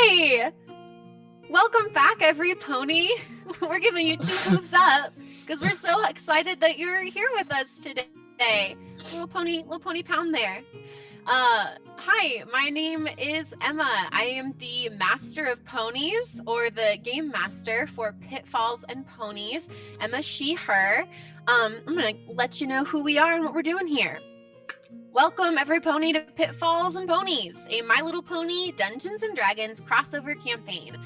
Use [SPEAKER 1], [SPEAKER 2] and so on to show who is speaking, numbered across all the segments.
[SPEAKER 1] Hi! Welcome back, every pony. We're giving you 2 hooves up because we're so excited that you're here with us today. Little pony pound there. Hi, my name is Emma. I am the Master of Ponies, or the Game Master for Pitfalls and Ponies. Emma, she, her. I'm going to let you know who we are and what we're doing here. Welcome, every pony, to Pitfalls and Ponies, a My Little Pony Dungeons & Dragons crossover campaign.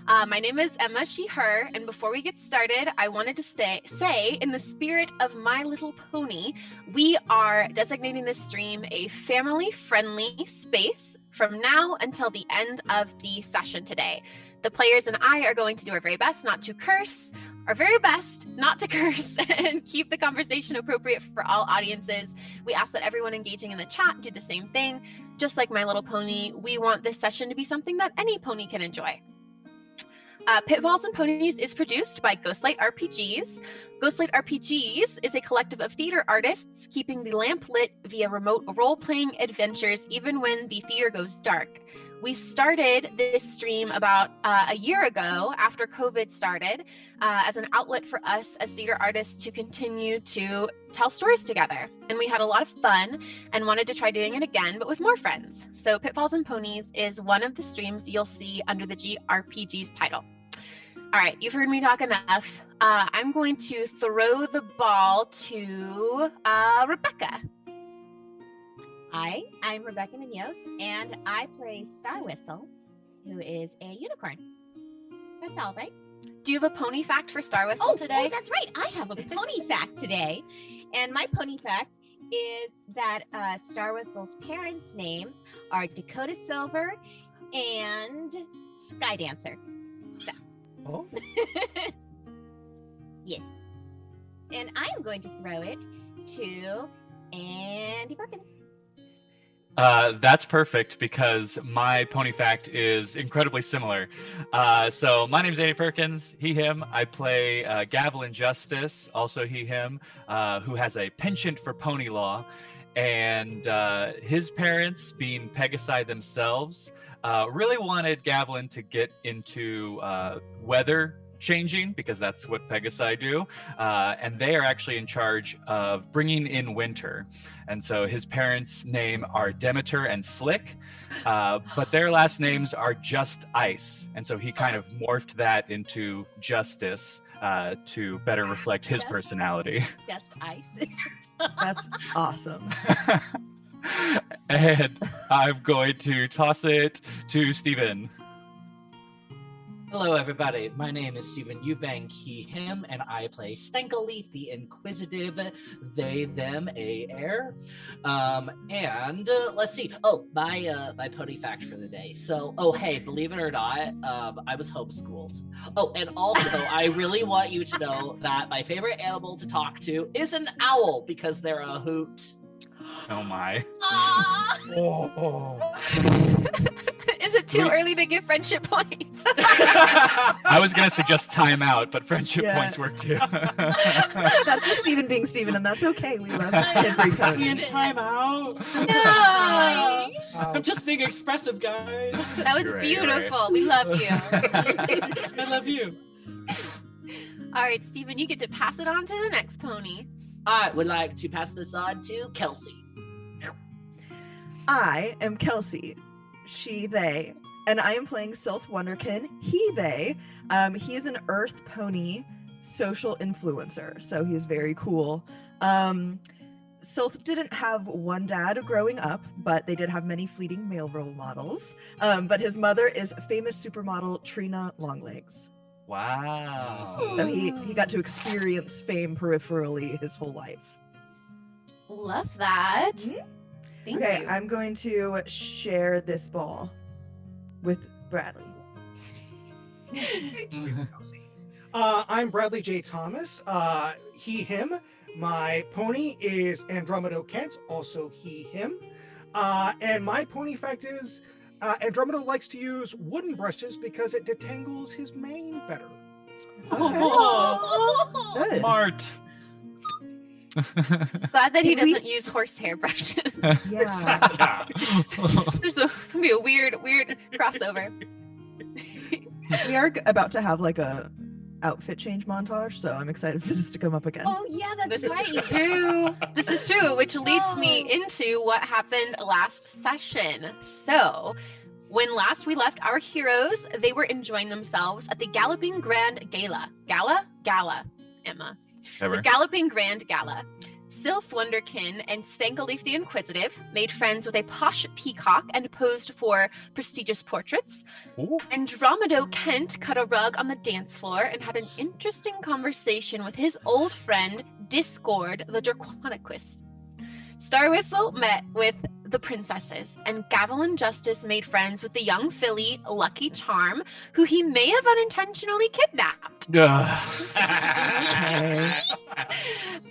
[SPEAKER 1] My name is Emma, she, her, and before we get started, I wanted to say, in the spirit of My Little Pony, we are designating this stream a family-friendly space from now until the end of the session today. The players and I are going to do our very best not to curse, and keep the conversation appropriate for all audiences. We ask that everyone engaging in the chat do the same thing. Just like My Little Pony, we want this session to be something that any pony can enjoy. Pitfalls and Ponies is produced by Ghostlight RPGs. Ghostlight RPGs is a collective of theater artists keeping the lamp lit via remote role-playing adventures even when the theater goes dark. We started this stream about a year ago after COVID started as an outlet for us as theater artists to continue to tell stories together. And we had a lot of fun and wanted to try doing it again, but with more friends. So Pitfalls and Ponies is one of the streams you'll see under the GRPGs title. All right, you've heard me talk enough. I'm going to throw the ball to Rebecca.
[SPEAKER 2] Hi, I'm Rebecca Munoz, and I play Star Whistle, who is a unicorn. That's all, right?
[SPEAKER 1] Do you have a pony fact for Star Whistle today?
[SPEAKER 2] Oh, that's right. I have a pony fact today. And my pony fact is that Star Whistle's parents' names are Dakota Silver and Sky Dancer. So.
[SPEAKER 3] Oh.
[SPEAKER 2] Yes. And I am going to throw it to Andy Perkins.
[SPEAKER 4] That's perfect because my pony fact is incredibly similar. So my name's Andy Perkins, he, him. I play Gavelin Justice, also he, him, who has a penchant for pony law. And his parents, being pegasi themselves, really wanted Gavelin to get into weather changing because that's what pegasi do, and they are actually in charge of bringing in winter. And so his parents' name are Demeter and Slick, but their last names are just Ice, and so he kind of morphed that into Justice to better reflect his personality.
[SPEAKER 2] Just Ice.
[SPEAKER 3] That's awesome.
[SPEAKER 4] And I'm going to toss it to Steven.
[SPEAKER 5] Hello, everybody. My name is Stephen Eubank, he, him, and I play StankleLeaf the Inquisitive, they, them, a, air. And let's see. Oh, my pony fact for the day. So, hey, believe it or not, I was homeschooled. Oh, and also, I really want you to know that my favorite animal to talk to is an owl because they're a hoot.
[SPEAKER 4] Oh my.
[SPEAKER 3] Oh.
[SPEAKER 1] Is it too early to give friendship points?
[SPEAKER 4] I was going to suggest timeout, but friendship points work too.
[SPEAKER 3] That's just Steven being Steven, and that's okay. We love every pony.
[SPEAKER 5] In timeout.
[SPEAKER 1] No!
[SPEAKER 5] I'm just being expressive, guys.
[SPEAKER 1] That was beautiful.
[SPEAKER 4] Right.
[SPEAKER 1] We love you.
[SPEAKER 5] I love you.
[SPEAKER 1] All right, Steven, you get to pass it on to the next pony.
[SPEAKER 5] I would like to pass this on to Kelsey.
[SPEAKER 3] I am Kelsey, she, they, and I am playing Silth Wunderkin, he, they. He is an earth pony social influencer, so he's very cool. Silth didn't have one dad growing up, but they did have many fleeting male role models. But his mother is famous supermodel Trina Longlegs.
[SPEAKER 4] Wow.
[SPEAKER 3] So he got to experience fame peripherally his whole life.
[SPEAKER 1] Love that. Thank
[SPEAKER 3] Okay,
[SPEAKER 1] you.
[SPEAKER 3] I'm going to share this ball with Bradley.
[SPEAKER 6] I'm Bradley J. Thomas, he, him. My pony is Andromedo Kent, also he, him. And my pony fact is Andromedo likes to use wooden brushes because it detangles his mane better.
[SPEAKER 3] Good.
[SPEAKER 4] Smart.
[SPEAKER 1] Glad that he doesn't use horsehair brushes.
[SPEAKER 3] Yeah.
[SPEAKER 1] There's gonna be a weird crossover.
[SPEAKER 3] We are about to have like a outfit change montage, so I'm excited for this to come up again.
[SPEAKER 2] Oh yeah, that's
[SPEAKER 1] This
[SPEAKER 2] right.
[SPEAKER 1] is true. This is true, which leads me
[SPEAKER 2] Oh.
[SPEAKER 1] into what happened last session. So, when last we left our heroes, they were enjoying themselves at the Galloping Grand Gala. Gala, Emma.
[SPEAKER 4] Ever.
[SPEAKER 1] The Galloping Grand Gala. Silth Wunderkin and StankleLeaf the Inquisitive made friends with a posh peacock and posed for prestigious portraits.
[SPEAKER 4] Ooh.
[SPEAKER 1] Andromedo Kent cut a rug on the dance floor and had an interesting conversation with his old friend Discord the Draconequist. Star Whistle met with the princesses, and Gavelin Justice made friends with the young filly Lucky Charm, who he may have unintentionally kidnapped.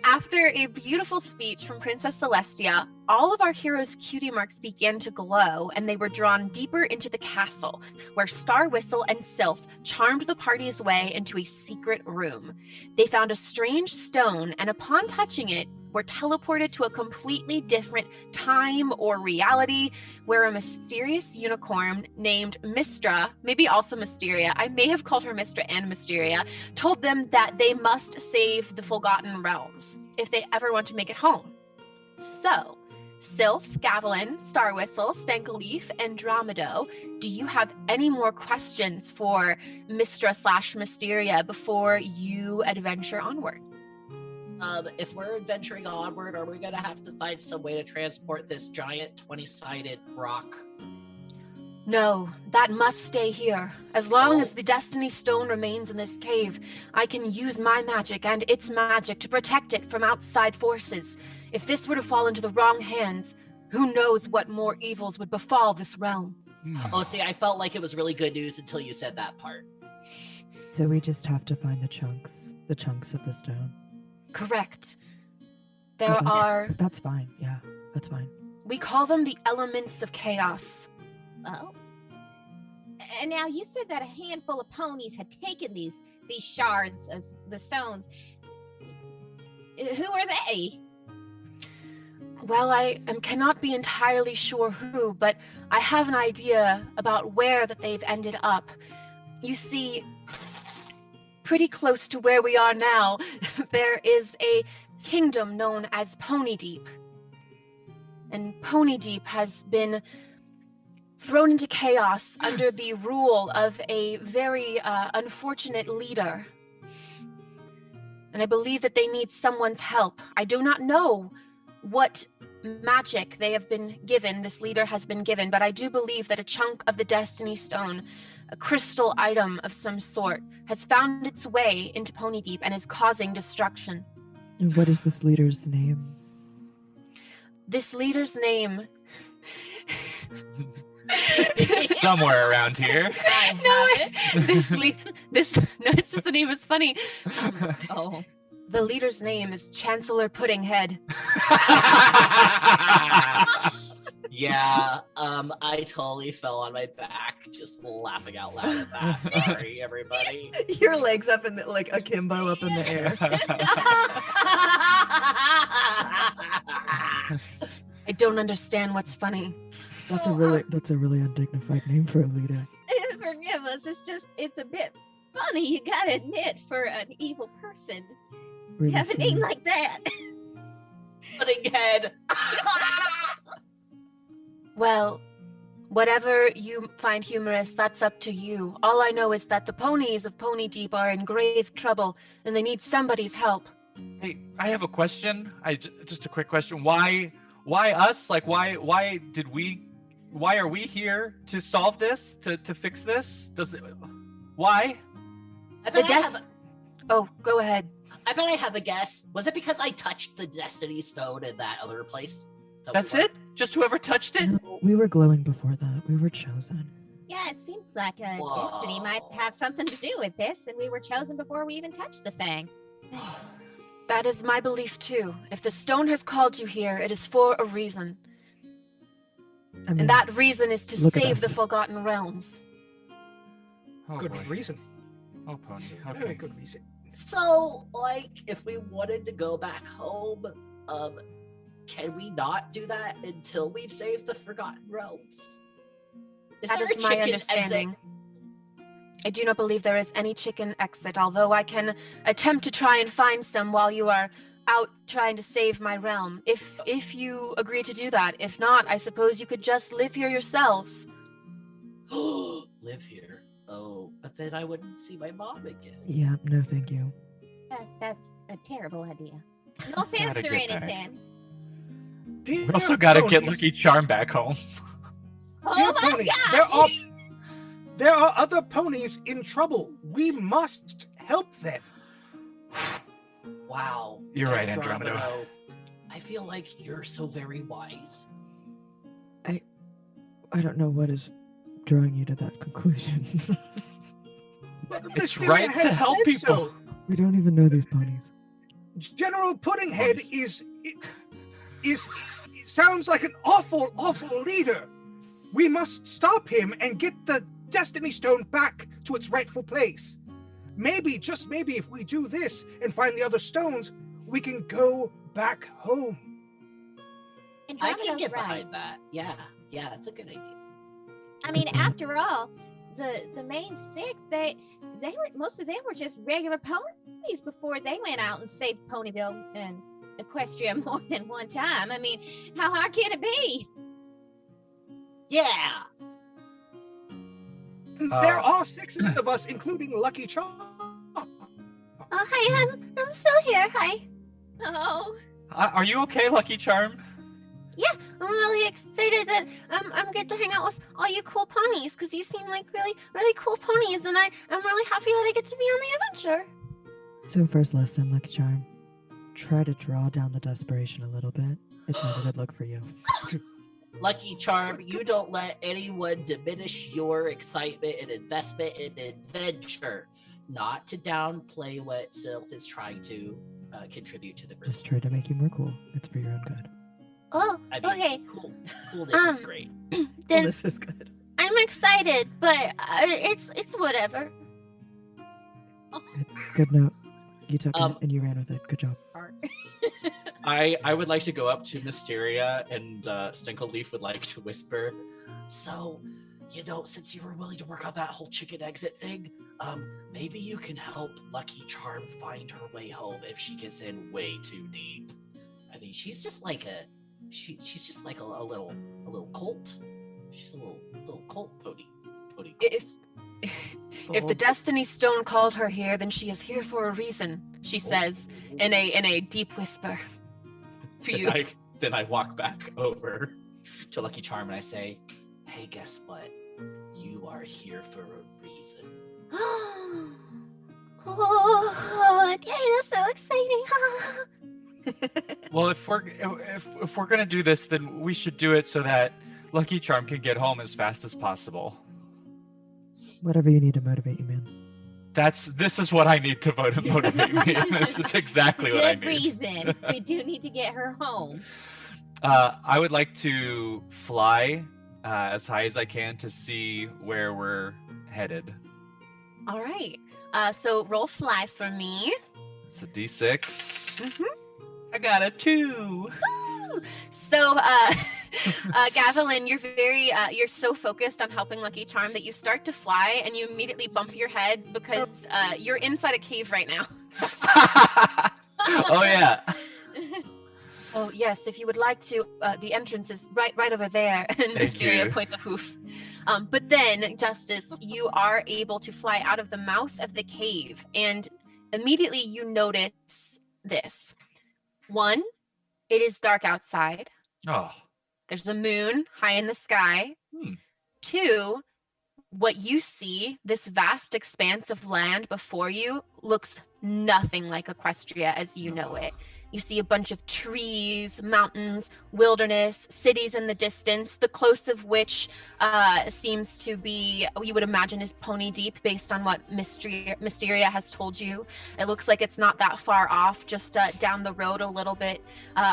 [SPEAKER 1] After a beautiful speech from Princess Celestia, all of our heroes' cutie marks began to glow, and they were drawn deeper into the castle, where Star Whistle and Silph charmed the party's way into a secret room. They found a strange stone, and upon touching it, were teleported to a completely different time or reality, where a mysterious unicorn named Mystra, maybe also Mysteria, I may have called her Mystra and Mysteria, told them that they must save the Foalgotten Realms if they ever want to make it home. So, Silph, Gavelin, Star Whistle, StankleLeaf, and Andromedo, do you have any more questions for Mystra/Mysteria before you adventure onward?
[SPEAKER 5] If we're adventuring onward, are we gonna have to find some way to transport this giant 20-sided rock?
[SPEAKER 1] No, that must stay here. As long as the Destiny Stone remains in this cave, I can use my magic and its magic to protect it from outside forces. If this were to fall into the wrong hands, who knows what more evils would befall this realm.
[SPEAKER 5] Oh, see, I felt like it was really good news until you said that part.
[SPEAKER 3] So we just have to find the chunks of the stone.
[SPEAKER 1] Correct. There
[SPEAKER 3] Oh,
[SPEAKER 1] are,
[SPEAKER 3] That's fine. Yeah, that's fine.
[SPEAKER 1] we call them the elements of chaos.
[SPEAKER 2] Oh. And now you said that a handful of ponies had taken these shards of the stones. Who are they?
[SPEAKER 1] Well, cannot be entirely sure who, but I have an idea about where that they've ended up. You see, pretty close to where we are now, there is a kingdom known as Poneydeep. And Poneydeep has been thrown into chaos under the rule of a very unfortunate leader. And I believe that they need someone's help. I do not know what magic they have been given, this leader has been given, but I do believe that a chunk of the Destiny Stone, a crystal item of some sort, has found its way into Poneydeep and is causing destruction.
[SPEAKER 3] And what is this leader's name?
[SPEAKER 1] This leader's name...
[SPEAKER 4] Somewhere around here.
[SPEAKER 1] It's just the name is funny.
[SPEAKER 2] Oh.
[SPEAKER 1] The leader's name is Chancellor Puddinghead.
[SPEAKER 5] Yeah, I totally fell on my back just laughing out loud at that. Sorry, everybody.
[SPEAKER 3] Your legs up in the, like akimbo up in the air.
[SPEAKER 1] I don't understand what's funny.
[SPEAKER 3] That's a really undignified name for a leader.
[SPEAKER 2] Forgive us. It's a bit funny, you gotta admit, for an evil person.
[SPEAKER 3] Really
[SPEAKER 2] Have a
[SPEAKER 3] funny.
[SPEAKER 2] name like that.
[SPEAKER 5] Pudding head.
[SPEAKER 1] Well, whatever you find humorous, that's up to you. All I know is that the ponies of Poneydeep are in grave trouble, and they need somebody's help.
[SPEAKER 4] Hey, I have a question. Just a quick question. Why us? Like, why are we here to solve this? To fix this? Why?
[SPEAKER 1] Oh, go ahead.
[SPEAKER 5] I bet I have a guess. Was it because I touched the Destiny Stone in that other place?
[SPEAKER 4] That's it? Just whoever touched it?
[SPEAKER 3] No, we were glowing before that. We were chosen.
[SPEAKER 2] Yeah, it seems like
[SPEAKER 5] Whoa.
[SPEAKER 2] destiny might have something to do with this, and we were chosen before we even touched the thing.
[SPEAKER 1] That is my belief too. If the stone has called you here, it is for a reason.
[SPEAKER 3] I mean,
[SPEAKER 1] And that reason is to
[SPEAKER 3] look at
[SPEAKER 1] save the
[SPEAKER 3] us.
[SPEAKER 1] Foalgotten Realms.
[SPEAKER 4] Oh,
[SPEAKER 6] Good
[SPEAKER 4] boy.
[SPEAKER 6] reason.
[SPEAKER 4] Oh, pony.
[SPEAKER 6] Very
[SPEAKER 4] Okay.
[SPEAKER 6] good reason.
[SPEAKER 5] So, like, if we wanted to go back home, can we not do that until we've saved the Forgotten Realms?
[SPEAKER 1] That is my understanding. I do not believe there is any chicken exit, although I can attempt to try and find some while you are out trying to save my realm. If you agree to do that. If not, I suppose you could just live here yourselves.
[SPEAKER 5] Live here? Oh, but then I wouldn't see my mom again.
[SPEAKER 3] Yeah, no thank you.
[SPEAKER 2] That's a terrible idea. No offense
[SPEAKER 4] Gotta
[SPEAKER 2] or
[SPEAKER 4] get back.
[SPEAKER 2] anything.
[SPEAKER 6] Dear
[SPEAKER 4] We also gotta get
[SPEAKER 6] ponies,
[SPEAKER 4] Lucky Charm back home.
[SPEAKER 2] Oh
[SPEAKER 6] Dear
[SPEAKER 2] my
[SPEAKER 6] ponies,
[SPEAKER 2] gosh!
[SPEAKER 6] there are other ponies in trouble. We must help them.
[SPEAKER 5] Wow.
[SPEAKER 4] You're right, Andromedo.
[SPEAKER 5] I feel like you're so very wise.
[SPEAKER 3] I don't know what is drawing you to that conclusion.
[SPEAKER 4] It's
[SPEAKER 6] Mr.
[SPEAKER 4] right to
[SPEAKER 6] Head
[SPEAKER 4] help
[SPEAKER 6] said
[SPEAKER 4] people.
[SPEAKER 6] so.
[SPEAKER 3] We don't even know these ponies.
[SPEAKER 6] General Puddinghead
[SPEAKER 4] Ponies.
[SPEAKER 6] is sounds like an awful leader. We must stop him and get the Destiny Stone back to its rightful place. Maybe, just maybe, if we do this and find the other stones, we can go back home.
[SPEAKER 5] I can
[SPEAKER 2] Andromeda's
[SPEAKER 5] get
[SPEAKER 2] right.
[SPEAKER 5] behind that. Yeah, that's a good idea.
[SPEAKER 2] I mean, after all, the main six, they were, most of them were just regular ponies before they went out and saved Ponyville and Equestria more than one time. I mean, how hard can it be?
[SPEAKER 5] Yeah.
[SPEAKER 6] There are 6 of us, including Lucky Charm.
[SPEAKER 1] Hi, I'm still here. Hi.
[SPEAKER 2] Oh,
[SPEAKER 4] Are you okay, Lucky Charm?
[SPEAKER 1] I'm really excited that I'm get to hang out with all you cool ponies because you seem like really cool ponies, and I'm really happy that I get to be on the adventure.
[SPEAKER 3] So first lesson, Lucky Charm. Try to draw down the desperation a little bit. It's not a good look for you.
[SPEAKER 5] Lucky Charm, you don't let anyone diminish your excitement and investment in adventure. Not to downplay what Silth is trying to contribute to the group.
[SPEAKER 3] Just try to make you more cool. It's for your own good.
[SPEAKER 1] Oh,
[SPEAKER 5] I mean,
[SPEAKER 1] okay.
[SPEAKER 5] Coolness is great.
[SPEAKER 1] Then
[SPEAKER 3] This is good.
[SPEAKER 1] I'm excited, but it's whatever.
[SPEAKER 3] Good note. You took
[SPEAKER 5] Um,
[SPEAKER 3] it and you ran with it. Good job.
[SPEAKER 5] I would like to go up to Mysteria, and StankleLeaf would like to whisper, so, since you were willing to work on that whole chicken exit thing, maybe you can help Lucky Charm find her way home if she gets in way too deep. I mean, she's just like she's just like a little colt. She's a little colt pony.
[SPEAKER 1] If the Destiny Stone called her here, then she is here for a reason, she says in a deep whisper to you.
[SPEAKER 5] Then I walk back over to Lucky Charm and I say, hey, guess what? You are here for a reason.
[SPEAKER 1] Oh, okay, that's so exciting.
[SPEAKER 4] Well, if we're gonna do this, then we should do it so that Lucky Charm can get home as fast as possible.
[SPEAKER 3] Whatever you need to motivate you, man.
[SPEAKER 4] This is what I need to motivate me. This is exactly what I
[SPEAKER 2] good
[SPEAKER 4] need.
[SPEAKER 2] reason. We do need to get her home.
[SPEAKER 4] I would like to fly as high as I can to see where we're headed.
[SPEAKER 1] All right. So roll fly for me.
[SPEAKER 4] It's a D6.
[SPEAKER 1] Mhm.
[SPEAKER 4] I got a 2.
[SPEAKER 1] Woo! So, Gavelin, you're so focused on helping Lucky Charm that you start to fly and you immediately bump your head because you're inside a cave right now.
[SPEAKER 4] Oh yeah.
[SPEAKER 1] Oh yes, if you would like to, the entrance is right over there. And
[SPEAKER 4] Thank
[SPEAKER 1] Mysteria
[SPEAKER 4] you.
[SPEAKER 1] points a hoof. But then, Justice, you are able to fly out of the mouth of the cave, and immediately you notice this. 1, it is dark outside.
[SPEAKER 4] Oh.
[SPEAKER 1] There's a moon high in the sky. 2, what you see, this vast expanse of land before you, looks nothing like Equestria as you know it. You see a bunch of trees, mountains, wilderness, cities in the distance, the close of which seems to be, you would imagine, is Poneydeep based on what Mysteria has told you. It looks like it's not that far off, just down the road a little bit.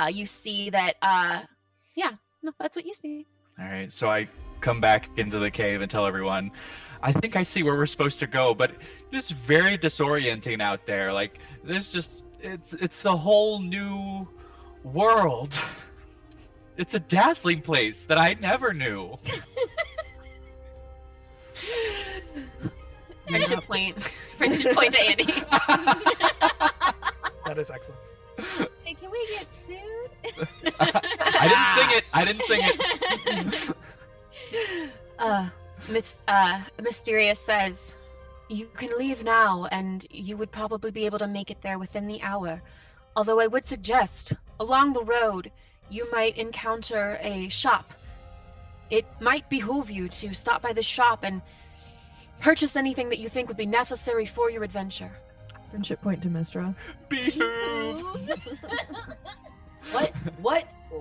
[SPEAKER 1] You see that, that's what you see.
[SPEAKER 4] All right, so I come back into the cave and tell everyone, I think I see where we're supposed to go, but it's very disorienting out there. Like, there's just, it's a whole new world. It's a dazzling place that I never knew.
[SPEAKER 1] And point. Friendship point to Andy.
[SPEAKER 6] That is excellent.
[SPEAKER 2] Hey, can we get sued?
[SPEAKER 4] I didn't sing it.
[SPEAKER 1] Mysteria says, you can leave now, and you would probably be able to make it there within the hour. Although I would suggest, along the road, you might encounter a shop. It might behoove you to stop by the shop and purchase anything that you think would be necessary for your adventure.
[SPEAKER 3] Friendship point to Mistra.
[SPEAKER 4] Behoove.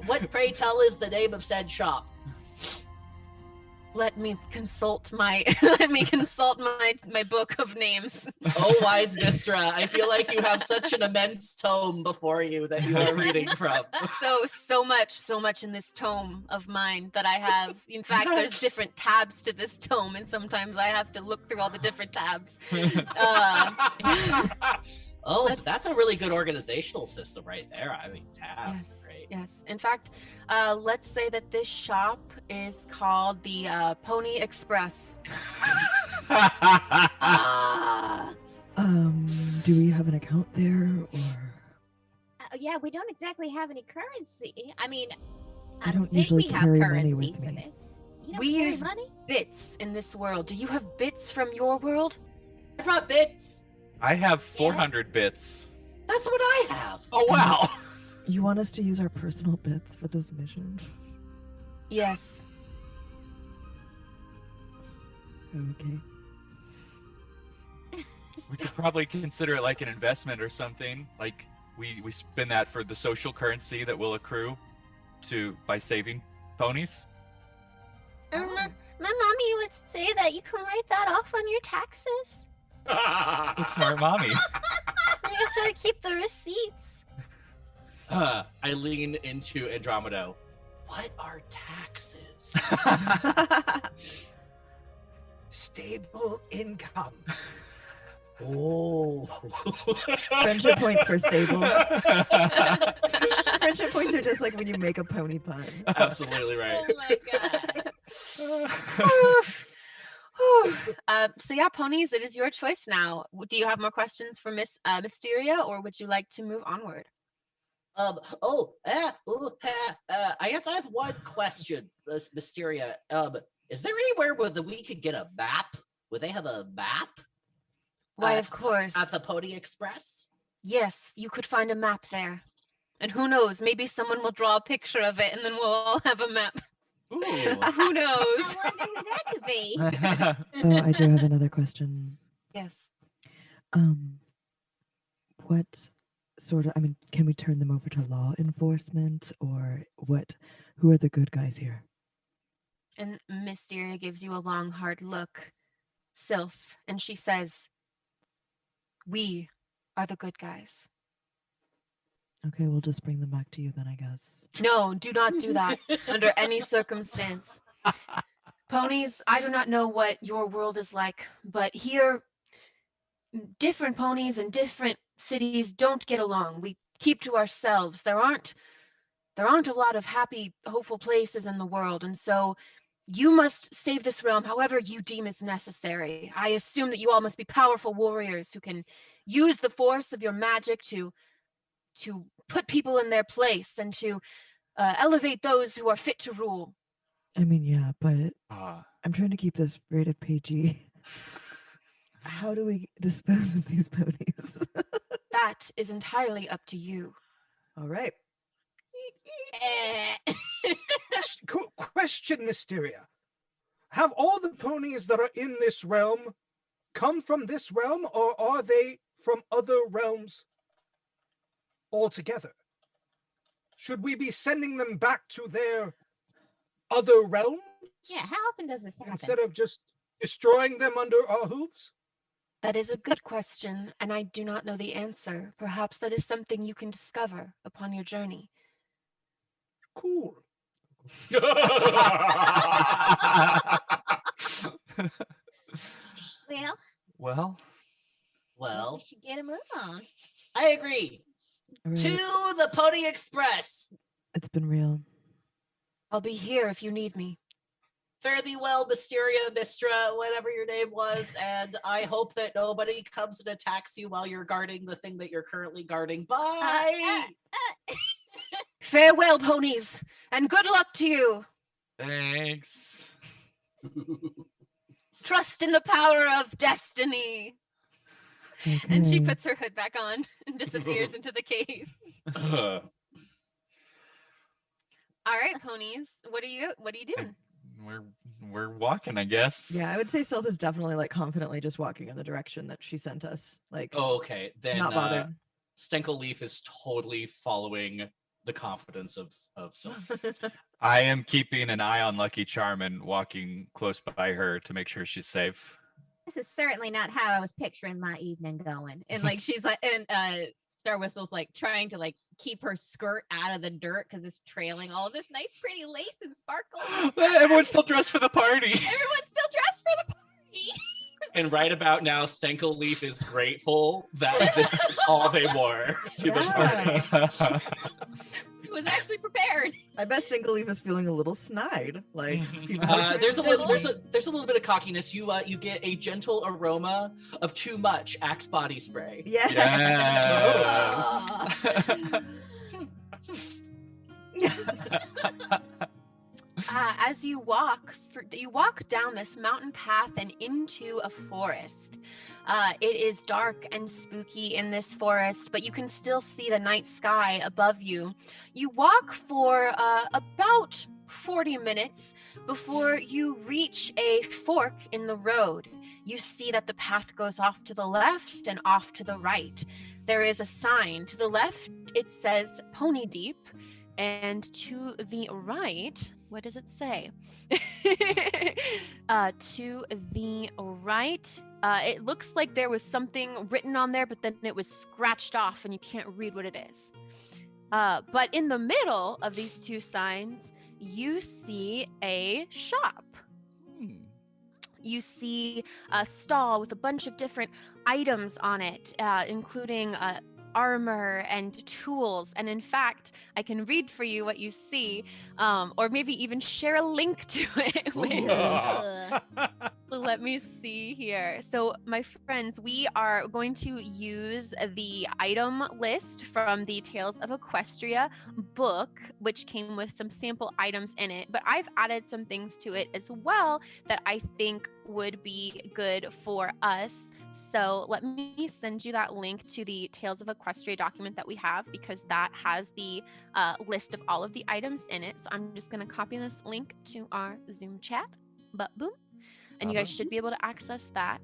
[SPEAKER 5] What pray tell is the name of said shop?
[SPEAKER 1] Let me consult my my book of names.
[SPEAKER 5] Oh, wise Mistra, I feel like you have such an immense tome before you that you are reading from.
[SPEAKER 1] So much in this tome of mine that I have. In fact, there's different tabs to this tome, and sometimes I have to look through all the different tabs.
[SPEAKER 5] That's a really good organizational system right there. I mean, tabs.
[SPEAKER 1] Yes.
[SPEAKER 5] Great.
[SPEAKER 1] Yes. In fact, let's say that this shop is called the Pony Express.
[SPEAKER 3] Do we have an account there, or?
[SPEAKER 2] Yeah, we don't exactly have any currency. I mean,
[SPEAKER 3] I don't
[SPEAKER 2] think
[SPEAKER 3] usually
[SPEAKER 2] we have
[SPEAKER 3] carry money
[SPEAKER 2] currency
[SPEAKER 3] with
[SPEAKER 2] for
[SPEAKER 3] me.
[SPEAKER 2] this. You don't
[SPEAKER 1] We
[SPEAKER 2] carry
[SPEAKER 1] use
[SPEAKER 2] money?
[SPEAKER 1] bits in this world. Do you have bits from your world?
[SPEAKER 5] I brought bits.
[SPEAKER 4] I have 400 bits.
[SPEAKER 5] That's what I have.
[SPEAKER 4] Oh wow.
[SPEAKER 3] You want us to use our personal bits for this mission?
[SPEAKER 1] Yes.
[SPEAKER 3] Okay.
[SPEAKER 4] We could probably consider it like an investment or something. Like we spend that for the social currency that will accrue by saving ponies.
[SPEAKER 1] My mommy would say that you can write that off on your taxes.
[SPEAKER 4] It's a smart mommy.
[SPEAKER 1] You should keep the receipts.
[SPEAKER 5] I lean into Andromedo. What are taxes?
[SPEAKER 6] Stable income.
[SPEAKER 5] Oh.
[SPEAKER 3] Friendship point for stable. Friendship points are just like when you make a pony pun.
[SPEAKER 5] Absolutely right.
[SPEAKER 2] Oh my god.
[SPEAKER 1] So yeah, ponies, it is your choice now. Do you have more questions for Miss Mysteria, or would you like to move onward?
[SPEAKER 5] I guess I have one question, Mysteria. Is there anywhere where we could get a map? Would they have a map?
[SPEAKER 1] Why, of course.
[SPEAKER 5] At the Pony Express?
[SPEAKER 1] Yes, you could find a map there. And who knows, maybe someone will draw a picture of it and then we'll all have a map.
[SPEAKER 4] Ooh.
[SPEAKER 1] Who knows?
[SPEAKER 2] I wonder who that could be.
[SPEAKER 3] Oh, I do have another question.
[SPEAKER 1] Yes.
[SPEAKER 3] What sort of, can we turn them over to law enforcement, or what? Who are the good guys here?
[SPEAKER 1] And Mysteria gives you a long, hard look, Silth, and she says, we are the good guys.
[SPEAKER 3] Okay, we'll just bring them back to you then, I guess.
[SPEAKER 1] No, do not do that under any circumstance. Ponies, I do not know what your world is like, but here, different ponies in different cities don't get along. We keep to ourselves. There aren't a lot of happy, hopeful places in the world, and so you must save this realm however you deem is necessary. I assume that you all must be powerful warriors who can use the force of your magic to put people in their place and to elevate those who are fit to rule.
[SPEAKER 3] Yeah, but I'm trying to keep this rated PG. How do we dispose of these ponies?
[SPEAKER 1] That is entirely up to you.
[SPEAKER 3] All right.
[SPEAKER 6] Question, Mysteria. Have all the ponies that are in this realm come from this realm, or are they from other realms altogether? Should we be sending them back to their other realms
[SPEAKER 2] Yeah, how often does this happen?
[SPEAKER 6] instead of just destroying them under our hooves?
[SPEAKER 1] That is a good question, and I do not know the answer. Perhaps that is something you can discover upon your journey.
[SPEAKER 6] Cool.
[SPEAKER 2] Well,
[SPEAKER 5] Well,
[SPEAKER 2] we should get a move on.
[SPEAKER 5] I agree.
[SPEAKER 3] All right.
[SPEAKER 5] To the Pony Express.
[SPEAKER 3] It's been real.
[SPEAKER 1] I'll be here if you need me.
[SPEAKER 5] Fare thee well, Mysteria, Mistra, whatever your name was, and I hope that nobody comes and attacks you while you're guarding the thing that you're currently guarding. Bye!
[SPEAKER 1] Farewell, ponies, and good luck to you.
[SPEAKER 4] Thanks.
[SPEAKER 1] Trust in the power of destiny. And she puts her hood back on and disappears into the cave. All right, ponies. What are you doing?
[SPEAKER 4] We're walking, I guess.
[SPEAKER 3] Yeah, I would say Silth is definitely like confidently just walking in the direction that she sent us. Like,
[SPEAKER 5] Oh, okay. Then
[SPEAKER 3] not bothered.
[SPEAKER 5] StankleLeaf is totally following the confidence of Sylph.
[SPEAKER 4] I am keeping an eye on Lucky Charm and walking close by her to make sure she's safe.
[SPEAKER 2] This is certainly not how I was picturing my evening going. And like she's like, and Star Whistle's like trying to like keep her skirt out of the dirt because it's trailing all of this nice, pretty lace and sparkle.
[SPEAKER 4] Everyone's still dressed for the party.
[SPEAKER 2] Everyone's still dressed for the party.
[SPEAKER 5] And right about now, StankleLeaf is grateful that this is all they wore to the party.
[SPEAKER 2] It was actually prepared.
[SPEAKER 3] I bet StankleLeaf is feeling a little snide. Like,
[SPEAKER 5] there's a little bit of cockiness. You get a gentle aroma of too much Axe body spray.
[SPEAKER 3] Yeah.
[SPEAKER 1] As you walk down this mountain path and into a forest. It is dark and spooky in this forest, but you can still see the night sky above you. You walk for about 40 minutes before you reach a fork in the road. You see that the path goes off to the left and off to the right. There is a sign. To the left, it says Poneydeep, and to the right, what does it say? To the right, it looks like there was something written on there, but then it was scratched off and you can't read what it is. But in the middle of these two signs, you see a shop. You see a stall with a bunch of different items on it, including armor and tools. And in fact, I can read for you what you see, or maybe even share a link to it. So let me see here. So my friends, we are going to use the item list from the Tales of Equestria book, which came with some sample items in it, but I've added some things to it as well that I think would be good for us. So let me send you that link to the Tales of Equestria document that we have, because that has the list of all of the items in it. So I'm just going to copy this link to our Zoom chat. But boom. And you guys should be able to access that.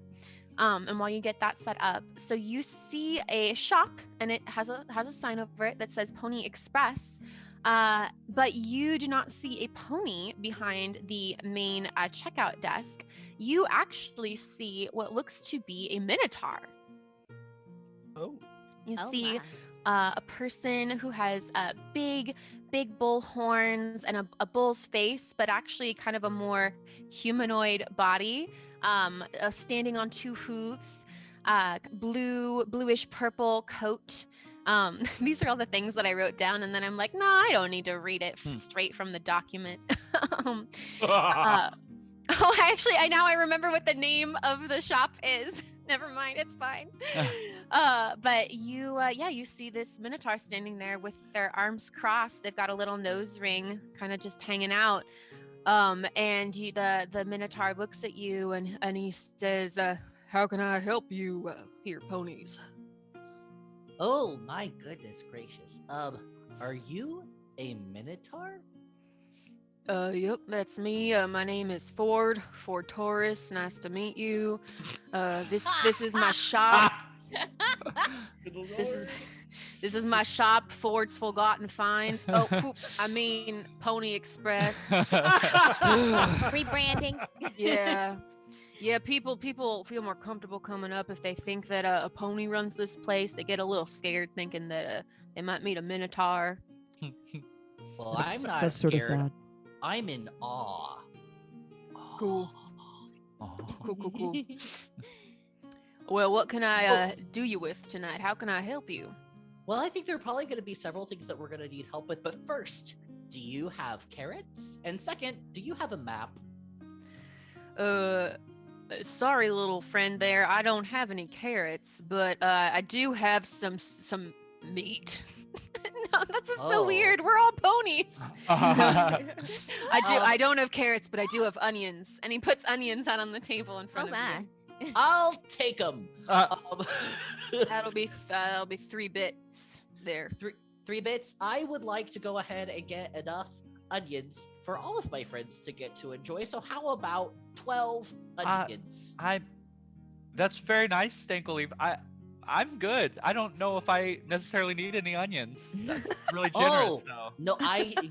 [SPEAKER 1] And while you get that set up, so you see a shop and it has a sign over it that says Pony Express. But you do not see a pony behind the main checkout desk. You actually see what looks to be a minotaur.
[SPEAKER 6] Oh.
[SPEAKER 1] You see a person who has big bull horns and a bull's face, but actually kind of a more humanoid body, standing on two hooves, bluish purple coat. These are all the things that I wrote down, and then I'm like, nah, I don't need to read it straight from the document. I remember what the name of the shop is. Never mind, it's fine. But you see this minotaur standing there with their arms crossed. They've got a little nose ring kind of just hanging out. And the minotaur looks at you and he says, how can I help you here, ponies?
[SPEAKER 5] Oh my goodness gracious. Are you a minotaur?
[SPEAKER 1] Yep, that's me. My name is Ford Taurus. Nice to meet you. This is my shop. This is my shop, Ford's Foalgotten Finds. Oh, I mean Pony Express.
[SPEAKER 2] Rebranding.
[SPEAKER 1] Yeah, people feel more comfortable coming up if they think that a pony runs this place. They get a little scared thinking that they might meet a minotaur.
[SPEAKER 5] Well, I'm not
[SPEAKER 3] That's
[SPEAKER 5] scared.
[SPEAKER 3] sort of sad.
[SPEAKER 5] I'm in awe.
[SPEAKER 1] Cool. Cool. Well, what can I do you with tonight? How can I help you?
[SPEAKER 5] Well, I think there are probably going to be several things that we're going to need help with. But first, do you have carrots? And second, do you have a map?
[SPEAKER 7] Sorry, little friend there. I don't have any carrots, but I do have some meat. No, that's just so
[SPEAKER 5] Oh.
[SPEAKER 7] weird. We're all ponies. I don't have carrots, but I do have onions. And he puts onions out on the table in front
[SPEAKER 2] Oh
[SPEAKER 7] of
[SPEAKER 2] my.
[SPEAKER 7] you.
[SPEAKER 5] I'll take them.
[SPEAKER 7] That'll be 3 bits there.
[SPEAKER 5] Three bits. I would like to go ahead and get enough onions for all of my friends to get to enjoy. So how about 12 onions?
[SPEAKER 4] That's very nice, StankleLeaf. I'm good. I don't know if I necessarily need any onions. That's really generous, though.
[SPEAKER 5] No,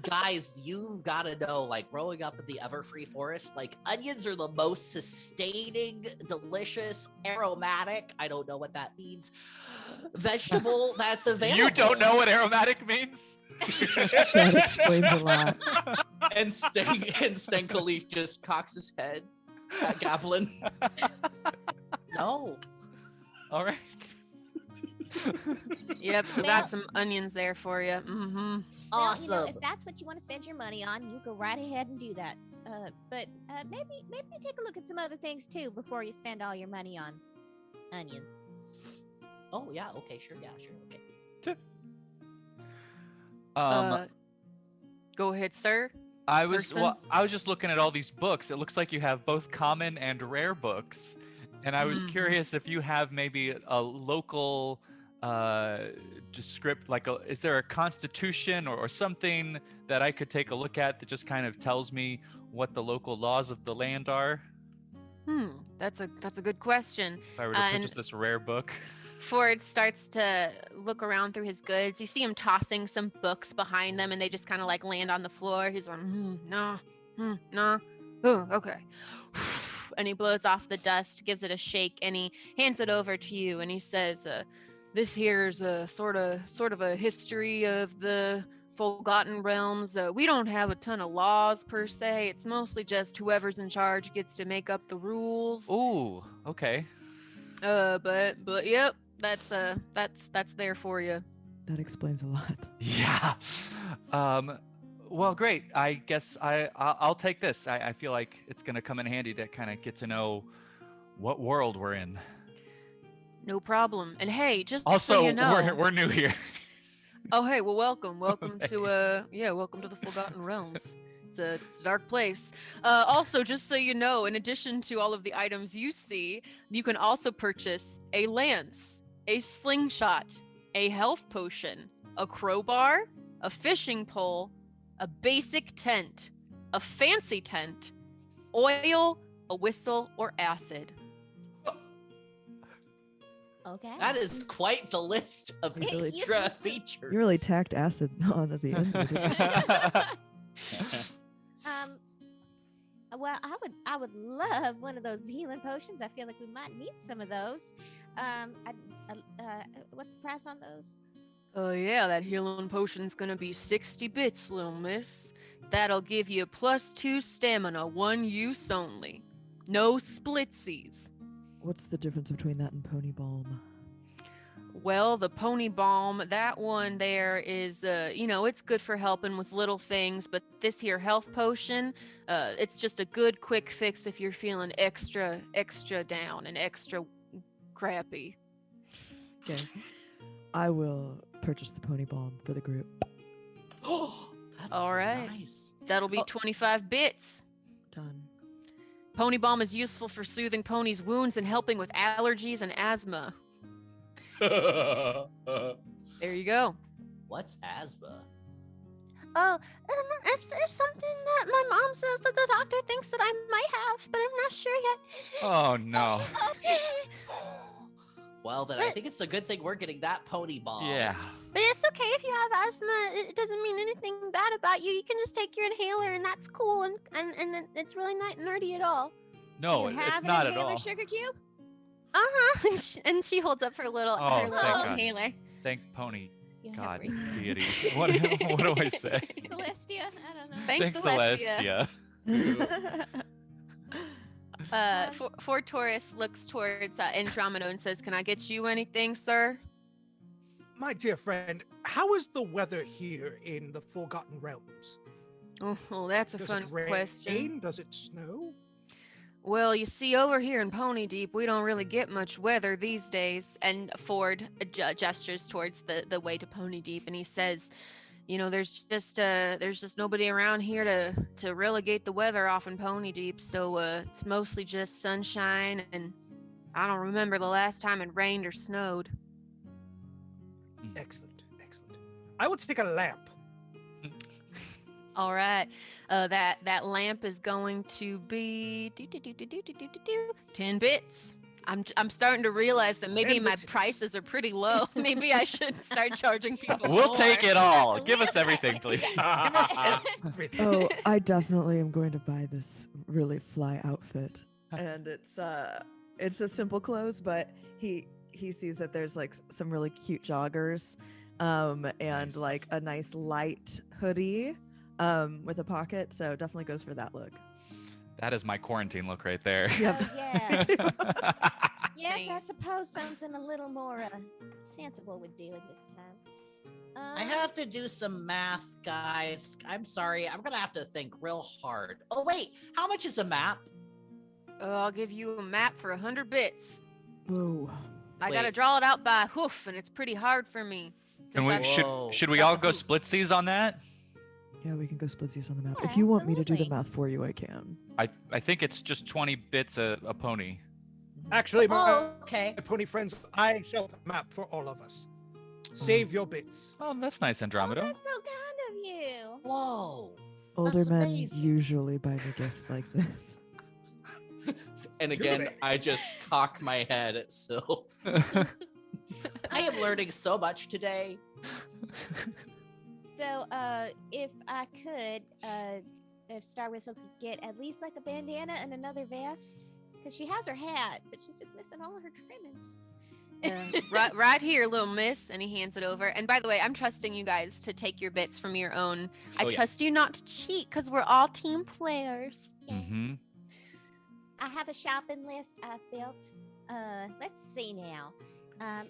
[SPEAKER 5] guys, you've got to know, like, growing up in the Everfree Forest, like, onions are the most sustaining, delicious, aromatic, I don't know what that means, vegetable that's available.
[SPEAKER 4] You don't know what aromatic means?
[SPEAKER 3] That explains a lot.
[SPEAKER 5] And StankleLeaf just cocks his head at Gavelin. No.
[SPEAKER 4] All right.
[SPEAKER 7] Yep, so got some onions there for you. Mm-hmm.
[SPEAKER 5] Awesome.
[SPEAKER 2] Well, if that's what you want to spend your money on, you go right ahead and do that. But maybe take a look at some other things too before you spend all your money on onions.
[SPEAKER 5] Oh yeah, okay, sure, okay.
[SPEAKER 7] Go ahead, sir.
[SPEAKER 4] I was
[SPEAKER 7] person?
[SPEAKER 4] just looking at all these books. It looks like you have both common and rare books, and I was curious if you have maybe a local descript, like is there a constitution or something that I could take a look at that just kind of tells me what the local laws of the land are?
[SPEAKER 7] That's a good question.
[SPEAKER 4] If I were to purchase this rare book.
[SPEAKER 7] Ford starts to look around through his goods. You see him tossing some books behind them, and they just kind of like land on the floor. He's like, no, oh, okay. And he blows off the dust, gives it a shake, and he hands it over to you. And he says, "This here's a sort of a history of the Foalgotten Realms. We don't have a ton of laws per se. It's mostly just whoever's in charge gets to make up the rules."
[SPEAKER 4] Ooh, okay.
[SPEAKER 7] But yep, that's there for you.
[SPEAKER 3] That explains a lot.
[SPEAKER 4] Yeah. Well, great. I guess I'll take this. I feel like it's gonna come in handy to kind of get to know what world we're in.
[SPEAKER 7] No problem. And hey, just
[SPEAKER 4] Also,
[SPEAKER 7] so you know,
[SPEAKER 4] we're new here.
[SPEAKER 7] Oh, hey, well, welcome to welcome to the Foalgotten Realms. It's a dark place. Also, just so you know, in addition to all of the items you see, you can also purchase a lance, a slingshot, a health potion, a crowbar, a fishing pole, a basic tent, a fancy tent, oil, a whistle, or acid.
[SPEAKER 2] Okay.
[SPEAKER 5] That is quite the list of extra features.
[SPEAKER 3] You really tacked acid on at the end.
[SPEAKER 2] Well, I would love one of those healing potions. I feel like we might need some of those. What's the price on those?
[SPEAKER 7] Oh yeah, that healing potion's gonna be 60 bits, little miss. That'll give you +2 stamina, 1 use only. No splitsies.
[SPEAKER 3] What's the difference between that and pony balm?
[SPEAKER 7] Well, the pony balm, that one there is, it's good for helping with little things, but this here health potion, it's just a good quick fix if you're feeling extra down and extra crappy.
[SPEAKER 3] Okay. I will purchase the pony balm for the group.
[SPEAKER 5] Oh, that's
[SPEAKER 7] All right.
[SPEAKER 5] nice.
[SPEAKER 7] That'll be 25 bits.
[SPEAKER 3] Done.
[SPEAKER 7] Pony balm is useful for soothing ponies' wounds and helping with allergies and asthma. There you go.
[SPEAKER 5] What's asthma?
[SPEAKER 1] Oh, it's something that my mom says that the doctor thinks that I might have, but I'm not sure yet.
[SPEAKER 4] Oh no.
[SPEAKER 5] Well, then I think it's a good thing we're getting that pony balm.
[SPEAKER 4] Yeah.
[SPEAKER 1] But it's okay if you have asthma. It doesn't mean anything bad about you. You can just take your inhaler, and that's cool, and it's really not nerdy at all.
[SPEAKER 4] No,
[SPEAKER 2] you
[SPEAKER 4] it's
[SPEAKER 2] have
[SPEAKER 4] not
[SPEAKER 2] an
[SPEAKER 4] at
[SPEAKER 2] inhaler
[SPEAKER 4] all.
[SPEAKER 2] Sugar cube?
[SPEAKER 1] And she holds up her little
[SPEAKER 4] Oh, thank God.
[SPEAKER 1] inhaler.
[SPEAKER 4] Thank Pony
[SPEAKER 2] You
[SPEAKER 4] God
[SPEAKER 2] have
[SPEAKER 4] deity. What do I say?
[SPEAKER 2] Celestia? I don't know.
[SPEAKER 7] Thanks,
[SPEAKER 4] Celestia.
[SPEAKER 7] For Taurus looks towards Andromedo and says, "Can I get you anything, sir?"
[SPEAKER 6] My dear friend, how is the weather here in the Foalgotten Realms?
[SPEAKER 7] Oh, well, that's a
[SPEAKER 6] Does
[SPEAKER 7] fun
[SPEAKER 6] it rain?
[SPEAKER 7] question.
[SPEAKER 6] Does it snow?
[SPEAKER 7] Well, you see, over here in Poneydeep, we don't really get much weather these days. And Ford gestures towards the way to Poneydeep, and he says, there's just nobody around here to relegate the weather off in Poneydeep. So it's mostly just sunshine, and I don't remember the last time it rained or snowed.
[SPEAKER 6] Excellent. I will take a lamp.
[SPEAKER 7] All right, that lamp is going to be 10 bits. I'm starting to realize that maybe
[SPEAKER 6] 10
[SPEAKER 7] my
[SPEAKER 6] bits.
[SPEAKER 7] prices are pretty low. Maybe I should start charging people.
[SPEAKER 4] We'll
[SPEAKER 7] more.
[SPEAKER 4] take it all. Give us everything, please.
[SPEAKER 6] Everything.
[SPEAKER 3] Oh, I definitely am going to buy this really fly outfit. And it's a simple clothes, but he sees that there's like some really cute joggers, and
[SPEAKER 4] Nice.
[SPEAKER 3] like a nice light hoodie, with a pocket. So definitely goes for that look.
[SPEAKER 4] That is my quarantine look right there.
[SPEAKER 3] Yep.
[SPEAKER 2] Oh, yeah. Yes, I
[SPEAKER 7] Thanks.
[SPEAKER 2] suppose something a little more sensible would do at this time.
[SPEAKER 5] I have to do some math, guys. I'm sorry. I'm gonna have to think real hard. Oh wait, how much is a map?
[SPEAKER 7] I'll give you a map for 100 bits.
[SPEAKER 3] Whoa.
[SPEAKER 7] I gotta
[SPEAKER 5] Wait.
[SPEAKER 7] draw it out by hoof, and it's pretty hard for me.
[SPEAKER 4] And
[SPEAKER 7] Since I-
[SPEAKER 5] Whoa.
[SPEAKER 4] should we
[SPEAKER 5] Got
[SPEAKER 4] all
[SPEAKER 5] the
[SPEAKER 4] go
[SPEAKER 5] hoops.
[SPEAKER 4] splitsies on that?
[SPEAKER 3] Yeah, we can go splitsies on the map.
[SPEAKER 2] Yeah,
[SPEAKER 3] If you want me to do the
[SPEAKER 2] absolutely.
[SPEAKER 3] math for you, I can.
[SPEAKER 4] I think it's just 20 bits a pony.
[SPEAKER 6] Actually, my
[SPEAKER 5] Oh, okay.
[SPEAKER 6] pony friends, I shall map for all of us. Save your bits.
[SPEAKER 4] Oh, that's nice,
[SPEAKER 2] Oh,
[SPEAKER 4] Andromedo.
[SPEAKER 2] that's so kind of you.
[SPEAKER 5] Whoa.
[SPEAKER 3] Older
[SPEAKER 5] That's
[SPEAKER 3] men
[SPEAKER 5] amazing.
[SPEAKER 3] usually buy me gifts like this.
[SPEAKER 5] And
[SPEAKER 6] You're
[SPEAKER 5] again,
[SPEAKER 6] right.
[SPEAKER 5] I just cock my head at Silth. I am learning so much today.
[SPEAKER 2] So, if I could, if Star Whistle could get at least like a bandana and another vest, because she has her hat, but she's just missing all of her trimmings.
[SPEAKER 7] right here, little miss, and he hands it over. And by the way, I'm trusting you guys to take your bits from your own. I
[SPEAKER 5] Oh, yeah.
[SPEAKER 7] trust you not to cheat, because we're all team players.
[SPEAKER 4] Mm-hmm.
[SPEAKER 2] I have a shopping list I've built. Let's see now.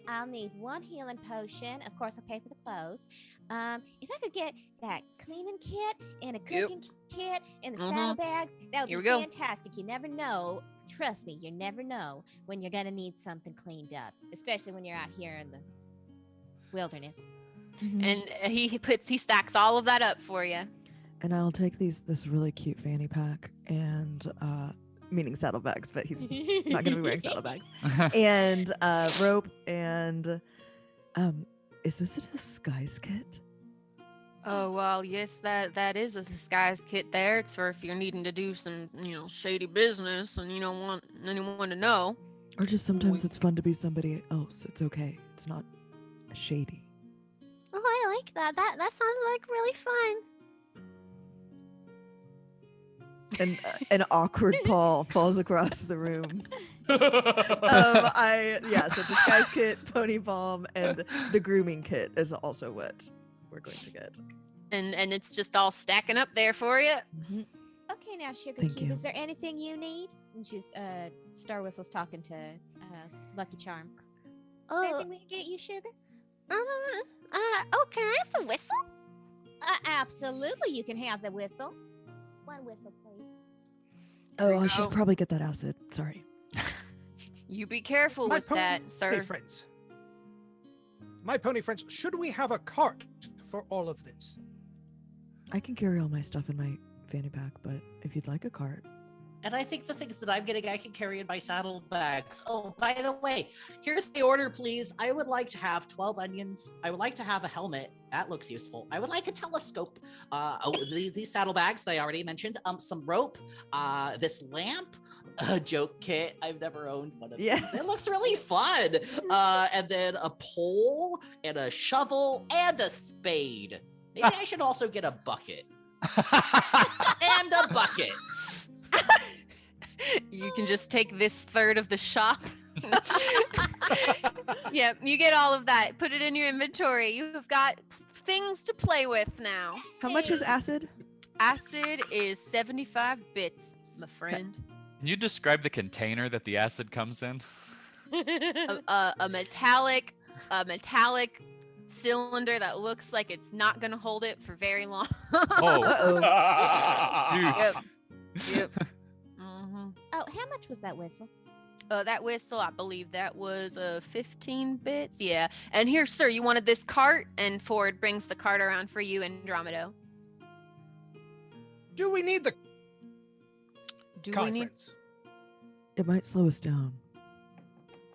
[SPEAKER 2] I'll need one healing potion. Of course, I'll pay for the clothes. If I could get that cleaning kit and a
[SPEAKER 7] Yep.
[SPEAKER 2] cooking kit and the
[SPEAKER 7] Mhm.
[SPEAKER 2] saddlebags, that would
[SPEAKER 7] Here
[SPEAKER 2] be
[SPEAKER 7] we go.
[SPEAKER 2] fantastic. You never know. Trust me, you never know when you're gonna need something cleaned up, especially when you're out here in the wilderness.
[SPEAKER 7] And he stacks all of that up for you.
[SPEAKER 3] And I'll take this really cute fanny pack and meaning saddlebags, but he's not gonna be wearing saddlebags. And rope and is this a disguise kit?
[SPEAKER 7] Oh well, yes, that is a disguise kit there. It's for if you're needing to do some, shady business and you don't want anyone to know.
[SPEAKER 3] Or just sometimes it's fun to be somebody else. It's okay. It's not shady.
[SPEAKER 1] Oh, I like that. That sounds like really fun.
[SPEAKER 3] And an awkward paw falls across the room. So disguise kit, pony balm, and the grooming kit is also what we're going to get.
[SPEAKER 7] And it's just all stacking up there for you.
[SPEAKER 2] Okay, now Sugar
[SPEAKER 3] Thank
[SPEAKER 2] Cube,
[SPEAKER 3] you.
[SPEAKER 2] is there anything you need? And she's Star Whistle's talking to Lucky Charm.
[SPEAKER 1] Oh,
[SPEAKER 2] Anything we can get you, Sugar?
[SPEAKER 1] oh, can I have the whistle?
[SPEAKER 2] Absolutely, you can have the whistle. One whistle, please.
[SPEAKER 3] Oh,
[SPEAKER 7] we
[SPEAKER 3] I
[SPEAKER 7] go.
[SPEAKER 3] should probably get that acid. Sorry.
[SPEAKER 7] You be careful
[SPEAKER 6] My
[SPEAKER 7] with that,
[SPEAKER 6] Hey,
[SPEAKER 7] sir.
[SPEAKER 6] friends. My pony friends, should we have a cart for all of this?
[SPEAKER 3] I can carry all my stuff in my fanny pack, but if you'd like a cart.
[SPEAKER 5] And I think the things that I'm getting, I can carry in my saddlebags. Oh, by the way, here's the order, please. I would like to have 12 onions. I would like to have a helmet. That looks useful. I would like a telescope. These saddlebags that I already mentioned. Some rope. This lamp. A joke kit. I've never owned one of
[SPEAKER 3] Yeah.
[SPEAKER 5] these. It looks really fun. And then a pole and a shovel and a spade. Maybe I should also get a bucket. And a bucket.
[SPEAKER 7] You can just take this third of the shop. Yep, you get all of that. Put it in your inventory. You've got things to play with now.
[SPEAKER 3] How much is acid?
[SPEAKER 7] Acid is 75 bits, my friend.
[SPEAKER 4] Can you describe the container that the acid comes in?
[SPEAKER 7] A metallic cylinder that looks like it's not gonna hold it for very long.
[SPEAKER 4] Oh.
[SPEAKER 3] Uh-oh.
[SPEAKER 4] Dude.
[SPEAKER 7] Yep. Yep. hmm
[SPEAKER 2] Oh, how much was that whistle?
[SPEAKER 7] That whistle, I believe that was 15 bits. Yeah. And here, sir, you wanted this cart, and Ford brings the cart around for you, Andromedo.
[SPEAKER 6] Do we need the
[SPEAKER 7] Do
[SPEAKER 6] cart,
[SPEAKER 7] we need?
[SPEAKER 6] friends?
[SPEAKER 3] It might slow us down.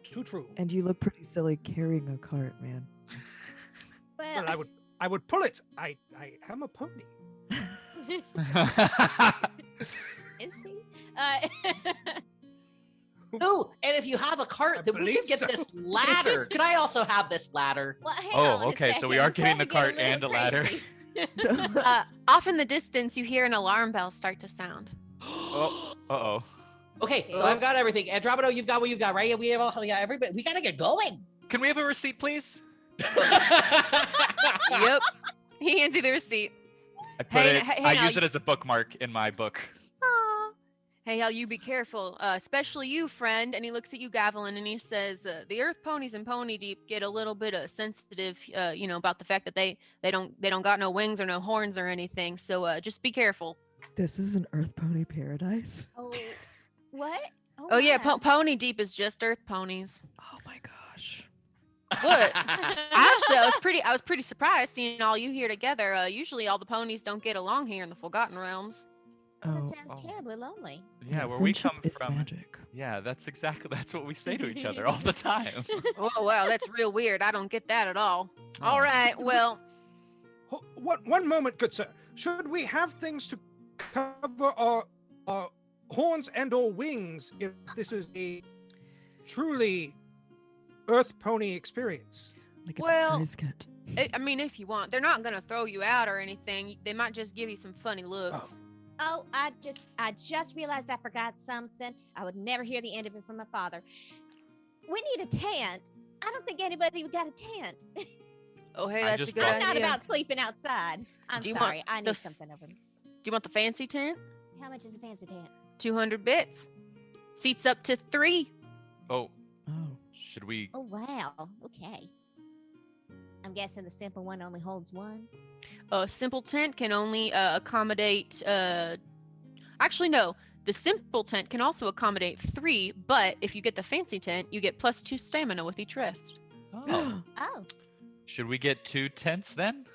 [SPEAKER 6] Too true.
[SPEAKER 3] And you look pretty silly carrying a cart, man.
[SPEAKER 2] Well,
[SPEAKER 6] But I would pull it. I am a pony.
[SPEAKER 2] is he?
[SPEAKER 5] Ooh, and if you have a cart, then we
[SPEAKER 6] believe
[SPEAKER 5] can get
[SPEAKER 6] so.
[SPEAKER 5] this ladder. Could I also have this ladder?
[SPEAKER 2] Well, hang
[SPEAKER 4] Oh,
[SPEAKER 2] on a
[SPEAKER 4] okay, so we
[SPEAKER 2] second.
[SPEAKER 4] are getting the
[SPEAKER 2] Before we
[SPEAKER 4] cart
[SPEAKER 2] get
[SPEAKER 4] and a ladder.
[SPEAKER 2] crazy.
[SPEAKER 7] Off in the distance, you hear an alarm bell start to sound.
[SPEAKER 4] Oh, uh-oh.
[SPEAKER 5] Okay, so I've got everything. Andromedo, you've got what you've got, right? We have everybody. We gotta get going.
[SPEAKER 4] Can we have a receipt, please?
[SPEAKER 7] Yep. He hands you the receipt.
[SPEAKER 4] I use it as a bookmark in my book.
[SPEAKER 7] Aw. Hey, how you be careful, especially you, friend. And he looks at you, Gavelin, and he says, "The Earth ponies in Poneydeep get a little bit sensitive, about the fact that they don't got no wings or no horns or anything. So just be careful."
[SPEAKER 3] This is an Earth Pony paradise.
[SPEAKER 2] Oh, what?
[SPEAKER 7] Oh yeah,
[SPEAKER 2] my.
[SPEAKER 7] Poneydeep is just Earth ponies.
[SPEAKER 3] Oh my gosh.
[SPEAKER 7] What? Actually, I was pretty surprised seeing all you here together. Usually, all the ponies don't get along here in the Foalgotten Realms.
[SPEAKER 2] That sounds terribly lonely.
[SPEAKER 4] Yeah, where we
[SPEAKER 3] friendship
[SPEAKER 4] come
[SPEAKER 3] is
[SPEAKER 4] from.
[SPEAKER 3] magic.
[SPEAKER 4] Yeah, that's what we say to each other all the time.
[SPEAKER 7] Oh wow, that's real weird. I don't get that at all.
[SPEAKER 4] Oh.
[SPEAKER 7] All right, well,
[SPEAKER 6] One moment, good sir. Should we have things to cover our horns and/or wings if this is a truly Earth Pony experience?
[SPEAKER 3] Like a
[SPEAKER 7] Well,
[SPEAKER 3] disguise kit.
[SPEAKER 7] I mean, if you want, they're not gonna throw you out or anything. They might just give you some funny looks.
[SPEAKER 2] Oh, I just realized I forgot something. I would never hear the end of it from my father. We need a tent. I don't think anybody got a tent.
[SPEAKER 7] Oh, hey,
[SPEAKER 4] I
[SPEAKER 7] that's a
[SPEAKER 4] just
[SPEAKER 7] good
[SPEAKER 2] I'm not
[SPEAKER 7] idea.
[SPEAKER 2] about sleeping outside. I'm
[SPEAKER 7] Do you
[SPEAKER 2] sorry.
[SPEAKER 7] want
[SPEAKER 2] I
[SPEAKER 7] the
[SPEAKER 2] need something over.
[SPEAKER 7] Do you want the fancy tent?
[SPEAKER 2] How much is a fancy tent?
[SPEAKER 7] 200 bits. Seats up to 3.
[SPEAKER 4] Oh,
[SPEAKER 3] Oh.
[SPEAKER 4] should we?
[SPEAKER 2] Oh wow. Okay. I'm guessing the simple one only holds one.
[SPEAKER 7] A simple tent can only accommodate. Actually, no. The simple tent can also accommodate 3, but if you get the fancy tent, you get +2 stamina with each rest.
[SPEAKER 4] Oh.
[SPEAKER 2] Oh.
[SPEAKER 4] Should we get 2 tents then?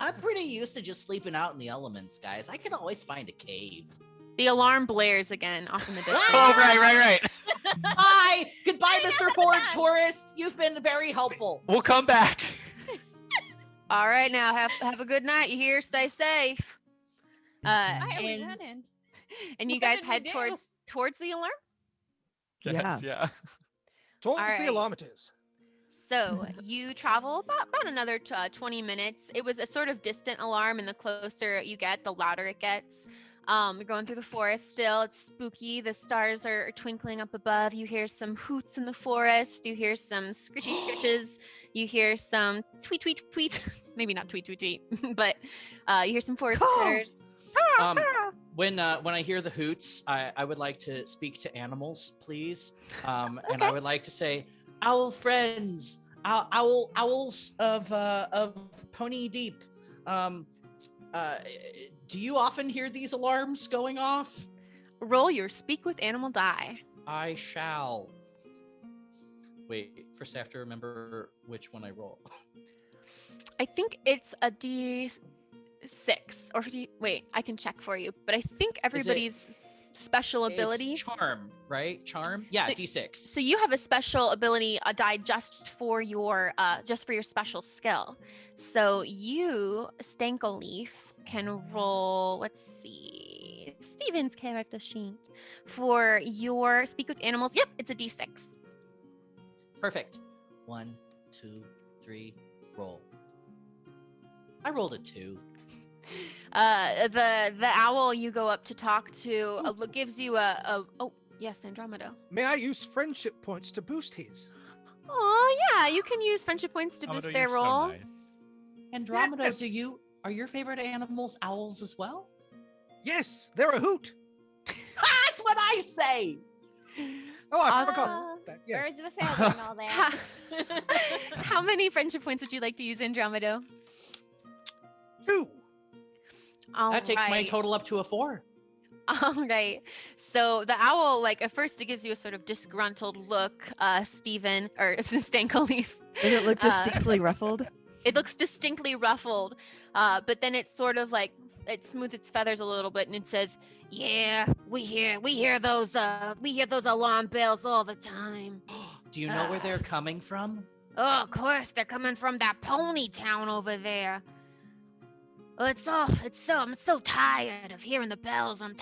[SPEAKER 5] I'm pretty used to just sleeping out in the elements, guys. I can always find a cave.
[SPEAKER 7] The alarm blares again off in the distance.
[SPEAKER 4] Oh, right.
[SPEAKER 5] Bye! Goodbye,
[SPEAKER 2] Hang
[SPEAKER 5] Mr.
[SPEAKER 2] on,
[SPEAKER 5] Ford
[SPEAKER 2] goodbye.
[SPEAKER 5] Tourist. You've been very helpful.
[SPEAKER 4] We'll come back.
[SPEAKER 7] All right, now have a good night. You hear? Stay safe.
[SPEAKER 2] Why are we
[SPEAKER 7] And,
[SPEAKER 2] running?
[SPEAKER 7] and you
[SPEAKER 2] What
[SPEAKER 7] guys
[SPEAKER 2] did we
[SPEAKER 7] head
[SPEAKER 2] do?
[SPEAKER 7] towards the alarm.
[SPEAKER 4] Yes, yeah.
[SPEAKER 6] Towards
[SPEAKER 7] All
[SPEAKER 6] the
[SPEAKER 7] right.
[SPEAKER 6] alarmators.
[SPEAKER 7] So you travel about another 20 minutes. It was a sort of distant alarm, and the closer you get, the louder it gets. You're going through the forest still. It's spooky. The stars are twinkling up above. You hear some hoots in the forest. You hear some scritchy scritches. You hear some tweet, tweet, tweet. Maybe not tweet, tweet, tweet, but you hear some forest critters.
[SPEAKER 5] When I hear the hoots, I would like to speak to animals, please. And I
[SPEAKER 7] Okay.
[SPEAKER 5] would like to say, owl friends, owls of Poneydeep. Do you often hear these alarms going off?
[SPEAKER 7] Roll your speak with animal die.
[SPEAKER 5] I shall. Wait, first I have to remember which one I roll.
[SPEAKER 7] I think it's a D6 or wait, I can check for you, but I think everybody's special ability.
[SPEAKER 5] It's charm, right? Charm? Yeah,
[SPEAKER 7] So-
[SPEAKER 5] D6.
[SPEAKER 7] So you have a special ability, a die just for your special skill. So you, StankleLeaf, can roll. Let's see, Steven's character sheet for your speak with animals. Yep, it's a D6.
[SPEAKER 5] Perfect. 1, 2, 3, roll. I rolled a 2.
[SPEAKER 7] The owl you go up to talk to gives you oh yes, Andromedo.
[SPEAKER 6] May I use friendship points to boost his?
[SPEAKER 7] Oh yeah, you can use friendship points to boost their roll.
[SPEAKER 4] nice.
[SPEAKER 5] Andromedo,
[SPEAKER 6] Yes.
[SPEAKER 5] are your favorite animals owls as well?
[SPEAKER 6] Yes, they're a hoot.
[SPEAKER 5] That's what I say.
[SPEAKER 6] Oh, I
[SPEAKER 7] Awesome.
[SPEAKER 6] forgot that. Yes.
[SPEAKER 2] Birds of a feather and all that.
[SPEAKER 7] How many friendship points would you like to use, Andromedo?
[SPEAKER 6] 2.
[SPEAKER 7] All
[SPEAKER 5] That takes my
[SPEAKER 7] right.
[SPEAKER 5] total up to a 4.
[SPEAKER 7] All right. So the owl, like at first, it gives you a sort of disgruntled look, Stephen or StankleLeaf.
[SPEAKER 3] Does it look distinctly ruffled?
[SPEAKER 7] It looks distinctly ruffled, but then it's sort of like it smooths its feathers a little bit, and it says, "Yeah, we hear those alarm bells all the time."
[SPEAKER 5] Do you know where they're coming from?
[SPEAKER 7] Oh, of course, they're coming from that pony town over there. Well, I'm so tired of hearing the bells. I'm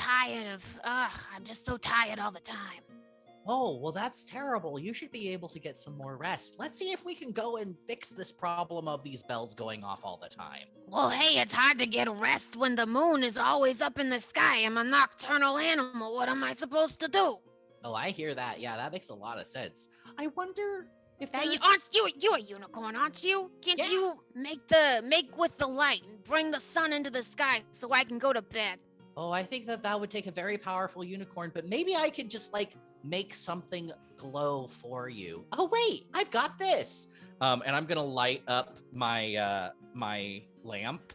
[SPEAKER 7] just so tired all the time.
[SPEAKER 5] Oh, well, that's terrible. You should be able to get some more rest. Let's see if we can go and fix this problem of these bells going off all the time.
[SPEAKER 7] Well, hey, it's hard to get rest when the moon is always up in the sky. I'm a nocturnal animal. What am I supposed to do?
[SPEAKER 5] Oh, I hear that. Yeah, that makes a lot of sense. I wonder if
[SPEAKER 7] Now,
[SPEAKER 5] there's...
[SPEAKER 7] aren't you a unicorn, aren't you? Can't
[SPEAKER 5] Yeah.
[SPEAKER 7] you make with the light and bring the sun into the sky so I can go to bed?
[SPEAKER 5] Oh, I think that would take a very powerful unicorn, but maybe I could just make something glow for you. Oh wait, I've got this. And I'm gonna light up my my lamp,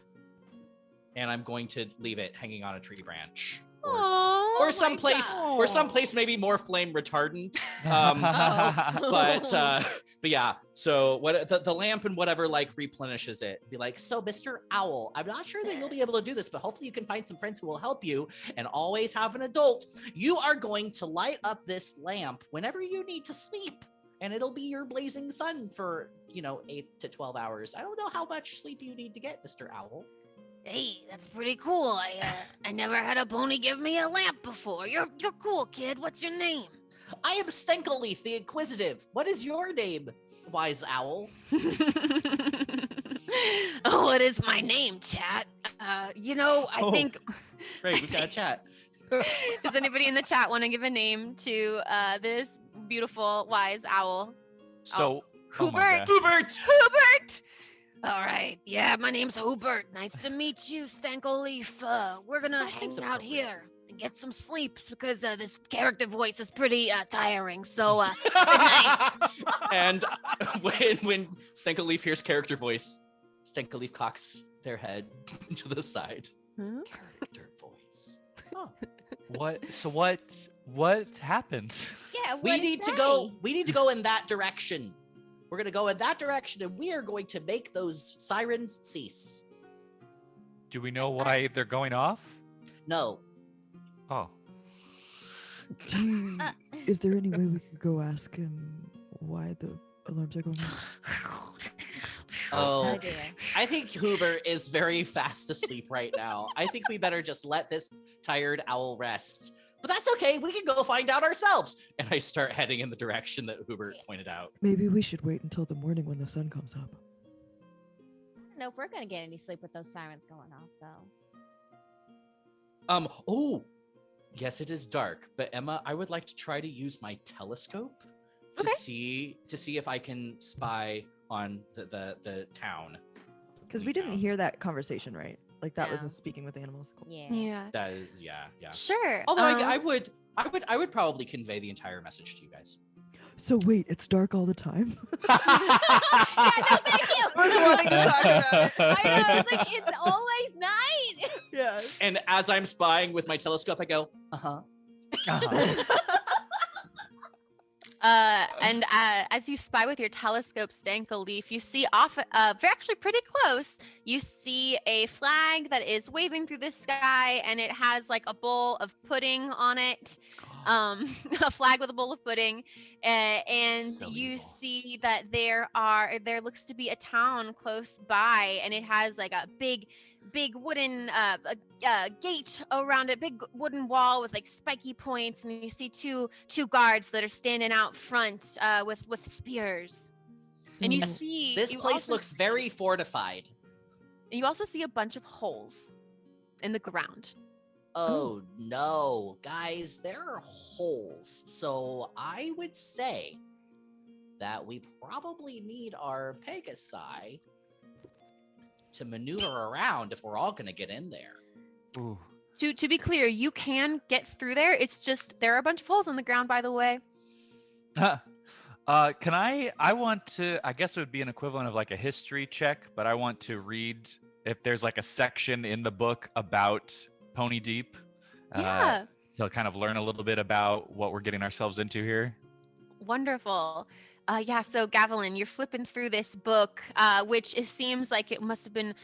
[SPEAKER 5] and I'm going to leave it hanging on a tree branch. Or someplace maybe more flame retardant. But yeah. So what the lamp and whatever replenishes it. Be like, so Mr. Owl, I'm not sure that you'll be able to do this, but hopefully you can find some friends who will help you, and always have an adult. You are going to light up this lamp whenever you need to sleep, and it'll be your blazing sun for 8 to 12 hours. I don't know how much sleep you need to get, Mr. Owl.
[SPEAKER 7] Hey, that's pretty cool. I never had a pony give me a lamp before. You're cool, kid. What's your name?
[SPEAKER 5] I am StankleLeaf the Inquisitive. What is your name, wise owl?
[SPEAKER 7] Oh, what is my name, chat? I think.
[SPEAKER 5] Great, we've got a chat.
[SPEAKER 7] Does anybody in the chat want to give a name to this beautiful wise owl?
[SPEAKER 4] So,
[SPEAKER 7] Hubert.
[SPEAKER 5] Hubert!
[SPEAKER 7] Hubert! All right. Yeah, my name's Hubert. Nice to meet you, StankleLeaf. We're gonna hang out here and get some sleep because this character voice is pretty tiring. So, good night.
[SPEAKER 5] And when StankleLeaf hears character voice, StankleLeaf cocks their head to the side. Character voice. Huh.
[SPEAKER 4] What? So what happened?
[SPEAKER 2] Yeah,
[SPEAKER 5] We need to go in that direction. We're going to go in that direction, and we are going to make those sirens cease.
[SPEAKER 4] Do we know why they're going off?
[SPEAKER 5] No.
[SPEAKER 4] Oh.
[SPEAKER 3] Is there any way we could go ask him why the alarms are going off?
[SPEAKER 5] Oh,
[SPEAKER 2] dear.
[SPEAKER 5] I think Hubert is very fast asleep right now. I think we better just let this tired owl rest. But that's okay. We can go find out ourselves. And I start heading in the direction that Hubert pointed out.
[SPEAKER 3] Maybe we should wait until the morning when the sun comes up.
[SPEAKER 2] I don't know if we're gonna get any sleep with those sirens going off, though.
[SPEAKER 5] Oh, yes, it is dark. But Emma, I would like to try to use my telescope to see if I can spy on the town.
[SPEAKER 3] Because we didn't hear that conversation, right? Like that was
[SPEAKER 2] No.
[SPEAKER 3] a speaking with animals. Cool.
[SPEAKER 2] Yeah.
[SPEAKER 5] That is, yeah.
[SPEAKER 7] Sure.
[SPEAKER 5] Although I would probably convey the entire message to you guys.
[SPEAKER 3] So wait, it's dark all the time?
[SPEAKER 2] Yeah, no, thank you.
[SPEAKER 3] I was wanting to talk about it.
[SPEAKER 2] I know. It's like it's always night.
[SPEAKER 3] Yeah.
[SPEAKER 5] And as I'm spying with my telescope, I go,
[SPEAKER 7] And as you spy with your telescope, StankleLeaf, you see off, actually pretty close, you see a flag that is waving through the sky, and it has like a bowl of pudding on it. A flag with a bowl of pudding, and
[SPEAKER 4] So
[SPEAKER 7] you
[SPEAKER 4] evil.
[SPEAKER 7] see that there looks to be a town close by, and it has like a big wooden gate around it, big wooden wall with like spiky points, and you see two guards that are standing out front with spears. And you
[SPEAKER 3] So-
[SPEAKER 7] see
[SPEAKER 5] this
[SPEAKER 7] you
[SPEAKER 5] place
[SPEAKER 7] also-
[SPEAKER 5] looks very fortified.
[SPEAKER 7] You also see a bunch of holes in the ground.
[SPEAKER 5] Oh no, guys, there are holes. So I would say that we probably need our pegasi to maneuver around if we're all going to get in there.
[SPEAKER 4] Ooh.
[SPEAKER 7] To be clear, you can get through there. It's just there are a bunch of holes in the ground, by the way.
[SPEAKER 4] Can I want to, I guess it would be an equivalent of like a history check, but I want to read if there's like a section in the book about Poneydeep,
[SPEAKER 7] Yeah.
[SPEAKER 4] to kind of learn a little bit about what we're getting ourselves into here.
[SPEAKER 7] Wonderful. Yeah, so Gavelin, you're flipping through this book, which it seems like it must have been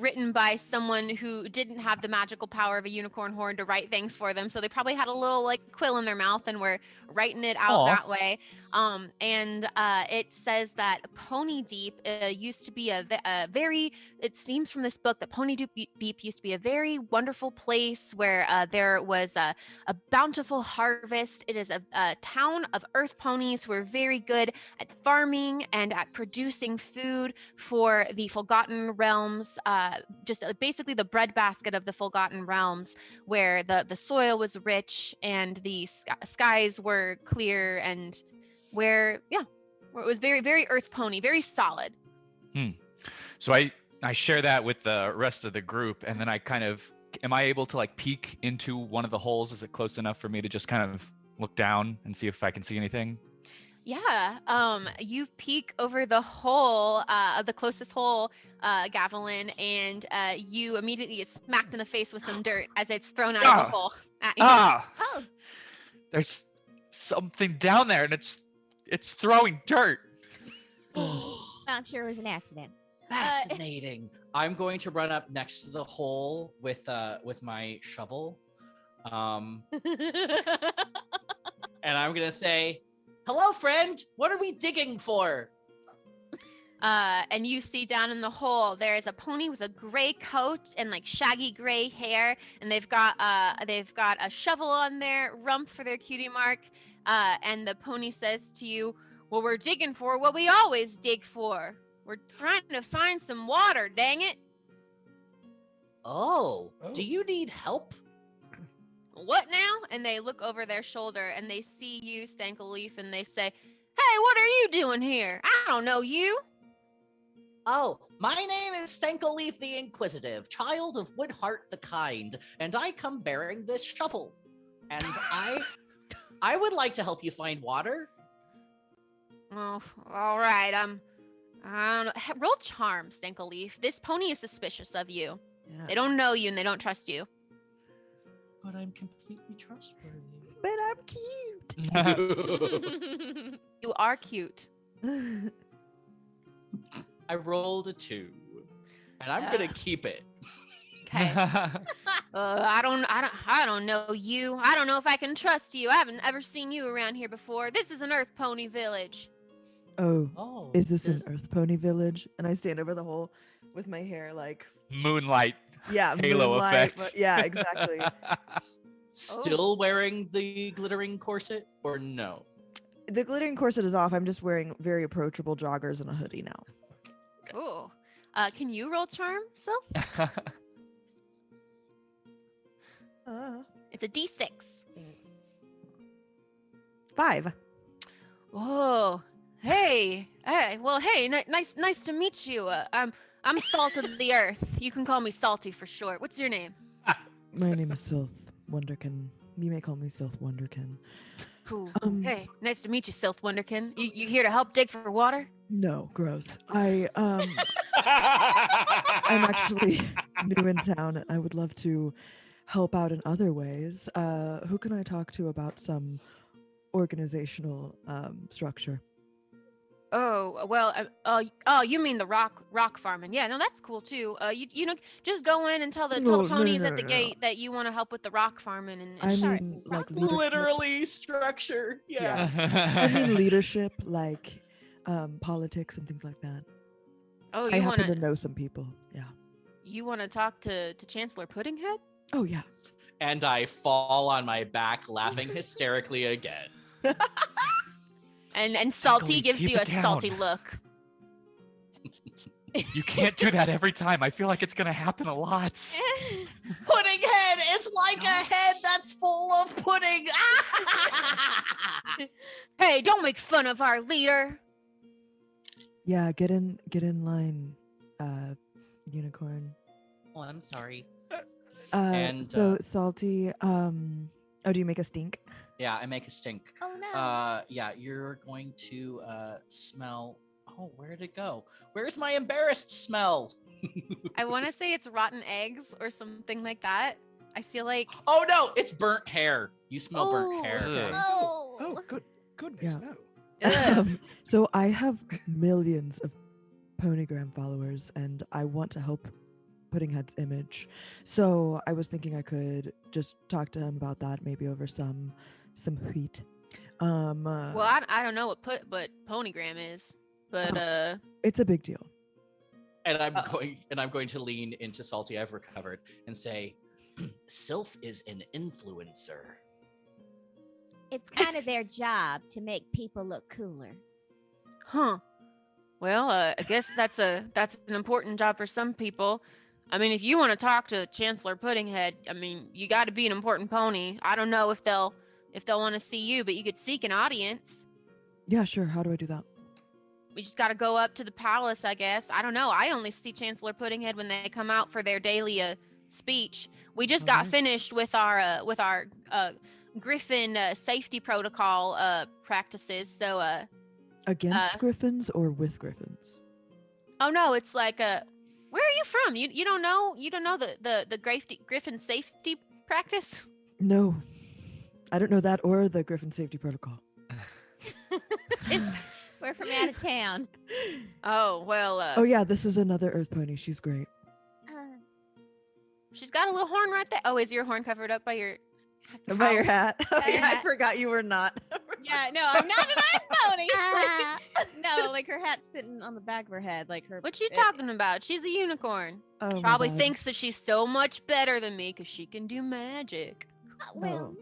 [SPEAKER 7] written by someone who didn't have the magical power of a unicorn horn to write things for them. So they probably had a little like quill in their mouth and were writing it out
[SPEAKER 4] Aw.
[SPEAKER 7] that way. And it says that Poneydeep used to be a very, it seems from this book that Poneydeep used to be a very wonderful place where there was a bountiful harvest. It is a town of earth ponies who are very good at farming and at producing food for the Foalgotten Realms, just basically the breadbasket of the Foalgotten Realms, where the soil was rich and the skies were clear, and where it was very, very earth pony, very solid.
[SPEAKER 4] So I share that with the rest of the group, and then I kind of, am I able to like peek into one of the holes? Is it close enough for me to just kind of look down and see if I can see anything?
[SPEAKER 7] Yeah, you peek over the hole, the closest hole, Gavelin, and you immediately get smacked in the face with some dirt as it's thrown out of the hole at you.
[SPEAKER 2] Oh,
[SPEAKER 4] There's something down there, and it's throwing dirt.
[SPEAKER 2] I'm sure it was an accident.
[SPEAKER 5] Fascinating. I'm going to run up next to the hole with my shovel, and I'm gonna say, "Hello, friend. What are we digging for?"
[SPEAKER 7] And you see down in the hole there is a pony with a gray coat and like shaggy gray hair, and they've got a shovel on their rump for their cutie mark. And the pony says to you, "Well, we're digging for what we always dig for. We're trying to find some water, dang it."
[SPEAKER 5] Oh, do you need help?
[SPEAKER 7] "What now?" And they look over their shoulder and they see you, StankleLeaf, and they say, "Hey, what are you doing here? I don't know you."
[SPEAKER 5] Oh, my name is StankleLeaf the Inquisitive, child of Woodheart the Kind, and I come bearing this shovel. And I would like to help you find water.
[SPEAKER 7] Oh, all right. I don't know. Roll charm, StankleLeaf. This pony is suspicious of you.
[SPEAKER 3] Yeah.
[SPEAKER 7] They don't know you and they don't trust you.
[SPEAKER 5] But I'm completely trustworthy.
[SPEAKER 3] But I'm cute.
[SPEAKER 7] You are cute.
[SPEAKER 5] I rolled a 2, and I'm gonna keep it.
[SPEAKER 7] Okay. I don't know you. I don't know if I can trust you. I haven't ever seen you around here before. This is an Earth Pony village.
[SPEAKER 5] Oh,
[SPEAKER 3] Is this an Earth Pony village? And I stand over the hole with my hair like
[SPEAKER 4] Moonlight.
[SPEAKER 3] Yeah,
[SPEAKER 4] Halo
[SPEAKER 3] moonlight,
[SPEAKER 4] effect.
[SPEAKER 3] but- yeah, exactly.
[SPEAKER 5] Still wearing the glittering corset, or no?
[SPEAKER 3] The glittering corset is off. I'm just wearing very approachable joggers and a hoodie now.
[SPEAKER 7] Ooh. Can you roll charm, Silth? It's a D6.
[SPEAKER 3] 5.
[SPEAKER 7] Whoa. Hey. Well, hey. Nice to meet you. I'm Salt of the Earth. You can call me Salty for short. What's your name?
[SPEAKER 3] My name is Silth Wunderkin. You may call me Silth Wunderkin.
[SPEAKER 7] Cool. Hey, nice to meet you, Silth Wunderkin. You here to help dig for water?
[SPEAKER 3] No, gross. I'm actually new in town. I would love to help out in other ways. Who can I talk to about some organizational structure?
[SPEAKER 7] Oh, well, you mean the rock farming. Yeah, no, that's cool too. You know, just go in and tell the ponies at the gate that you want to help with the rock farming and
[SPEAKER 3] I
[SPEAKER 7] start.
[SPEAKER 3] mean, like leadership.
[SPEAKER 5] Literally structure. Yeah.
[SPEAKER 3] I mean leadership, like politics and things like that.
[SPEAKER 7] Oh,
[SPEAKER 3] I
[SPEAKER 7] you
[SPEAKER 3] happen
[SPEAKER 7] want
[SPEAKER 3] to know some people. Yeah.
[SPEAKER 7] You want to talk to Chancellor Puddinghead?
[SPEAKER 3] Oh yeah.
[SPEAKER 5] And I fall on my back, laughing hysterically again.
[SPEAKER 7] And Salty
[SPEAKER 4] Stankleleaf,
[SPEAKER 7] gives
[SPEAKER 4] keep
[SPEAKER 7] you a
[SPEAKER 4] it down.
[SPEAKER 7] salty look.
[SPEAKER 4] You can't do that every time. I feel like it's gonna happen a lot.
[SPEAKER 5] Pudding head! It's like a head that's full of pudding!
[SPEAKER 7] Hey, don't make fun of our leader.
[SPEAKER 3] Yeah, get in line, unicorn.
[SPEAKER 5] Oh, I'm sorry.
[SPEAKER 3] And so Salty, do you make a stink?
[SPEAKER 5] Yeah, I make a stink.
[SPEAKER 2] Oh no.
[SPEAKER 5] Yeah, you're going to smell. Oh, where'd it go? Where's my embarrassed smell?
[SPEAKER 7] I want to say it's rotten eggs or something like that. I feel like
[SPEAKER 5] Oh no, it's burnt hair. You smell
[SPEAKER 7] Oh,
[SPEAKER 5] burnt hair.
[SPEAKER 4] ugh.
[SPEAKER 6] Oh, goodness,
[SPEAKER 3] Yeah.
[SPEAKER 6] no.
[SPEAKER 7] ugh.
[SPEAKER 3] So I have millions of Ponygram followers, and I want to help Puddinghead's image. So I was thinking I could just talk to him about that, maybe over some wheat.
[SPEAKER 7] Well, I don't know what Ponygram is, but
[SPEAKER 3] It's a big deal.
[SPEAKER 5] And I'm going to lean into Salty I've recovered and say, Silph is an influencer.
[SPEAKER 2] It's kind of their job to make people look cooler.
[SPEAKER 7] huh. Well, I guess that's an important job for some people. I mean, if you want to talk to Chancellor Puddinghead, I mean, you got to be an important pony. I don't know if they'll want to see you, but you could seek an audience.
[SPEAKER 3] Yeah, sure. How do I do that?
[SPEAKER 7] We just got to go up to the palace, I guess. I don't know. I only see Chancellor Puddinghead when they come out for their daily speech. We just got
[SPEAKER 3] Alright.
[SPEAKER 7] finished with our Griffin safety protocol practices. So,
[SPEAKER 3] Against griffins or with griffins?
[SPEAKER 7] oh no, it's like where are you from? You don't know the Griffin safety practice?
[SPEAKER 3] No. I don't know that or the griffin safety protocol.
[SPEAKER 2] We're from out of town.
[SPEAKER 7] Oh well.
[SPEAKER 3] Oh yeah, this is another earth pony. She's great.
[SPEAKER 7] She's got a little horn right there. Oh, is your horn covered up by your
[SPEAKER 3] By your hat. Oh,
[SPEAKER 2] By your
[SPEAKER 3] yeah, I
[SPEAKER 2] hat.
[SPEAKER 3] forgot you were not.
[SPEAKER 2] Yeah, no, I'm not an earth pony. No, like her hat's sitting on the back of her head, like her.
[SPEAKER 7] What you talking about? She's a unicorn.
[SPEAKER 3] Oh, my
[SPEAKER 7] Probably
[SPEAKER 3] bad.
[SPEAKER 7] thinks that she's so much better than me because she can do magic.
[SPEAKER 2] Well,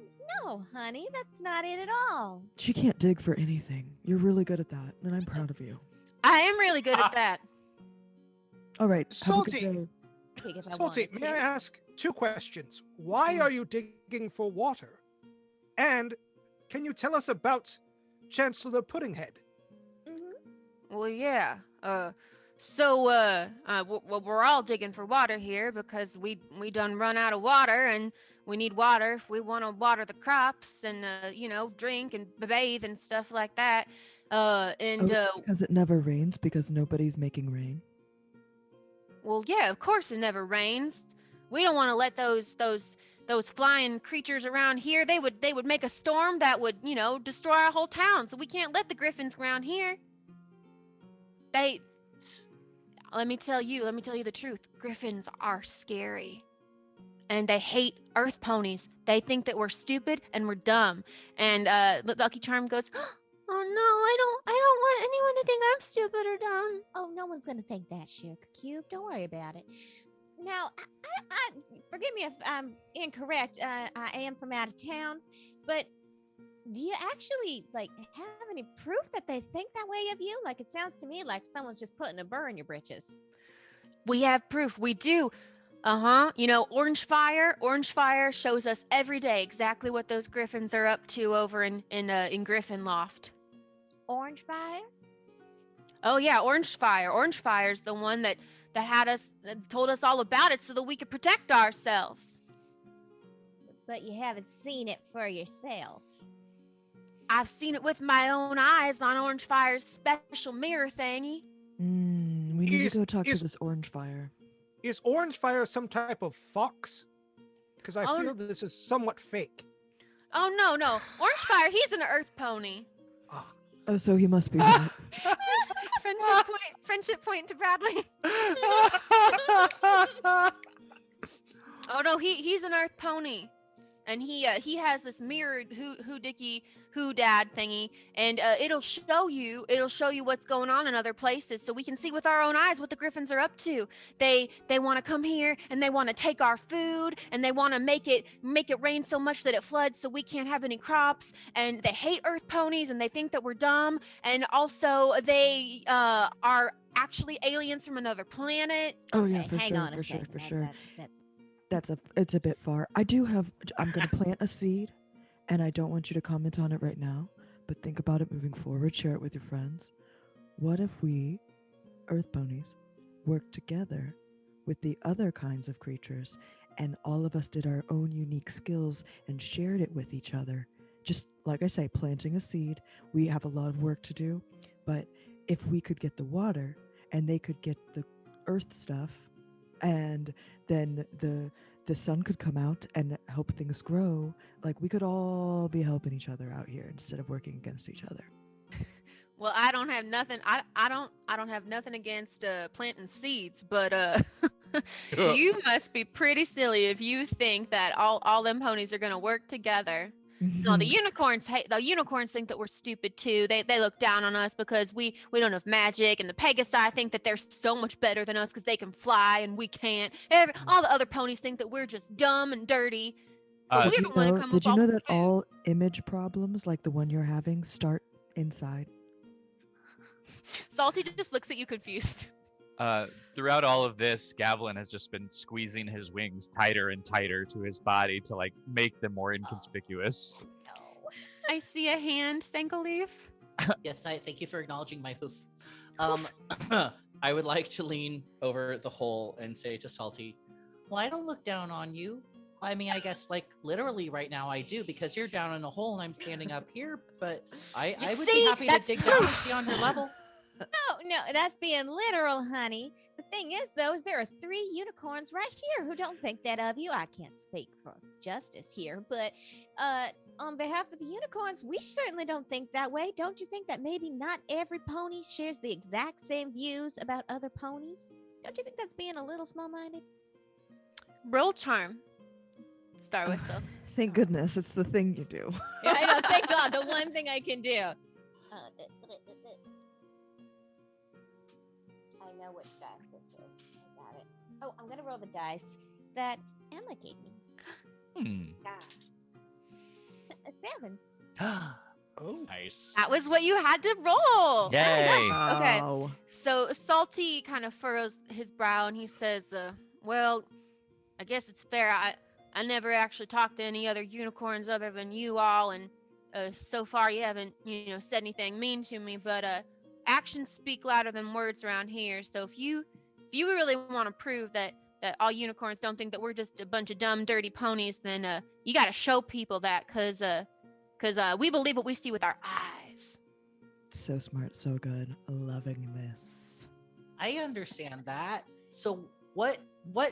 [SPEAKER 2] no, honey, that's not it at all.
[SPEAKER 3] She can't dig for anything. You're really good at that, and I'm proud of you.
[SPEAKER 7] I am really good at that.
[SPEAKER 3] All right. Have a good
[SPEAKER 6] Salty.
[SPEAKER 3] day.
[SPEAKER 2] Take if I
[SPEAKER 6] Salty,
[SPEAKER 2] wanted
[SPEAKER 6] may I
[SPEAKER 2] to.
[SPEAKER 6] ask 2 questions? Why are you digging for water? And can you tell us about Chancellor Puddinghead?
[SPEAKER 7] Well, yeah. We're all digging for water here because we done run out of water and we need water if we want to water the crops and drink and bathe and stuff like that.
[SPEAKER 3] Because it never rains because nobody's making rain.
[SPEAKER 7] Well, yeah, of course it never rains. We don't want to let those flying creatures around here. They would make a storm that would, destroy our whole town. So we can't let the griffins around here. Let me tell you the truth. Griffins are scary. And they hate earth ponies. They think that we're stupid and we're dumb. And Lucky Charm goes, "Oh no, I don't want anyone to think I'm stupid or dumb."
[SPEAKER 2] Oh, no one's gonna think that, Sugar Cube. Don't worry about it. Now, I forgive me if I'm incorrect. I am from out of town, but do you actually have any proof that they think that way of you? Like, it sounds to me like someone's just putting a burr in your britches.
[SPEAKER 7] We have proof. We do. Orangefire shows us every day exactly what those griffins are up to over in Griffinloft.
[SPEAKER 2] Orangefire?
[SPEAKER 7] Oh yeah, Orangefire. Orangefire's the one that told us all about it so that we could protect ourselves.
[SPEAKER 2] But you haven't seen it for yourself.
[SPEAKER 7] I've seen it with my own eyes on Orangefire's special mirror thingy.
[SPEAKER 3] We need to go talk to
[SPEAKER 6] is-
[SPEAKER 3] this Orangefire.
[SPEAKER 6] Is Orangefire some type of fox? Because I
[SPEAKER 7] Oh,
[SPEAKER 6] feel that this is somewhat fake.
[SPEAKER 7] Oh no, Orangefire, he's an earth pony.
[SPEAKER 3] Oh, so he must be right.
[SPEAKER 7] Friendship point to Bradley. Oh no, he's an earth pony, and he has this mirrored who dad thingy, and it'll show you what's going on in other places, so we can see with our own eyes what the griffins are up to. They want to come here and they want to take our food and they want to make it rain so much that it floods so we can't have any crops, and they hate earth ponies and they think that we're dumb, and also they are actually aliens from another planet.
[SPEAKER 3] Oh yeah,
[SPEAKER 2] Okay,
[SPEAKER 3] for
[SPEAKER 2] hang
[SPEAKER 3] sure,
[SPEAKER 2] on a
[SPEAKER 3] for sure,
[SPEAKER 2] second.
[SPEAKER 3] for sure.
[SPEAKER 2] That's
[SPEAKER 3] It's a bit far. I'm gonna plant a seed, and I don't want you to comment on it right now, but think about it moving forward. Share it with your friends. What if we, earth ponies, worked together with the other kinds of creatures, and all of us did our own unique skills and shared it with each other? Just like I say, planting a seed. We have a lot of work to do, but if we could get the water and they could get the earth stuff, and then the sun could come out and help things grow, like we could all be helping each other out here instead of working against each other.
[SPEAKER 7] Well, I don't have nothing. I don't have nothing against planting seeds, but you must be pretty silly if you think that all them ponies are gonna work together. No, the unicorns think that we're stupid too. They look down on us because we don't have magic, and the pegasi think that they're so much better than us because they can fly and we can't. All the other ponies think that we're just dumb and dirty. But we don't want to come
[SPEAKER 3] Did
[SPEAKER 7] up
[SPEAKER 3] you know
[SPEAKER 7] all
[SPEAKER 3] that
[SPEAKER 7] food.
[SPEAKER 3] all image problems, like the one you're having, start inside?
[SPEAKER 7] Salty just looks at you confused.
[SPEAKER 4] Throughout all of this, Gavelin has just been squeezing his wings tighter and tighter to his body to like make them more inconspicuous.
[SPEAKER 7] I see a hand, StankleLeaf.
[SPEAKER 5] Yes, I thank you for acknowledging my hoof. I would like to lean over the hole and say to Salty, well, I don't look down on you. I mean, I guess like literally right now I do because you're down in a hole and I'm standing up here, but I would be happy to dig down and see on your level.
[SPEAKER 2] No, that's being literal, honey. The thing is, though, is there are 3 unicorns right here who don't think that of you. I can't speak for Justice here, but on behalf of the unicorns, we certainly don't think that way. Don't you think that maybe not every pony shares the exact same views about other ponies? Don't you think that's being a little small-minded?
[SPEAKER 7] Roll charm. Start with Sylph.
[SPEAKER 3] Thank goodness, it's the thing you do.
[SPEAKER 2] Yeah, I know. Thank God, the one thing I can do. I know which dice this is. I got it. Oh, I'm gonna roll the dice that Emma gave me. A 7.
[SPEAKER 5] Oh, nice.
[SPEAKER 7] That was what you had to roll.
[SPEAKER 4] Yay!
[SPEAKER 7] Okay.
[SPEAKER 3] Oh.
[SPEAKER 7] So Salty kind of furrows his brow and he says, well, I guess it's fair. I never actually talked to any other unicorns other than you all, and so far you haven't, said anything mean to me, but actions speak louder than words around here. So if you really want to prove that all unicorns don't think that we're just a bunch of dumb, dirty ponies, then you got to show people that, because we believe what we see with our eyes.
[SPEAKER 3] So smart, so good. Loving this.
[SPEAKER 5] I understand that. So what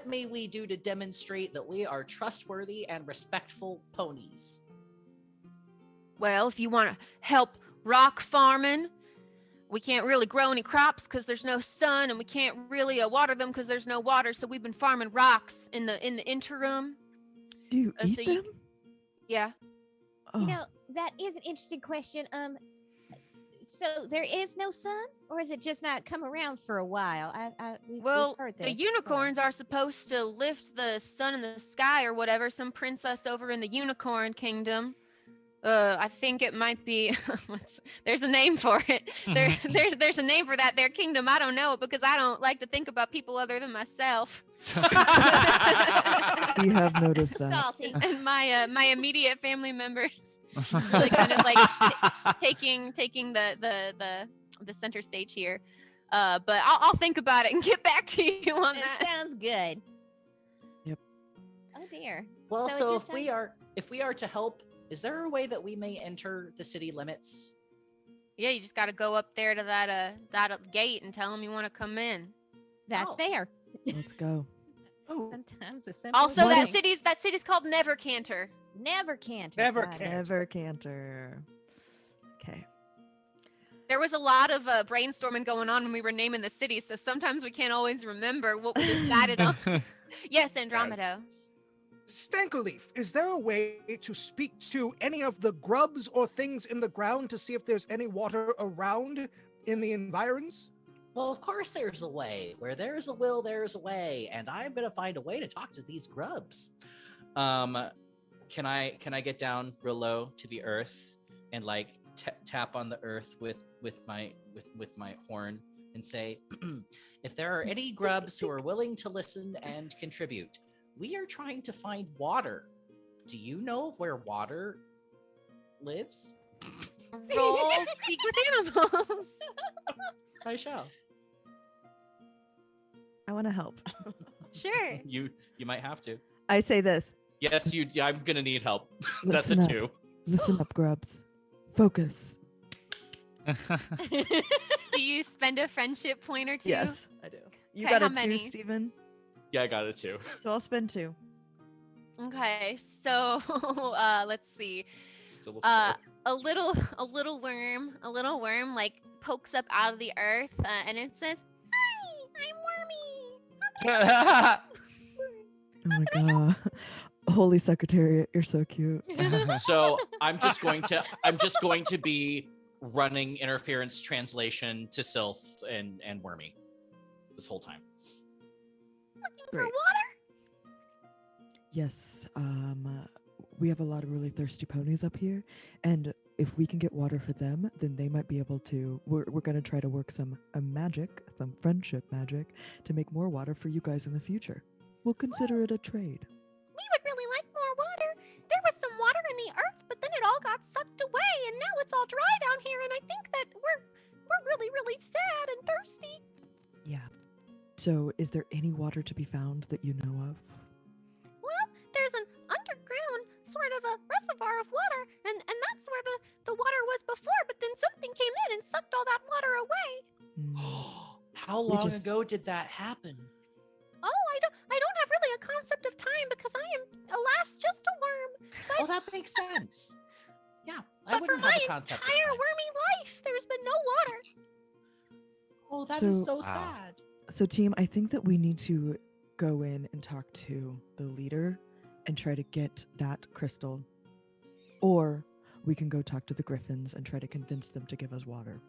[SPEAKER 5] may we do to demonstrate that we are trustworthy and respectful ponies?
[SPEAKER 7] Well, if you want to help rock farming, we can't really grow any crops because there's no sun, and we can't really water them because there's no water. So we've been farming rocks in the interim.
[SPEAKER 3] Do you eat
[SPEAKER 7] so
[SPEAKER 3] them?
[SPEAKER 7] Yeah.
[SPEAKER 3] Oh.
[SPEAKER 2] You know, that is an interesting question. So there is no sun, or is it just not come around for a while? We've heard this.
[SPEAKER 7] The unicorns are supposed to lift the sun in the sky or whatever. Some princess over in the unicorn kingdom. I think it might be. There's a name for it. There's a name for that. Their kingdom. I don't know it because I don't like to think about people other than myself.
[SPEAKER 3] We have noticed that.
[SPEAKER 2] Salty.
[SPEAKER 7] And my immediate family members. Really kind of like taking the center stage here. But I'll think about it and get back to you on
[SPEAKER 2] It
[SPEAKER 7] that.
[SPEAKER 2] sounds good.
[SPEAKER 3] Yep.
[SPEAKER 2] Oh dear.
[SPEAKER 5] Well,
[SPEAKER 2] So it
[SPEAKER 5] so
[SPEAKER 2] just
[SPEAKER 5] if we are to help, is there a way that we may enter the city limits?
[SPEAKER 7] Yeah, you just got to go up there to that gate and tell them you want to come in.
[SPEAKER 2] That's
[SPEAKER 5] Oh.
[SPEAKER 2] fair.
[SPEAKER 3] Let's go.
[SPEAKER 5] Oh,
[SPEAKER 2] Sometimes a simple
[SPEAKER 7] Also,
[SPEAKER 3] What
[SPEAKER 7] that
[SPEAKER 3] if-
[SPEAKER 7] city's called Nevercanter.
[SPEAKER 2] Never can't.
[SPEAKER 6] Never
[SPEAKER 2] got it.
[SPEAKER 6] can't.
[SPEAKER 3] Never canter. Okay.
[SPEAKER 7] There was a lot of brainstorming going on when we were naming the city, so sometimes we can't always remember what we decided on. Yes, Andromedo.
[SPEAKER 6] StankleLeaf, is there a way to speak to any of the grubs or things in the ground to see if there's any water around in the environs?
[SPEAKER 5] well, of course there's a way. Where there's a will, there's a way, and I'm gonna find a way to talk to these grubs. Can I get down real low to the earth and like tap on the earth with my horn and say, if there are any grubs who are willing to listen and contribute, we are trying to find water. Do you know of where water lives?
[SPEAKER 7] Roll speak with animals.
[SPEAKER 5] I shall.
[SPEAKER 3] I want to help.
[SPEAKER 7] Sure.
[SPEAKER 5] You might have to.
[SPEAKER 3] I say this.
[SPEAKER 5] Yes, I'm gonna need help. That's a
[SPEAKER 3] Listen up.
[SPEAKER 5] 2.
[SPEAKER 3] Listen up, grubs. Focus.
[SPEAKER 7] Do you spend a friendship point or two?
[SPEAKER 3] Yes, I do. You
[SPEAKER 7] Okay,
[SPEAKER 3] got
[SPEAKER 7] how
[SPEAKER 3] a 2,
[SPEAKER 7] many?
[SPEAKER 3] Steven?
[SPEAKER 5] Yeah, I got a 2.
[SPEAKER 3] So I'll spend 2.
[SPEAKER 7] Okay, so let's see.
[SPEAKER 4] Still a foe.
[SPEAKER 7] A little worm like pokes up out of the earth, and it says, "Hi, I'm Wormy."
[SPEAKER 3] Oh my god. Holy Secretariat, you're so cute.
[SPEAKER 5] So I'm just going to be running interference translation to Silth and Wormy this whole time.
[SPEAKER 7] Looking for
[SPEAKER 3] Great.
[SPEAKER 7] water?
[SPEAKER 3] Yes, we have a lot of really thirsty ponies up here, and if we can get water for them, then they might be able to. We're going to try to work some magic, some friendship magic, to make more water for you guys in the future. We'll consider it a trade.
[SPEAKER 7] We would really like more water. There was some water in the earth, but then it all got sucked away, and now it's all dry down here. And I think that we're really, really sad and thirsty.
[SPEAKER 3] Yeah. So, is there any water to be found that you know of?
[SPEAKER 7] Well, there's an underground sort of a reservoir of water, and that's where the water was before. But then something came in and sucked all that water away.
[SPEAKER 5] How long ago did that happen?
[SPEAKER 7] Oh, I don't have really a concept of time because I am, alas, just a worm.
[SPEAKER 5] Oh, that makes sense. Yeah, I
[SPEAKER 7] But for
[SPEAKER 5] wouldn't
[SPEAKER 7] my
[SPEAKER 5] have a concept. of
[SPEAKER 7] entire
[SPEAKER 5] time.
[SPEAKER 7] wormy life, there's been no water.
[SPEAKER 5] Oh, that is
[SPEAKER 3] So-
[SPEAKER 5] so sad.
[SPEAKER 3] So, team, I think that we need to go in and talk to the leader and try to get that crystal. Or we can go talk to the griffins and try to convince them to give us water.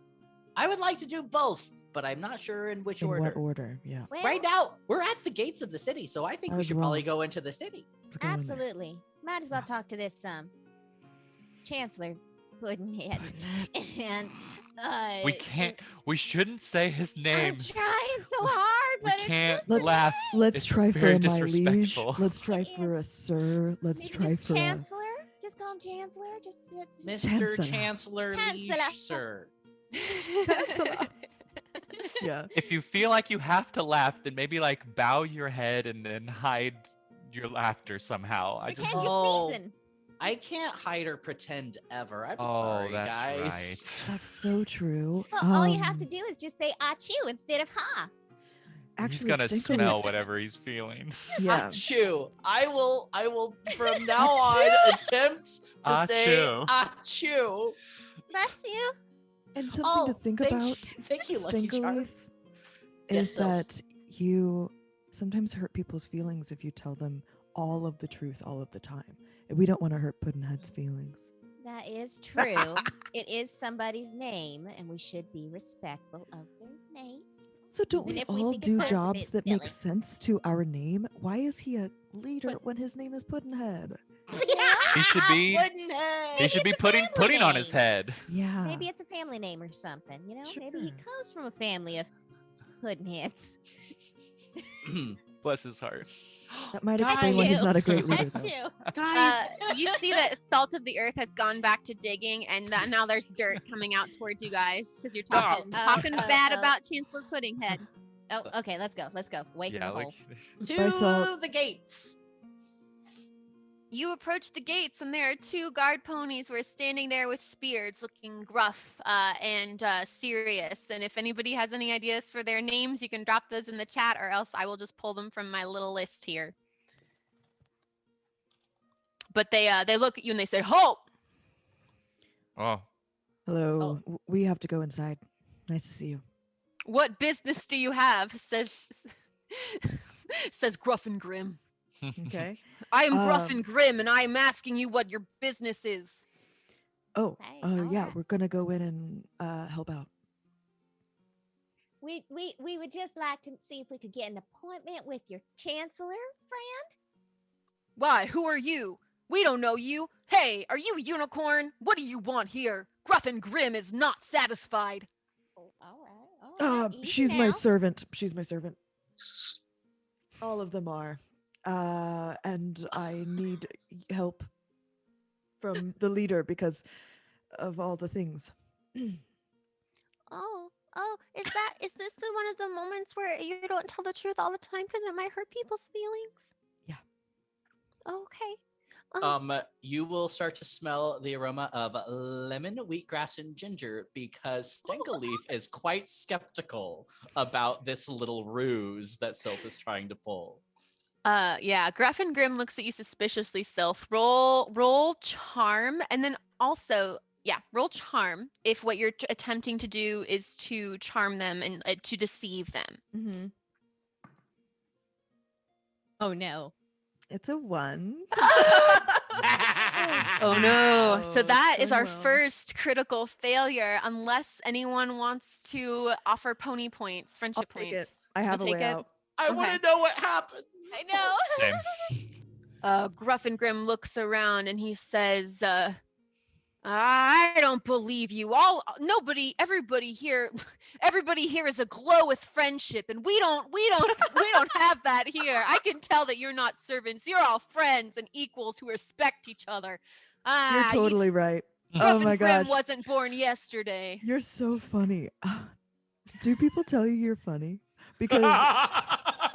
[SPEAKER 5] I would like to do both, but I'm not sure in which
[SPEAKER 3] In
[SPEAKER 5] order.
[SPEAKER 3] what order? Yeah.
[SPEAKER 2] Well,
[SPEAKER 5] Right now, we're at the gates of the city, so I think we
[SPEAKER 3] As
[SPEAKER 5] should
[SPEAKER 3] well.
[SPEAKER 5] probably go into the city.
[SPEAKER 3] Let's go in there.
[SPEAKER 2] absolutely. Might as well talk to this Chancellor Puddinhead. And
[SPEAKER 4] We can't. We shouldn't say his name.
[SPEAKER 2] I'm trying so hard,
[SPEAKER 4] We
[SPEAKER 2] but
[SPEAKER 4] can't
[SPEAKER 2] it's just
[SPEAKER 3] Let's-
[SPEAKER 4] laugh.
[SPEAKER 3] Let's
[SPEAKER 4] It's
[SPEAKER 3] try for
[SPEAKER 4] very
[SPEAKER 3] a my liege.
[SPEAKER 4] disrespectful.
[SPEAKER 3] Let's try for a sir. Let's
[SPEAKER 2] maybe
[SPEAKER 3] try
[SPEAKER 2] just
[SPEAKER 3] for
[SPEAKER 2] Chancellor. Just call him Chancellor. Just
[SPEAKER 5] Mr.
[SPEAKER 3] Chancellor.
[SPEAKER 5] Chancellor Liege,
[SPEAKER 2] Chancellor.
[SPEAKER 5] sir.
[SPEAKER 3] yeah.
[SPEAKER 4] If you feel like you have to laugh, then maybe like bow your head and then hide your laughter somehow. I just.
[SPEAKER 2] pretend
[SPEAKER 5] Oh.
[SPEAKER 2] you're sneezing.
[SPEAKER 5] I can't hide or pretend ever. I'm
[SPEAKER 4] Oh,
[SPEAKER 5] sorry,
[SPEAKER 4] that's
[SPEAKER 5] guys.
[SPEAKER 4] right.
[SPEAKER 3] That's so true.
[SPEAKER 2] Well, all you have to do is just say achoo instead of ha.
[SPEAKER 3] Actually,
[SPEAKER 4] He's gonna
[SPEAKER 3] Stinkleaf-
[SPEAKER 4] smell whatever he's feeling.
[SPEAKER 3] Yeah.
[SPEAKER 5] Achoo. I will from now on attempt to say
[SPEAKER 4] Achoo.
[SPEAKER 5] achoo.
[SPEAKER 7] Bless you.
[SPEAKER 3] And something
[SPEAKER 5] Oh,
[SPEAKER 3] to think
[SPEAKER 5] thank
[SPEAKER 3] about,
[SPEAKER 5] you- thank you, Lucky Charm.
[SPEAKER 3] Stinkleaf,
[SPEAKER 5] Yes,
[SPEAKER 3] is
[SPEAKER 5] Sylph.
[SPEAKER 3] that you sometimes hurt people's feelings if you tell them all of the truth all of the time. And we don't want to hurt Puddinhead's feelings.
[SPEAKER 2] That is true. It is somebody's name, and we should be respectful of their name.
[SPEAKER 3] So don't
[SPEAKER 2] Even
[SPEAKER 3] we
[SPEAKER 2] if we
[SPEAKER 3] all
[SPEAKER 2] think it
[SPEAKER 3] do
[SPEAKER 2] sounds a
[SPEAKER 3] jobs
[SPEAKER 2] bit
[SPEAKER 3] that make
[SPEAKER 2] silly.
[SPEAKER 3] sense to our name? Why is he a leader
[SPEAKER 5] But-
[SPEAKER 3] when his name is Puddinhead?
[SPEAKER 4] He should be.
[SPEAKER 5] Puddinhead.
[SPEAKER 4] He should be
[SPEAKER 2] it's a
[SPEAKER 4] putting
[SPEAKER 2] family
[SPEAKER 4] pudding on his
[SPEAKER 2] name.
[SPEAKER 4] head.
[SPEAKER 3] Yeah.
[SPEAKER 2] Maybe it's a family name or something, you know? Maybe he
[SPEAKER 3] Sure.
[SPEAKER 2] comes from a family of Puddinheads.
[SPEAKER 4] Bless his heart.
[SPEAKER 3] That might
[SPEAKER 5] Guys.
[SPEAKER 3] explain why he's not a great leader.
[SPEAKER 2] That's
[SPEAKER 3] though.
[SPEAKER 2] you.
[SPEAKER 5] Guys,
[SPEAKER 7] You see that Salt of the Earth has gone back to digging, and that now there's dirt coming out towards you guys because you're talking
[SPEAKER 2] Oh,
[SPEAKER 7] bad
[SPEAKER 2] oh.
[SPEAKER 7] about Chancellor Puddinghead.
[SPEAKER 2] Oh, okay, let's go. Let's go. Away from
[SPEAKER 4] Yeah,
[SPEAKER 2] the
[SPEAKER 4] like
[SPEAKER 2] hole.
[SPEAKER 5] to
[SPEAKER 3] Bye, Salt.
[SPEAKER 5] the gates.
[SPEAKER 7] You approach the gates, and there are two guard ponies who are standing there with spears, looking gruff and serious. And if anybody has any ideas for their names, you can drop those in the chat, or else I will just pull them from my little list here. But they look at you and they say, "Halt!"
[SPEAKER 4] oh,
[SPEAKER 3] Hello.
[SPEAKER 5] Oh.
[SPEAKER 3] We have to go inside. Nice to see you.
[SPEAKER 7] "What business do you have?" says Gruff and Grim.
[SPEAKER 3] Okay.
[SPEAKER 7] I am Gruff
[SPEAKER 3] Um,
[SPEAKER 7] and Grim, and I am asking you what your business is.
[SPEAKER 3] Oh,
[SPEAKER 2] Hey,
[SPEAKER 3] yeah,
[SPEAKER 2] alright.
[SPEAKER 3] we're gonna go in and help out.
[SPEAKER 2] We would just like to see if we could get an appointment with your chancellor friend.
[SPEAKER 7] Why? Who are you? We don't know you. Hey, are you a unicorn? What do you want here? Gruff and Grim is not satisfied.
[SPEAKER 2] Oh, all right. Easy
[SPEAKER 3] She's my
[SPEAKER 2] now.
[SPEAKER 3] servant. She's my servant. All of them are. And I need help from the leader because of all the things.
[SPEAKER 7] Oh, is this the one of the moments where you don't tell the truth all the time because it might hurt people's feelings?
[SPEAKER 3] Yeah.
[SPEAKER 7] Okay.
[SPEAKER 5] You will start to smell the aroma of lemon, wheatgrass, and ginger because StankleLeaf is quite skeptical about this little ruse that Silph is trying to pull.
[SPEAKER 7] Yeah, Gruffin Grim looks at you suspiciously, Silth. Roll charm, and then also, yeah, roll charm if what you're attempting to do is to charm them and to deceive them.
[SPEAKER 3] Mm-hmm.
[SPEAKER 2] Oh no.
[SPEAKER 3] It's a 1.
[SPEAKER 7] Oh no. So
[SPEAKER 3] Oh,
[SPEAKER 7] that
[SPEAKER 3] it's
[SPEAKER 7] is our
[SPEAKER 3] going well.
[SPEAKER 7] first critical failure, unless anyone wants to offer pony points,
[SPEAKER 3] I'll
[SPEAKER 7] friendship
[SPEAKER 3] take
[SPEAKER 7] points.
[SPEAKER 3] it. I have a
[SPEAKER 7] take
[SPEAKER 3] way
[SPEAKER 7] it?
[SPEAKER 3] out.
[SPEAKER 5] I want
[SPEAKER 7] Okay.
[SPEAKER 5] to know what happens.
[SPEAKER 2] I know.
[SPEAKER 4] Same.
[SPEAKER 7] Gruffin Grim looks around and he says, I don't believe you. Everybody here is aglow with friendship, and we don't have that here. I can tell that you're not servants. You're all friends and equals who respect each other.
[SPEAKER 3] You're totally right. Oh
[SPEAKER 7] Gruffin
[SPEAKER 3] my
[SPEAKER 7] Grim
[SPEAKER 3] gosh.
[SPEAKER 7] wasn't born yesterday.
[SPEAKER 3] You're so funny. Do people tell you you're funny? Because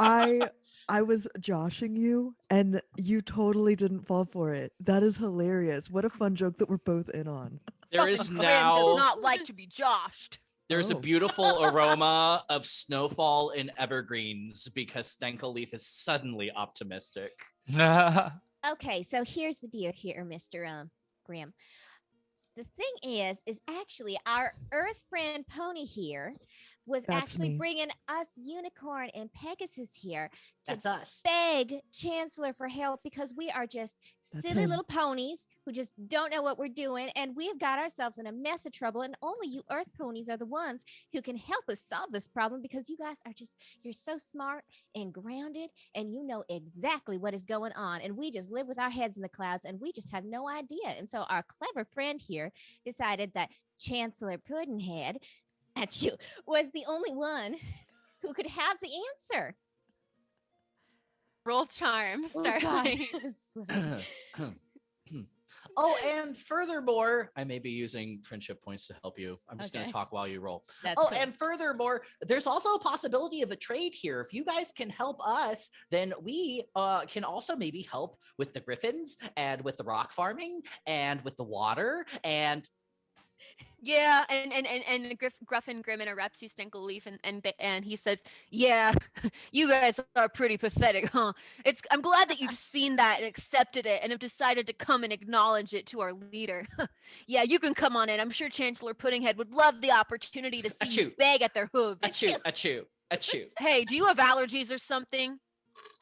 [SPEAKER 3] I was joshing you and you totally didn't fall for it. That is hilarious. What a fun joke that we're both in on.
[SPEAKER 5] There is
[SPEAKER 7] Gruffin Grim does
[SPEAKER 5] now
[SPEAKER 7] not like to be joshed.
[SPEAKER 5] there's a
[SPEAKER 3] Oh.
[SPEAKER 5] beautiful aroma of snowfall in evergreens because StankleLeaf is suddenly optimistic.
[SPEAKER 2] Okay, so here's the deal here, Mr. Grimm. The thing is actually our Earth friend Pony here was
[SPEAKER 3] That's
[SPEAKER 2] actually
[SPEAKER 3] me.
[SPEAKER 2] bringing us Unicorn and Pegasus here to
[SPEAKER 5] That's us.
[SPEAKER 2] beg Chancellor for help because we are just
[SPEAKER 3] That's
[SPEAKER 2] silly
[SPEAKER 3] him.
[SPEAKER 2] little ponies who just don't know what we're doing, and we've got ourselves in a mess of trouble, and only you Earth ponies are the ones who can help us solve this problem because you guys are you're so smart and grounded, and you know exactly what is going on, and we just live with our heads in the clouds, and we just have no idea. And so our clever friend here decided that Chancellor Puddinhead at you was the only one who could have the answer.
[SPEAKER 7] Roll charm,
[SPEAKER 2] Oh, God.
[SPEAKER 7] Starlight.
[SPEAKER 5] Oh, and furthermore, I may be using friendship points to help you. I'm just going
[SPEAKER 2] Okay.
[SPEAKER 5] to talk while you roll.
[SPEAKER 2] That's
[SPEAKER 5] Oh,
[SPEAKER 2] cool.
[SPEAKER 5] and furthermore, there's also a possibility of a trade here. If you guys can help us, then we can also maybe help with the griffins and with the rock farming and with the water and
[SPEAKER 7] Yeah, and Gruffin Grim interrupts you, StankleLeaf, and he says, "Yeah, you guys are pretty pathetic, huh? I'm glad that you've seen that and accepted it, and have decided to come and acknowledge it to our leader. Yeah, you can come on in. I'm sure Chancellor Puddinghead would love the opportunity to see you
[SPEAKER 5] Achoo.
[SPEAKER 7] beg at their hooves.
[SPEAKER 5] achoo.
[SPEAKER 7] Hey, do you have allergies or something?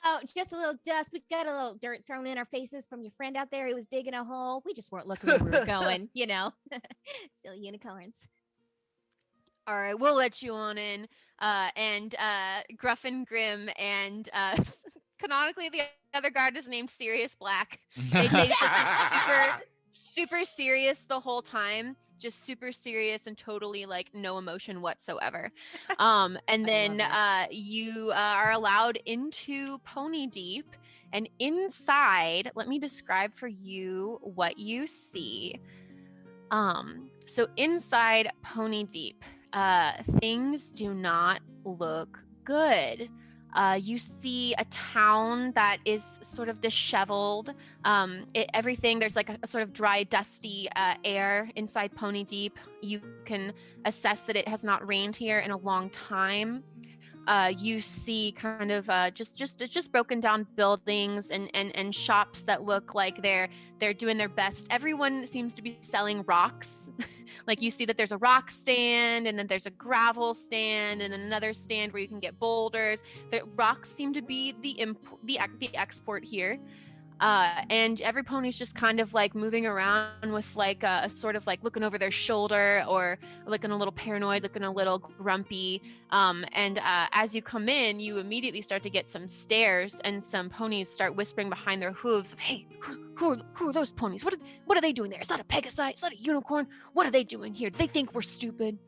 [SPEAKER 2] Oh, just a little dust. We got a little dirt thrown in our faces from your friend out there. He was digging a hole. We just weren't looking where we were going, you know. Silly unicorns.
[SPEAKER 7] All right, we'll let you on in." And Gruffin Grim and canonically the other guard is named Sirius Black. They just super serious the whole time, just super serious and totally like no emotion whatsoever. And then you are allowed into Poneydeep, and inside, let me describe for you what you see. So inside Poneydeep, things do not look good. You see a town that is sort of disheveled. Everything, there's like a sort of dry, dusty air inside Poneydeep. You can assess that it has not rained here in a long time. You see kind of just broken down buildings and shops that look like they're doing their best. Everyone seems to be selling rocks. Like you see that there's a rock stand, and then there's a gravel stand, and then another stand where you can get boulders. The rocks seem to be the export here. And every pony's just kind of like moving around with like a sort of like looking over their shoulder, or looking a little paranoid, looking a little grumpy. And as you come in, you immediately start to get some stares, and some ponies start whispering behind their hooves, "Hey, who are those ponies? What are they doing there? Is that a pegasi? Is that a unicorn? What are they doing here? Do they think we're stupid?"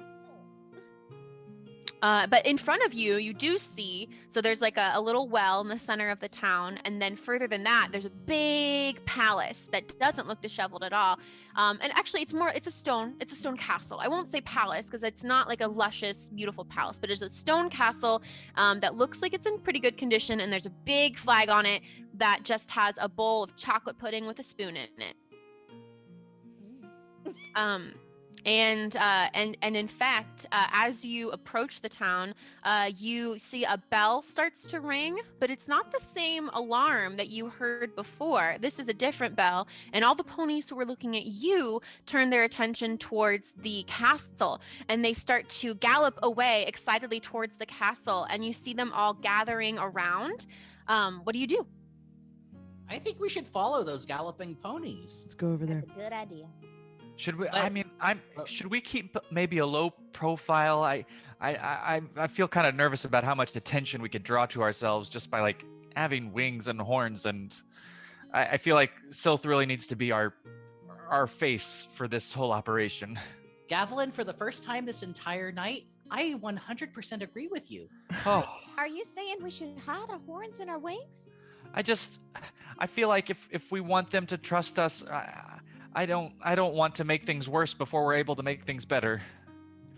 [SPEAKER 7] But in front of you, you do see, so there's like a little well in the center of the town, and then further than that, there's a big palace that doesn't look disheveled at all. And actually, it's a stone castle. I won't say palace because it's not like a luscious, beautiful palace, but it's a stone castle that looks like it's in pretty good condition, and there's a big flag on it that just has a bowl of chocolate pudding with a spoon in it. And in fact, as you approach the town, you see a bell starts to ring, but it's not the same alarm that you heard before. This is a different bell, and all the ponies who were looking at you turn their attention towards the castle, and they start to gallop away excitedly towards the castle, and you see them all gathering around. What do you do?
[SPEAKER 5] I think we should follow those galloping ponies.
[SPEAKER 3] Let's go over there.
[SPEAKER 2] That's a good idea.
[SPEAKER 4] Should we?
[SPEAKER 5] But-
[SPEAKER 4] I mean, should we keep maybe a low profile? I feel kind of nervous about how much attention we could draw to ourselves just by like having wings and horns, and I feel like Silth really needs to be our face for this whole operation.
[SPEAKER 5] Gavelin, for the first time this entire night, I 100% agree with you.
[SPEAKER 4] Oh,
[SPEAKER 2] Are you saying we should hide our horns and our wings?
[SPEAKER 4] I feel like if we want them to trust us, I don't want to make things worse before we're able to make things better.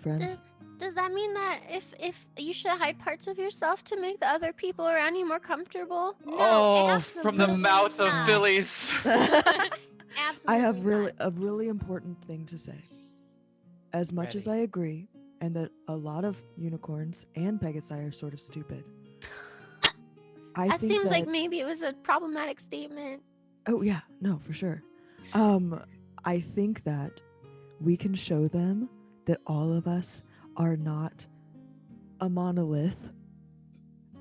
[SPEAKER 3] Friends?
[SPEAKER 7] Does that mean that if you should hide parts of yourself to make the other people around you more comfortable?
[SPEAKER 4] Oh, from the
[SPEAKER 2] absolutely
[SPEAKER 4] mouth of
[SPEAKER 2] not.
[SPEAKER 4] Phillies.
[SPEAKER 2] Absolutely.
[SPEAKER 3] I have
[SPEAKER 2] not.
[SPEAKER 3] a really important thing to say. As much as I
[SPEAKER 5] Ready.
[SPEAKER 3] agree, and that a lot of unicorns and pegasi are sort of stupid. I
[SPEAKER 7] That
[SPEAKER 3] think
[SPEAKER 7] seems like
[SPEAKER 3] that-
[SPEAKER 7] maybe it was a problematic statement.
[SPEAKER 3] Oh yeah, no, for sure. I think that we can show them that all of us are not a monolith.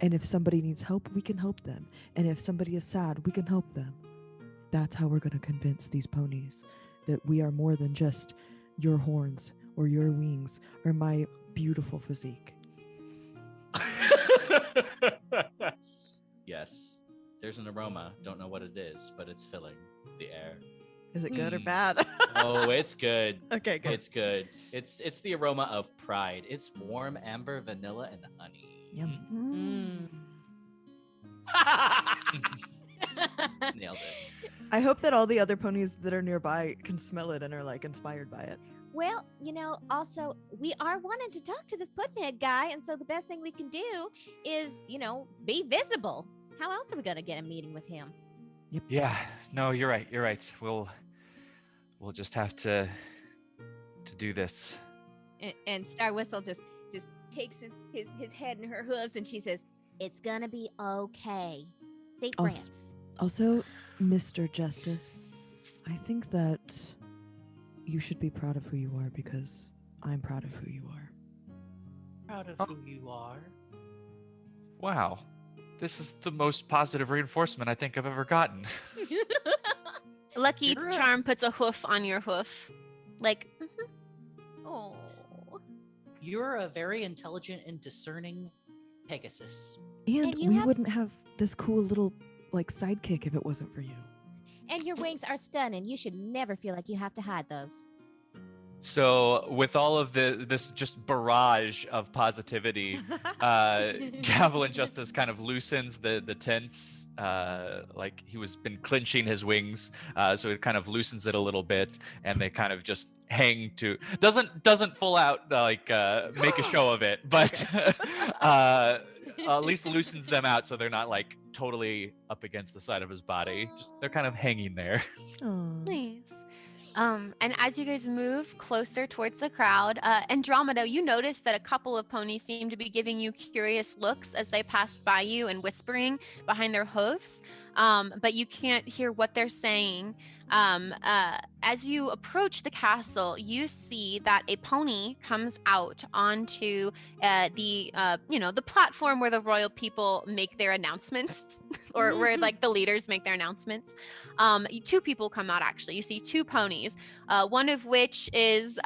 [SPEAKER 3] And if somebody needs help, we can help them. And if somebody is sad, we can help them. That's how we're going to convince these ponies that we are more than just your horns or your wings or my beautiful physique.
[SPEAKER 5] Yes, there's an aroma. Don't know what it is, but it's filling the air.
[SPEAKER 3] Is it good or
[SPEAKER 5] Mm.
[SPEAKER 3] bad?
[SPEAKER 5] Oh, it's good.
[SPEAKER 3] Okay, good.
[SPEAKER 5] It's good. It's the aroma of pride. It's warm amber, vanilla, and honey.
[SPEAKER 3] Yum.
[SPEAKER 5] Nailed it.
[SPEAKER 3] I hope that all the other ponies that are nearby can smell it and are like inspired by it.
[SPEAKER 2] Well, also, we are wanting to talk to this Puddinhead guy, and so the best thing we can do is, be visible. How else are we going to get a meeting with him?
[SPEAKER 4] Yeah, no, you're right. You're right. We'll just have to do this.
[SPEAKER 2] And Star Whistle just takes his head in her hooves, and she says, "It's going to be okay." Deep
[SPEAKER 3] Also-
[SPEAKER 2] breaths.
[SPEAKER 3] Also, Mr. Justice, I think that you should be proud of who you are because I'm proud of who you are.
[SPEAKER 5] Proud of who you are.
[SPEAKER 4] Wow, this is the most positive reinforcement I think I've ever gotten.
[SPEAKER 7] Lucky
[SPEAKER 5] You're a-
[SPEAKER 7] Charm puts a hoof on your hoof. Like,
[SPEAKER 2] Oh.
[SPEAKER 5] You're a very intelligent and discerning Pegasus.
[SPEAKER 3] And
[SPEAKER 2] you
[SPEAKER 3] we
[SPEAKER 2] have
[SPEAKER 3] wouldn't have this cool little sidekick if it wasn't for you.
[SPEAKER 2] And your wings are stunning. You should never feel like you have to hide those.
[SPEAKER 4] So with all of this just barrage of positivity, Gavelin Justice kind of loosens the tense, like he was been clenching his wings, so it kind of loosens it a little bit, and they kind of just hang to doesn't full out make a show of it, but at least loosens them out so they're not like totally up against the side of his body. Just they're kind of hanging there.
[SPEAKER 3] Aw.
[SPEAKER 7] nice. And as you guys move closer towards the crowd, Andromedo, you notice that a couple of ponies seem to be giving you curious looks as they pass by you and whispering behind their hoofs, but you can't hear what they're saying. As you approach the castle, you see that a pony comes out onto the platform where the royal people make their announcements, or where like the leaders make their announcements. Two people come out actually. You see two ponies, one of which is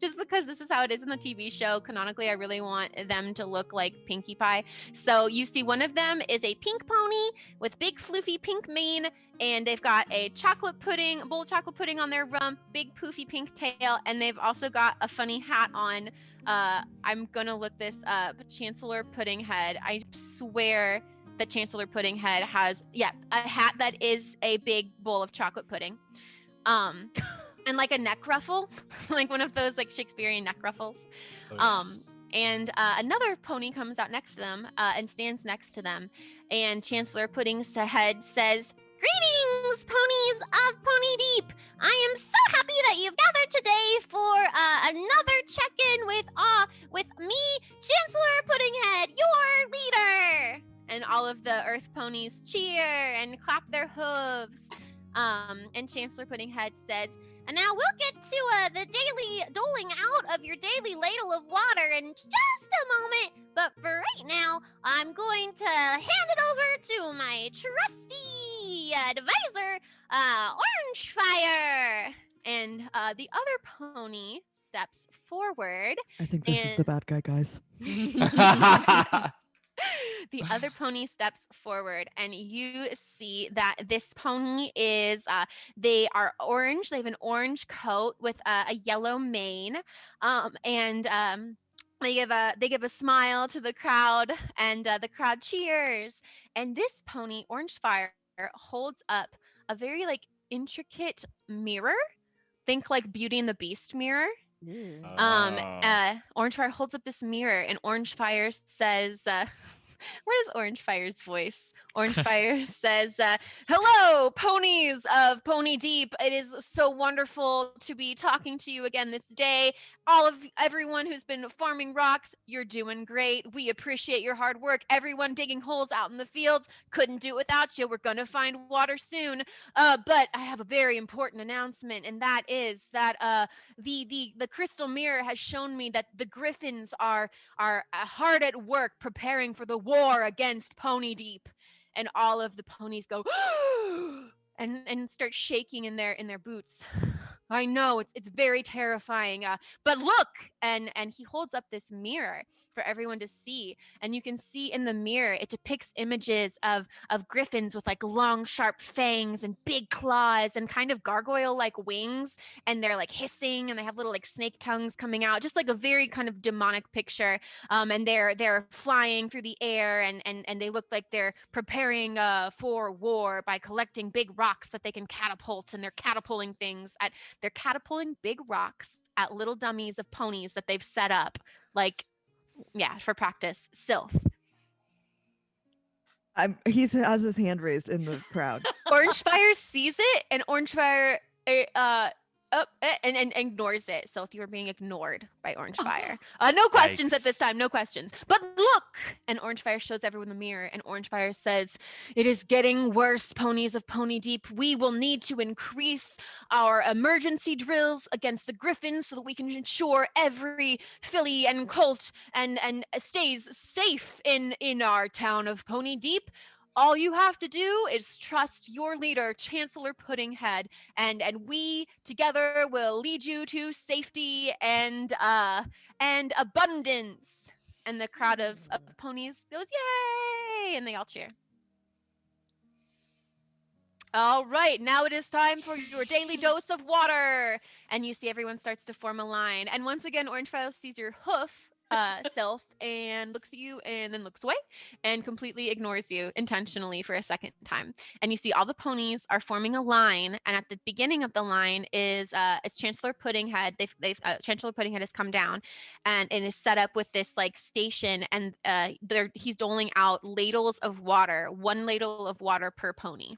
[SPEAKER 7] just because this is how it is in the TV show, canonically, I really want them to look like Pinkie Pie. So you see one of them is a pink pony with big floofy pink mane, and they've got a bowl of chocolate pudding on their rump, big poofy pink tail, and they've also got a funny hat on. I'm gonna look this up. Chancellor Puddinghead. I swear that Chancellor Puddinghead has, a hat that is a big bowl of chocolate pudding. And like a neck ruffle, like one of those like Shakespearean neck ruffles.
[SPEAKER 5] Oh, yes.
[SPEAKER 7] And another pony comes out next to them and stands next to them. And Chancellor Puddinghead says, Greetings, ponies of Poneydeep. I am so happy that you've gathered today for another check-in with me, Chancellor Puddinghead, your leader. And all of the Earth ponies cheer and clap their hooves. And Chancellor Puddinghead says, and now we'll get to the daily doling out of your daily ladle of water in just a moment. But for right now, I'm going to hand it over to my trusty advisor, Orangefire. And the other pony steps forward.
[SPEAKER 3] I think this is the bad guy, guys.
[SPEAKER 7] The other pony steps forward, and you see that this pony is they are orange. They have an orange coat with a yellow mane, and they give a smile to the crowd, and the crowd cheers. And this pony, Orangefire, holds up a very intricate mirror. Think like Beauty and the Beast mirror. Orangefire holds up this mirror, and Orangefire says, what is Orangefire's voice? Orangefire says, hello, ponies of Poneydeep. It is so wonderful to be talking to you again this day. Everyone who's been farming rocks, you're doing great. We appreciate your hard work. Everyone digging holes out in the fields, couldn't do it without you. We're going to find water soon. But I have a very important announcement, and that is that the crystal mirror has shown me that the griffins are hard at work preparing for the war against Poneydeep. And all of the ponies go and start shaking in their boots. I know it's very terrifying, but look, and he holds up this mirror for everyone to see, and you can see in the mirror it depicts images of griffins with long sharp fangs and big claws and kind of gargoyle wings, and they're hissing, and they have little snake tongues coming out, just a very kind of demonic picture. And they're flying through the air, and they look like they're preparing for war by collecting big rocks that they can catapult, and they're catapulting big rocks at little dummies of ponies that they've set up, for practice. Silth.
[SPEAKER 3] He has his hand raised in the crowd.
[SPEAKER 7] Orangefire sees it, and Orangefire and ignores it. Silth, you are being ignored by Orangefire. No questions at this time, no questions. But look! And Orangefire shows everyone the mirror, and Orangefire says, it is getting worse, ponies of Poneydeep. We will need to increase our emergency drills against the griffins so that we can ensure every filly and colt and stays safe in our town of Poneydeep. All you have to do is trust your leader, Chancellor Puddinghead, and we together will lead you to safety and abundance. And the crowd of ponies goes, yay! And they all cheer. All right, now it is time for your daily dose of water. And you see everyone starts to form a line. And once again, Orangefire sees your hoof, Silth, and looks at you and then looks away and completely ignores you intentionally for a second time. And you see all the ponies are forming a line, and at the beginning of the line is it's Chancellor Puddinghead. Chancellor Puddinghead has come down and is set up with this station, and he's doling out ladles of water, 1 ladle of water per pony.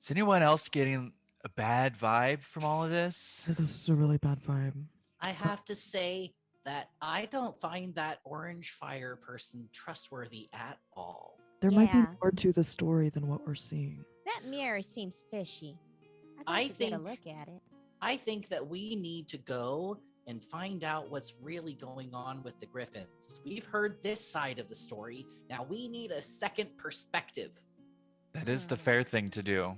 [SPEAKER 4] Is anyone else getting a bad vibe from all of this?
[SPEAKER 3] This is a really bad vibe.
[SPEAKER 5] I have to say that I don't find that Orangefire person trustworthy at all.
[SPEAKER 3] There might be more to the story than what we're seeing.
[SPEAKER 2] That mirror seems fishy.
[SPEAKER 5] I
[SPEAKER 2] I'd
[SPEAKER 5] think
[SPEAKER 2] get a look at it.
[SPEAKER 5] I think that we need to go and find out what's really going on with the Griffins. We've heard this side of the story. Now we need a second perspective.
[SPEAKER 4] That is the fair thing to do.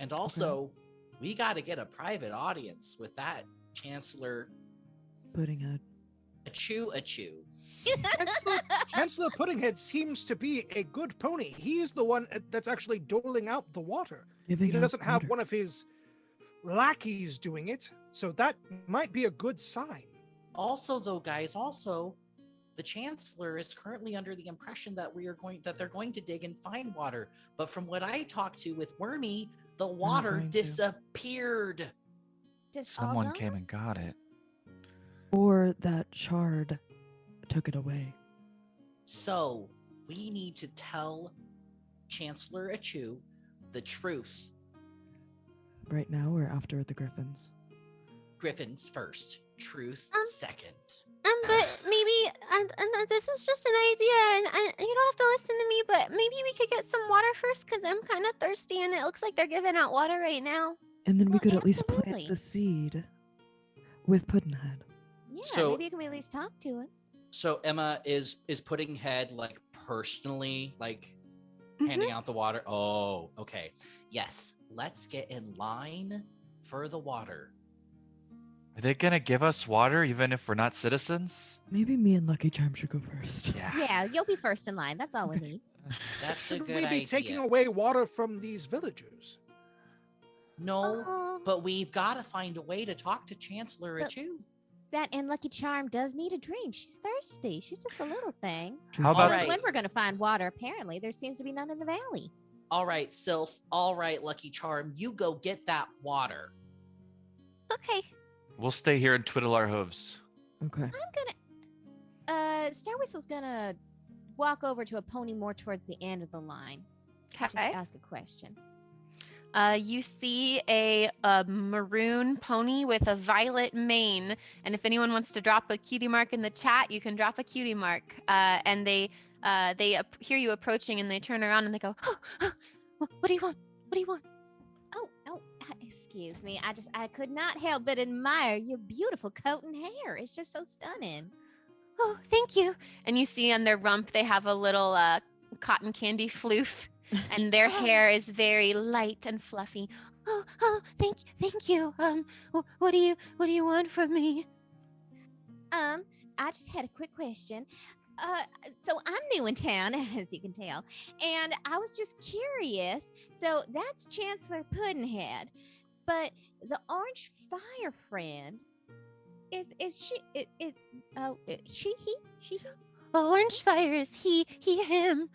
[SPEAKER 5] And also, we got to get a private audience with that Chancellor
[SPEAKER 3] Puddinghead.
[SPEAKER 5] Achoo.
[SPEAKER 6] Chancellor Puddinghead seems to be a good pony. He's the one that's actually doling out the water. He doesn't have one of his lackeys doing it, so that might be a good sign.
[SPEAKER 5] Also, though, guys, the Chancellor is currently under the impression that they're going to dig and find water. But from what I talked to with Wormy, the water disappeared.
[SPEAKER 4] Someone came and got it.
[SPEAKER 3] Or that shard took it away.
[SPEAKER 5] So we need to tell Chancellor Achu the truth.
[SPEAKER 3] Right now or after the Griffins?
[SPEAKER 5] Griffins first, truth second.
[SPEAKER 7] But maybe, and this is just an idea, and you don't have to listen to me, but maybe we could get some water first, because I'm kind of thirsty, and it looks like they're giving out water right now.
[SPEAKER 3] And then we
[SPEAKER 2] Well,
[SPEAKER 3] could at least
[SPEAKER 2] absolutely.
[SPEAKER 3] plant the seed with Puddinhead.
[SPEAKER 2] Yeah,
[SPEAKER 5] So-
[SPEAKER 2] maybe you can at least talk to it.
[SPEAKER 5] So Emma is putting head like personally, like
[SPEAKER 7] Mm-hmm.
[SPEAKER 5] handing out the water. Oh, okay. Yes, let's get in line for the water.
[SPEAKER 4] Are they gonna give us water even if we're not citizens?
[SPEAKER 3] Maybe me and Lucky Charm should go first.
[SPEAKER 2] Yeah, you'll be first in line. That's all we need.
[SPEAKER 5] That's a
[SPEAKER 6] Should
[SPEAKER 5] good
[SPEAKER 6] we be
[SPEAKER 5] idea.
[SPEAKER 6] taking away water from these villagers?
[SPEAKER 5] No, but we've got to find a way to talk to Chancellor
[SPEAKER 2] But-
[SPEAKER 5] Achu.
[SPEAKER 2] That and Lucky Charm does need a drink. She's thirsty. She's just a little thing.
[SPEAKER 4] How
[SPEAKER 5] All
[SPEAKER 4] about
[SPEAKER 5] right.
[SPEAKER 2] When we're going to find water, apparently, there seems to be none in the valley.
[SPEAKER 5] All right, Silph. All right, Lucky Charm. You go get that water.
[SPEAKER 7] Okay.
[SPEAKER 4] we'll stay here and twiddle our hooves?
[SPEAKER 3] Okay.
[SPEAKER 2] I'm gonna Star Whistle's gonna walk over to a pony more towards the end of the line. Just
[SPEAKER 7] Okay.
[SPEAKER 2] ask a question.
[SPEAKER 7] You see a maroon pony with a violet mane, and if anyone wants to drop a cutie mark in the chat, you can drop a cutie mark. And they hear you approaching, and they turn around and they go, "What do you want? What do you want?"
[SPEAKER 2] Oh, excuse me. I could not help but admire your beautiful coat and hair. It's just so stunning.
[SPEAKER 7] Oh, thank you. And you see on their rump they have a little cotton candy floof, and their hair is very light and fluffy. Oh, thank you. What do you want from me?
[SPEAKER 2] I just had a quick question. So I'm new in town, as you can tell, and I was just curious. So that's Chancellor Puddinhead, but the Orangefire friend is she? She?
[SPEAKER 7] Oh, Orangefire is he, him.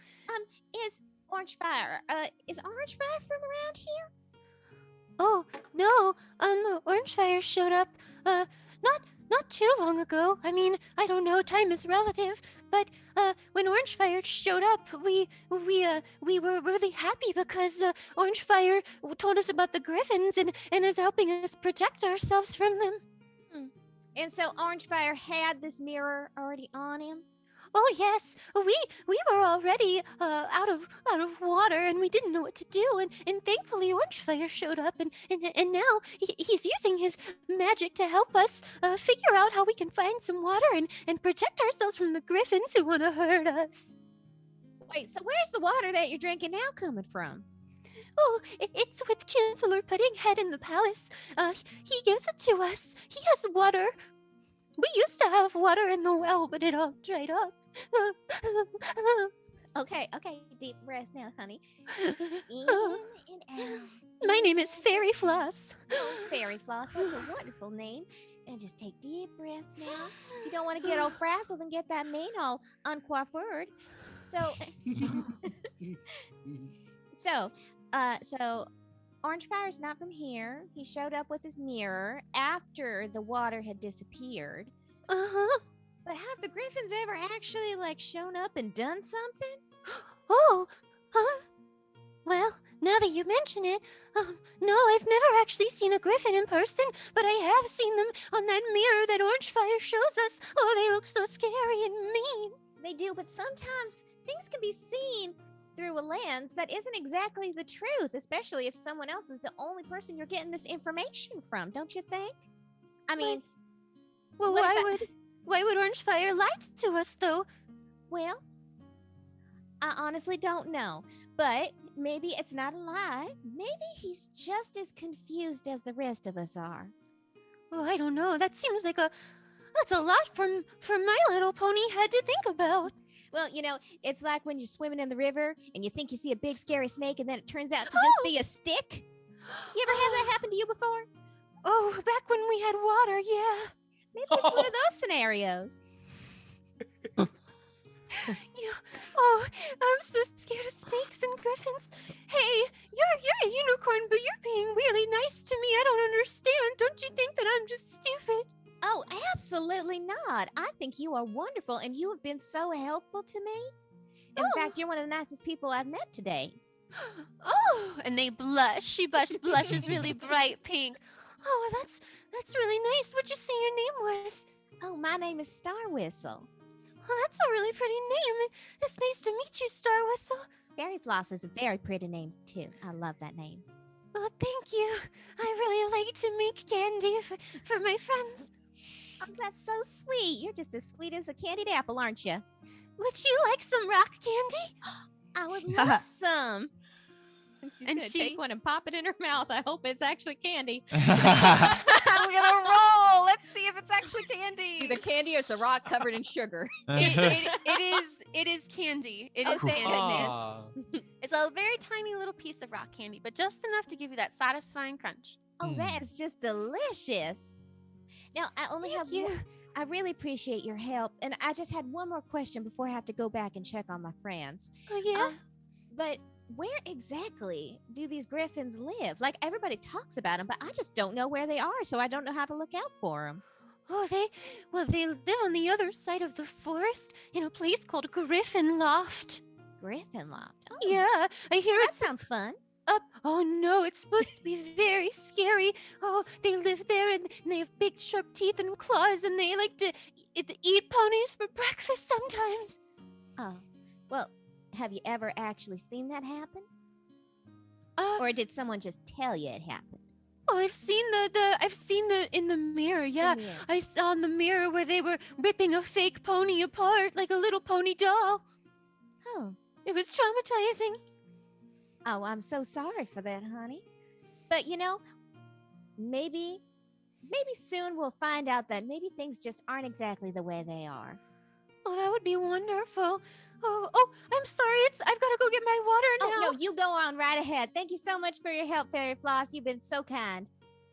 [SPEAKER 2] Is Orangefire? Is Orangefire from around here?
[SPEAKER 7] Oh no, Orangefire showed up not too long ago. I mean, I don't know, time is relative, but when Orangefire showed up, we were really happy because Orangefire told us about the Griffins and is helping us protect ourselves from them.
[SPEAKER 2] And so Orangefire had this mirror already on him.
[SPEAKER 7] Oh yes, we were already out of water, and we didn't know what to do, and thankfully Orangefire showed up, and now he's using his magic to help us figure out how we can find some water and protect ourselves from the Griffins who want to hurt us.
[SPEAKER 2] Wait, so where's the water that you're drinking now coming from?
[SPEAKER 7] Oh, it's with Chancellor Puddinhead in the palace. He gives it to us. He has water. We used to have water in the well, but it all dried up.
[SPEAKER 2] Okay, deep breaths now, honey. In and out.
[SPEAKER 7] My name is Fairy Floss.
[SPEAKER 2] Oh, Fairy Floss, that's a wonderful name. And just take deep breaths now. You don't want to get all frazzled and get that mane all uncoiffured. So Orangefire's not from here. He showed up with his mirror after the water had disappeared.
[SPEAKER 7] Uh-huh.
[SPEAKER 2] But have the Griffins ever actually shown up and done something?
[SPEAKER 7] Oh, huh? Well, now that you mention it, no, I've never actually seen a griffin in person, but I have seen them on that mirror that Orangefire shows us. Oh, they look so scary and mean.
[SPEAKER 2] They do, but sometimes things can be seen through a lens that isn't exactly the truth, especially if someone else is the only person you're getting this information from, don't you think? I mean,
[SPEAKER 7] Well,
[SPEAKER 2] what
[SPEAKER 7] why would Orangefire lie to us, though?
[SPEAKER 2] well, I honestly don't know, but maybe it's not a lie. Maybe he's just as confused as the rest of us are.
[SPEAKER 7] Oh, I don't know. That seems like that's a lot for my little pony head to think about.
[SPEAKER 2] Well, it's like when you're swimming in the river and you think you see a big scary snake and then it turns out to just be a stick. You ever had that happen to you before?
[SPEAKER 7] Oh, back when we had water, yeah.
[SPEAKER 2] Maybe it's one of those scenarios.
[SPEAKER 7] Yeah. Oh, I'm so scared of snakes and griffins. Hey, you're a unicorn, but you're being really nice to me. I don't understand. Don't you think that I'm just stupid?
[SPEAKER 2] Oh, absolutely not. I think you are wonderful and you have been so helpful to me. In fact, you're one of the nicest people I've met today.
[SPEAKER 7] Oh, and they blush. She blushes really bright pink. Oh, that's really nice. What'd you say your name was?
[SPEAKER 2] Oh, my name is Star Whistle.
[SPEAKER 7] Oh, that's a really pretty name. It's nice to meet you, Star Whistle.
[SPEAKER 2] Fairy Floss is a very pretty name, too. I love that name.
[SPEAKER 7] Oh, thank you. I really like to make candy for my friends.
[SPEAKER 2] Oh, that's so sweet. You're just as sweet as a candied apple, aren't you?
[SPEAKER 7] Would you like some rock candy?
[SPEAKER 2] I would love some. And she's
[SPEAKER 7] And
[SPEAKER 2] gonna
[SPEAKER 7] she-
[SPEAKER 2] take one and pop it in her mouth. I hope it's actually candy.
[SPEAKER 1] I'm gonna roll. Let's see if it's actually candy.
[SPEAKER 8] Either candy or it's a rock covered in sugar.
[SPEAKER 7] It is candy. It
[SPEAKER 2] Oh,
[SPEAKER 7] is
[SPEAKER 2] thank
[SPEAKER 7] candy.
[SPEAKER 5] Aw.
[SPEAKER 7] It's a very tiny little piece of rock candy, but just enough to give you that satisfying crunch.
[SPEAKER 2] Oh,
[SPEAKER 5] Mm.
[SPEAKER 2] that is just delicious. Now, I only have
[SPEAKER 7] Thank you.
[SPEAKER 2] one. I really appreciate your help. And I just had one more question before I have to go back and check on my friends.
[SPEAKER 7] Oh yeah.
[SPEAKER 2] But where exactly do these griffins live? Like, everybody talks about them, but I just don't know where they are, so I don't know how to look out for them.
[SPEAKER 7] Oh, they live on the other side of the forest in a place called Griffinloft.
[SPEAKER 2] Griffinloft. Oh,
[SPEAKER 7] Yeah, I hear
[SPEAKER 2] that
[SPEAKER 7] it's
[SPEAKER 2] sounds fun.
[SPEAKER 7] up. Oh no, it's supposed to be very scary. Oh, they live there and they have big sharp teeth and claws and they like to eat ponies for breakfast sometimes.
[SPEAKER 2] Oh, well, have you ever actually seen that happen?
[SPEAKER 7] Uh,
[SPEAKER 2] Or did someone just tell you it happened?
[SPEAKER 7] oh, I've seen the in the mirror. Yeah,
[SPEAKER 2] Yeah.
[SPEAKER 7] I saw in the mirror where they were ripping a fake pony apart like a little pony doll.
[SPEAKER 2] Oh.
[SPEAKER 7] It was traumatizing.
[SPEAKER 2] Oh, I'm so sorry for that, honey. But maybe soon we'll find out that maybe things just aren't exactly the way they are.
[SPEAKER 7] Oh, that would be wonderful. Oh, I'm sorry. I've got to go get my water now.
[SPEAKER 2] Oh, no, you go on right ahead. Thank you so much for your help, Fairy Floss. You've been so kind.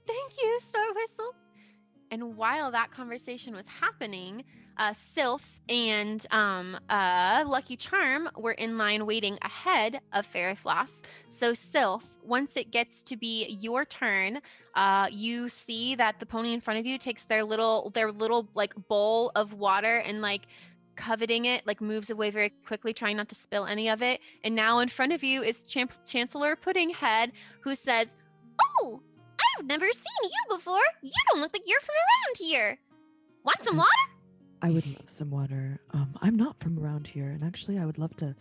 [SPEAKER 7] Thank you, Star Whistle. And while that conversation was happening, Silth and Lucky Charm were in line waiting ahead of Fairy Floss. So Silth, once it gets to be your turn, you see that the pony in front of you takes their little like bowl of water and like coveting it, like moves away very quickly, trying not to spill any of it. And now in front of you is Chancellor Puddinghead, who says, "Oh, I've never seen you before. You don't look like you're from around here. Want some water?"
[SPEAKER 3] I would love some water. I'm not from around here, and actually, I would love to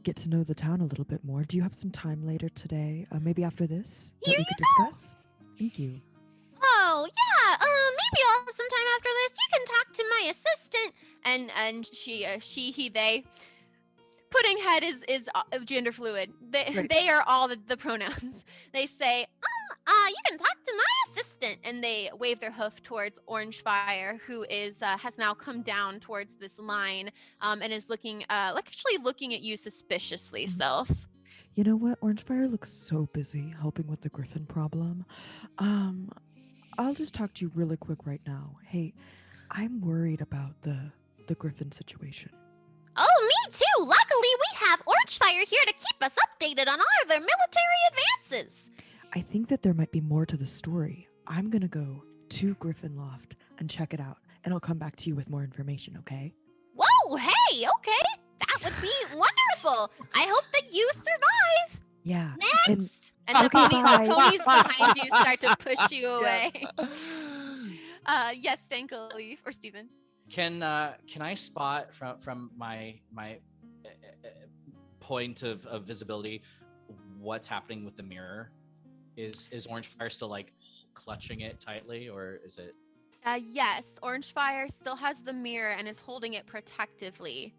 [SPEAKER 3] get to know the town a little bit more. Do you have some time later today? Maybe after this that
[SPEAKER 7] Here
[SPEAKER 3] we
[SPEAKER 7] you
[SPEAKER 3] could discuss? Thank you.
[SPEAKER 7] Oh, yeah. Maybe I'll have some time after this. You can talk to my assistant. And she, he, they. Puddinghead is gender fluid.
[SPEAKER 3] Right.
[SPEAKER 7] They are all the pronouns. They say, you can talk to my assistant. And they wave their hoof towards Orangefire, who has now come down towards this line and is looking at you suspiciously, Silth.
[SPEAKER 3] You know what? Orangefire looks so busy helping with the Griffin problem. I'll just talk to you really quick right now. Hey, I'm worried about the Griffin situation.
[SPEAKER 7] Oh, me too. Luckily, we have Orangefire here to keep us updated on all of their military advances.
[SPEAKER 3] I think that there might be more to the story. I'm gonna go to Griffinloft and check it out, and I'll come back to you with more information, okay?
[SPEAKER 7] Whoa, hey, okay. That would be wonderful. I hope that you survive.
[SPEAKER 3] Yeah.
[SPEAKER 7] Next.
[SPEAKER 3] And
[SPEAKER 7] And the
[SPEAKER 3] okay, bye.
[SPEAKER 7] ponies behind you start to push you away. Yes, StankleLeaf or Steven.
[SPEAKER 5] Can I spot from my point of visibility what's happening with the mirror? Is Orangefire still like clutching it tightly, or is it?
[SPEAKER 7] Yes, Orangefire still has the mirror and is holding it protectively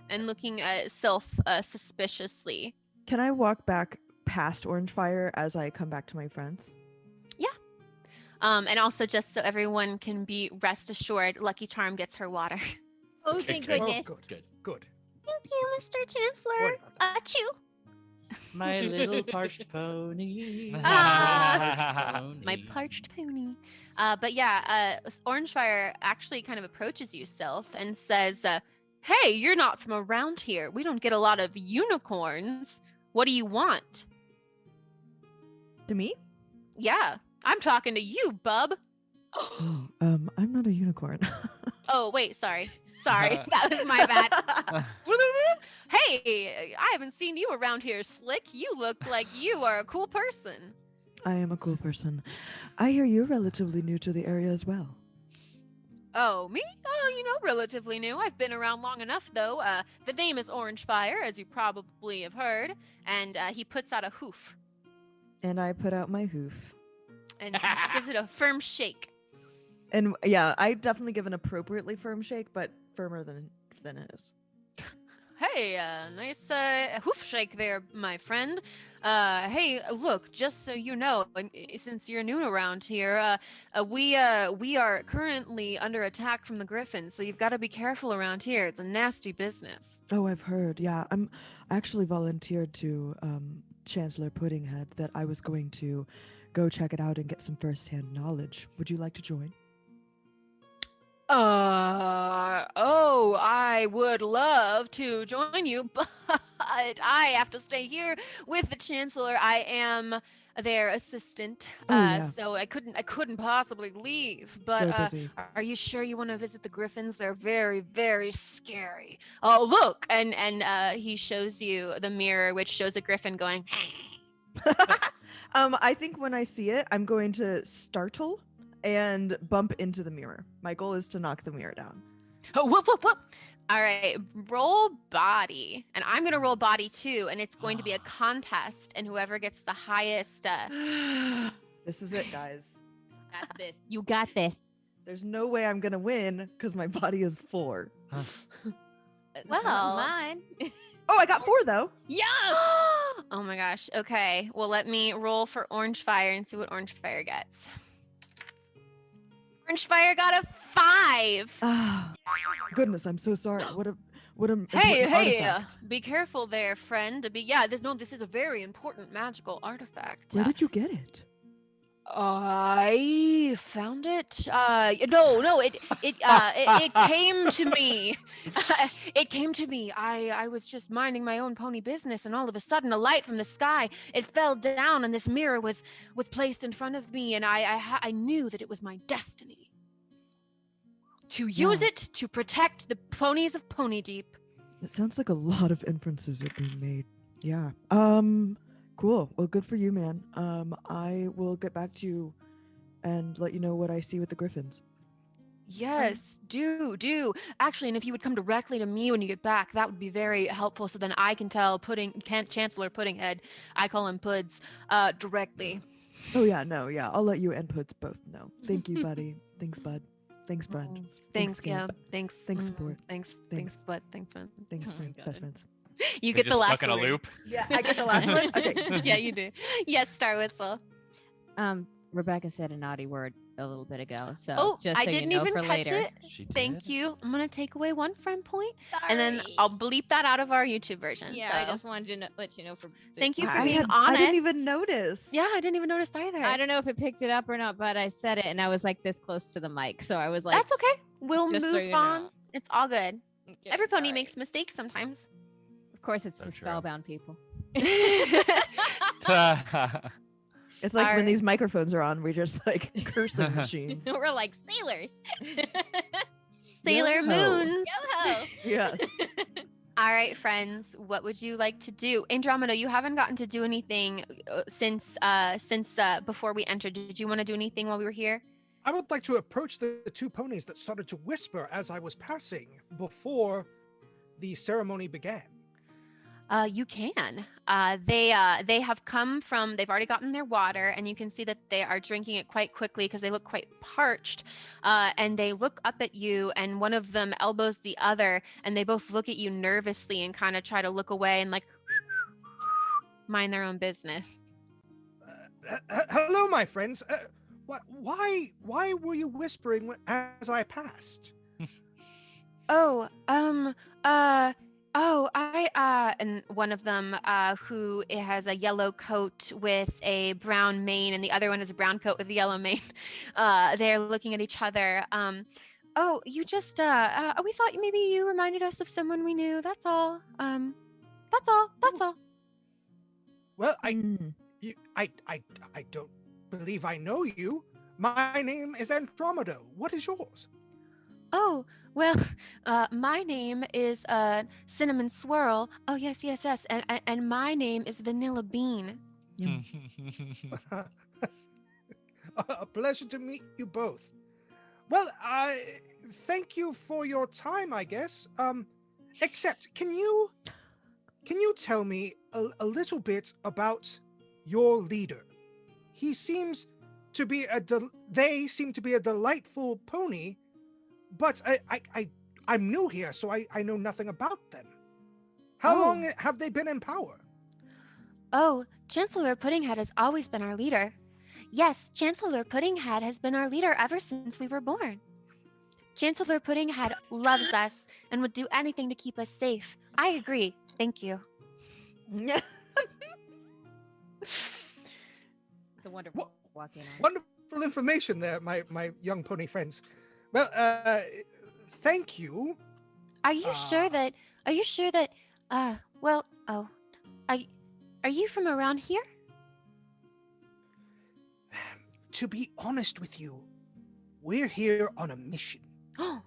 [SPEAKER 7] and looking at Silth suspiciously.
[SPEAKER 3] Can I walk back past Orangefire as I come back to my friends?
[SPEAKER 7] And also, just so everyone can be rest assured, Lucky Charm gets her water.
[SPEAKER 2] Oh,
[SPEAKER 5] Okay,
[SPEAKER 2] thank
[SPEAKER 5] good.
[SPEAKER 2] goodness.
[SPEAKER 6] Oh, good. Good.
[SPEAKER 7] Thank you, Mr. Chancellor.
[SPEAKER 6] Worry about that.
[SPEAKER 7] Achoo.
[SPEAKER 5] My little parched pony.
[SPEAKER 7] My parched pony. But yeah, Orangefire actually kind of approaches you, Silth, and says, "Hey, you're not from around here. We don't get a lot of unicorns. What do you want?"
[SPEAKER 3] To me?
[SPEAKER 7] Yeah, I'm talking to you, bub.
[SPEAKER 3] I'm not a unicorn.
[SPEAKER 7] Oh, wait, sorry. Sorry, that was my bad. Hey, I haven't seen you around here, Slick. You look like you are a cool person.
[SPEAKER 3] I am a cool person. I hear you're relatively new to the area as well.
[SPEAKER 7] Oh, me? Oh, relatively new. I've been around long enough, though. The name is Orangefire, as you probably have heard, and he puts out a hoof
[SPEAKER 3] And I put out my hoof.
[SPEAKER 7] and gives it a firm shake.
[SPEAKER 3] And yeah, I definitely give an appropriately firm shake, but firmer than his.
[SPEAKER 7] Hey, nice hoof shake there, my friend. Hey, look, just so you know, since you're new around here, we are currently under attack from the Griffins, so you've got to be careful around here. It's a nasty business.
[SPEAKER 3] Oh, I've heard. Yeah, I actually volunteered to Chancellor Puddinghead that I was going to go check it out and get some firsthand knowledge. Would you like to join?
[SPEAKER 7] I would love to join you, but I have to stay here with the Chancellor. I am their assistant, so I couldn't possibly leave. But
[SPEAKER 3] So busy.
[SPEAKER 7] are you sure you want to visit the Griffins? They're very, very scary. Oh, look, and he shows you the mirror, which shows a griffin going.
[SPEAKER 3] I think when I see it, I'm going to startle and bump into the mirror. My goal is to knock the mirror down.
[SPEAKER 7] Oh, whoop, whoop, whoop. All right, roll body. And I'm going to roll body too, and it's going to be a contest, and whoever gets the highest...
[SPEAKER 3] This is it, guys.
[SPEAKER 8] Got this. You got this.
[SPEAKER 3] There's no way I'm going to win because my body is 4.
[SPEAKER 7] Well-
[SPEAKER 8] Mine.
[SPEAKER 3] Oh, I got 4 though.
[SPEAKER 8] Yes.
[SPEAKER 7] Oh my gosh. Okay, well, let me roll for Orangefire and see what Orangefire gets. Orangefire got a 5.
[SPEAKER 3] Ah, goodness, I'm so sorry. What a
[SPEAKER 7] Hey,
[SPEAKER 3] important
[SPEAKER 7] hey,
[SPEAKER 3] artifact.
[SPEAKER 7] be careful there, friend. This is a very important magical artifact.
[SPEAKER 3] Where did you get it?
[SPEAKER 7] I found it. It came to me. It came to me. I was just minding my own pony business, and all of a sudden, a light from the sky. It fell down, and this mirror was placed in front of me, and I knew that it was my destiny to use it to protect the ponies of Poneydeep.
[SPEAKER 3] It sounds like a lot of inferences are being made. Yeah. Cool. Well, good for you, man. I will get back to you and let you know what I see with the Griffins.
[SPEAKER 7] Yes, do. Actually, and if you would come directly to me when you get back, that would be very helpful. So then I can tell Chancellor Puddinghead, I call him Puds, directly.
[SPEAKER 3] Oh yeah, no, yeah. I'll let you and Puds both know. Thank you, buddy. Thanks, bud. Thanks, friend.
[SPEAKER 7] Thanks, yeah.
[SPEAKER 3] Scamp.
[SPEAKER 7] Thanks.
[SPEAKER 3] Thanks, support.
[SPEAKER 7] Thanks,
[SPEAKER 3] Thanks.
[SPEAKER 7] bud. Thanks, friend.
[SPEAKER 3] Thanks,
[SPEAKER 8] Oh my
[SPEAKER 3] friend.
[SPEAKER 8] God.
[SPEAKER 3] Best friends.
[SPEAKER 7] You
[SPEAKER 4] You're
[SPEAKER 7] get the
[SPEAKER 4] just
[SPEAKER 7] last
[SPEAKER 4] stuck in a
[SPEAKER 7] word.
[SPEAKER 4] loop.
[SPEAKER 3] Yeah, I get the last one. Okay.
[SPEAKER 7] Yeah, you do. Yes, Star Whistle.
[SPEAKER 8] Rebecca said a naughty word a little bit ago, so
[SPEAKER 7] Oh,
[SPEAKER 8] just
[SPEAKER 7] I
[SPEAKER 8] so you
[SPEAKER 7] didn't
[SPEAKER 8] know
[SPEAKER 7] even
[SPEAKER 8] for
[SPEAKER 7] catch
[SPEAKER 8] later.
[SPEAKER 7] it.
[SPEAKER 4] She
[SPEAKER 7] Thank
[SPEAKER 4] did.
[SPEAKER 7] you. I'm gonna take away 1 friend point, and then I'll bleep that out of our YouTube version.
[SPEAKER 8] Yeah, I
[SPEAKER 7] so.
[SPEAKER 8] just wanted to let you know for.
[SPEAKER 7] Thank you for
[SPEAKER 3] I
[SPEAKER 7] being
[SPEAKER 3] I
[SPEAKER 7] honest.
[SPEAKER 3] didn't even notice.
[SPEAKER 7] Yeah, I didn't even notice either.
[SPEAKER 8] I don't know if it picked it up or not, but I said it, and I was like this close to the mic, so I was like,
[SPEAKER 7] That's okay. We'll
[SPEAKER 8] just
[SPEAKER 7] move
[SPEAKER 8] so you
[SPEAKER 7] on.
[SPEAKER 8] know.
[SPEAKER 7] It's all good.
[SPEAKER 8] Okay,
[SPEAKER 7] Every pony
[SPEAKER 8] sorry.
[SPEAKER 7] makes mistakes sometimes.
[SPEAKER 8] Of course, it's
[SPEAKER 4] So
[SPEAKER 8] the
[SPEAKER 4] true.
[SPEAKER 8] spellbound people.
[SPEAKER 3] It's like
[SPEAKER 7] Our-
[SPEAKER 3] when these microphones are on, we're just like cursing machines.
[SPEAKER 8] We're like sailors.
[SPEAKER 7] Sailor
[SPEAKER 3] Yo-ho.
[SPEAKER 8] Yo
[SPEAKER 7] Moons.
[SPEAKER 8] ho!
[SPEAKER 3] Yeah.
[SPEAKER 7] All right, friends. What would you like to do? Andromeda, you haven't gotten to do anything since before we entered. Did you want to do anything while we were here?
[SPEAKER 6] I would like to approach the 2 ponies that started to whisper as I was passing before the ceremony began.
[SPEAKER 7] You can. They have come from. They've already gotten their water, and you can see that they are drinking it quite quickly because they look quite parched. And they look up at you, and one of them elbows the other, and they both look at you nervously and kind of try to look away and like mind their own business.
[SPEAKER 6] Hello, my friends. Why were you whispering as I passed?
[SPEAKER 7] And one of them, who has a yellow coat with a brown mane, and the other one has a brown coat with a yellow mane. They're looking at each other. You just, we thought maybe you reminded us of someone we knew. That's all. That's all.
[SPEAKER 6] Well,
[SPEAKER 3] Mm.
[SPEAKER 6] I don't believe I know you. My name is Andromedo. What is yours?
[SPEAKER 7] Oh, Well, my name is Cinnamon Swirl. Oh yes, yes, yes. And my name is Vanilla Bean.
[SPEAKER 6] A pleasure to meet you both. Well, thank you for your time, I guess. Except, can you tell me a little bit about your leader? He seems to be they seem to be a delightful pony, but I'm new here, so I know nothing about them. How long have they been in power?
[SPEAKER 7] Oh, Chancellor Puddinghead has always been our leader. Yes, Chancellor Puddinghead has been our leader ever since we were born. Chancellor Puddinghead loves us and would do anything to keep us safe. I agree. Thank you.
[SPEAKER 3] Yeah.
[SPEAKER 8] It's a wonderful walking on.
[SPEAKER 6] Wonderful information there, my young pony friends. Well, thank you.
[SPEAKER 7] Are you sure that are you from around here?
[SPEAKER 6] To be honest with you, we're here on a mission to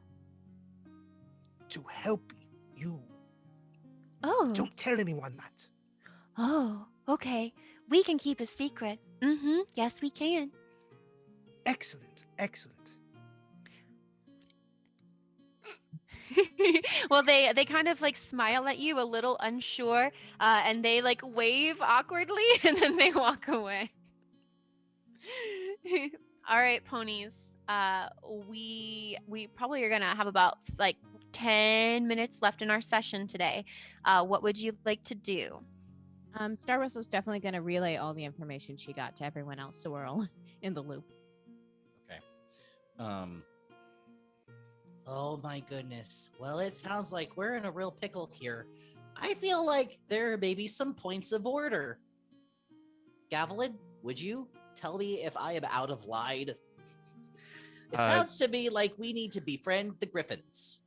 [SPEAKER 6] help you.
[SPEAKER 7] Oh.
[SPEAKER 6] Don't tell anyone that.
[SPEAKER 7] Oh, okay. We can keep a secret. Mm-hmm. Yes, we can.
[SPEAKER 6] Excellent, excellent.
[SPEAKER 7] Well, they kind of like smile at you a little unsure, and they like wave awkwardly, and then they walk away. All right, ponies. We probably are gonna have about like 10 minutes left in our session today. What would you like to do?
[SPEAKER 8] Star Russell's definitely going to relay all the information she got to everyone else, so we're all in the loop.
[SPEAKER 5] Okay. Oh my goodness. Well, it sounds like we're in a real pickle here. I feel like there may be some points of order. Gavelin, would you tell me if I am out of line? It sounds to me like we need to befriend the Griffins.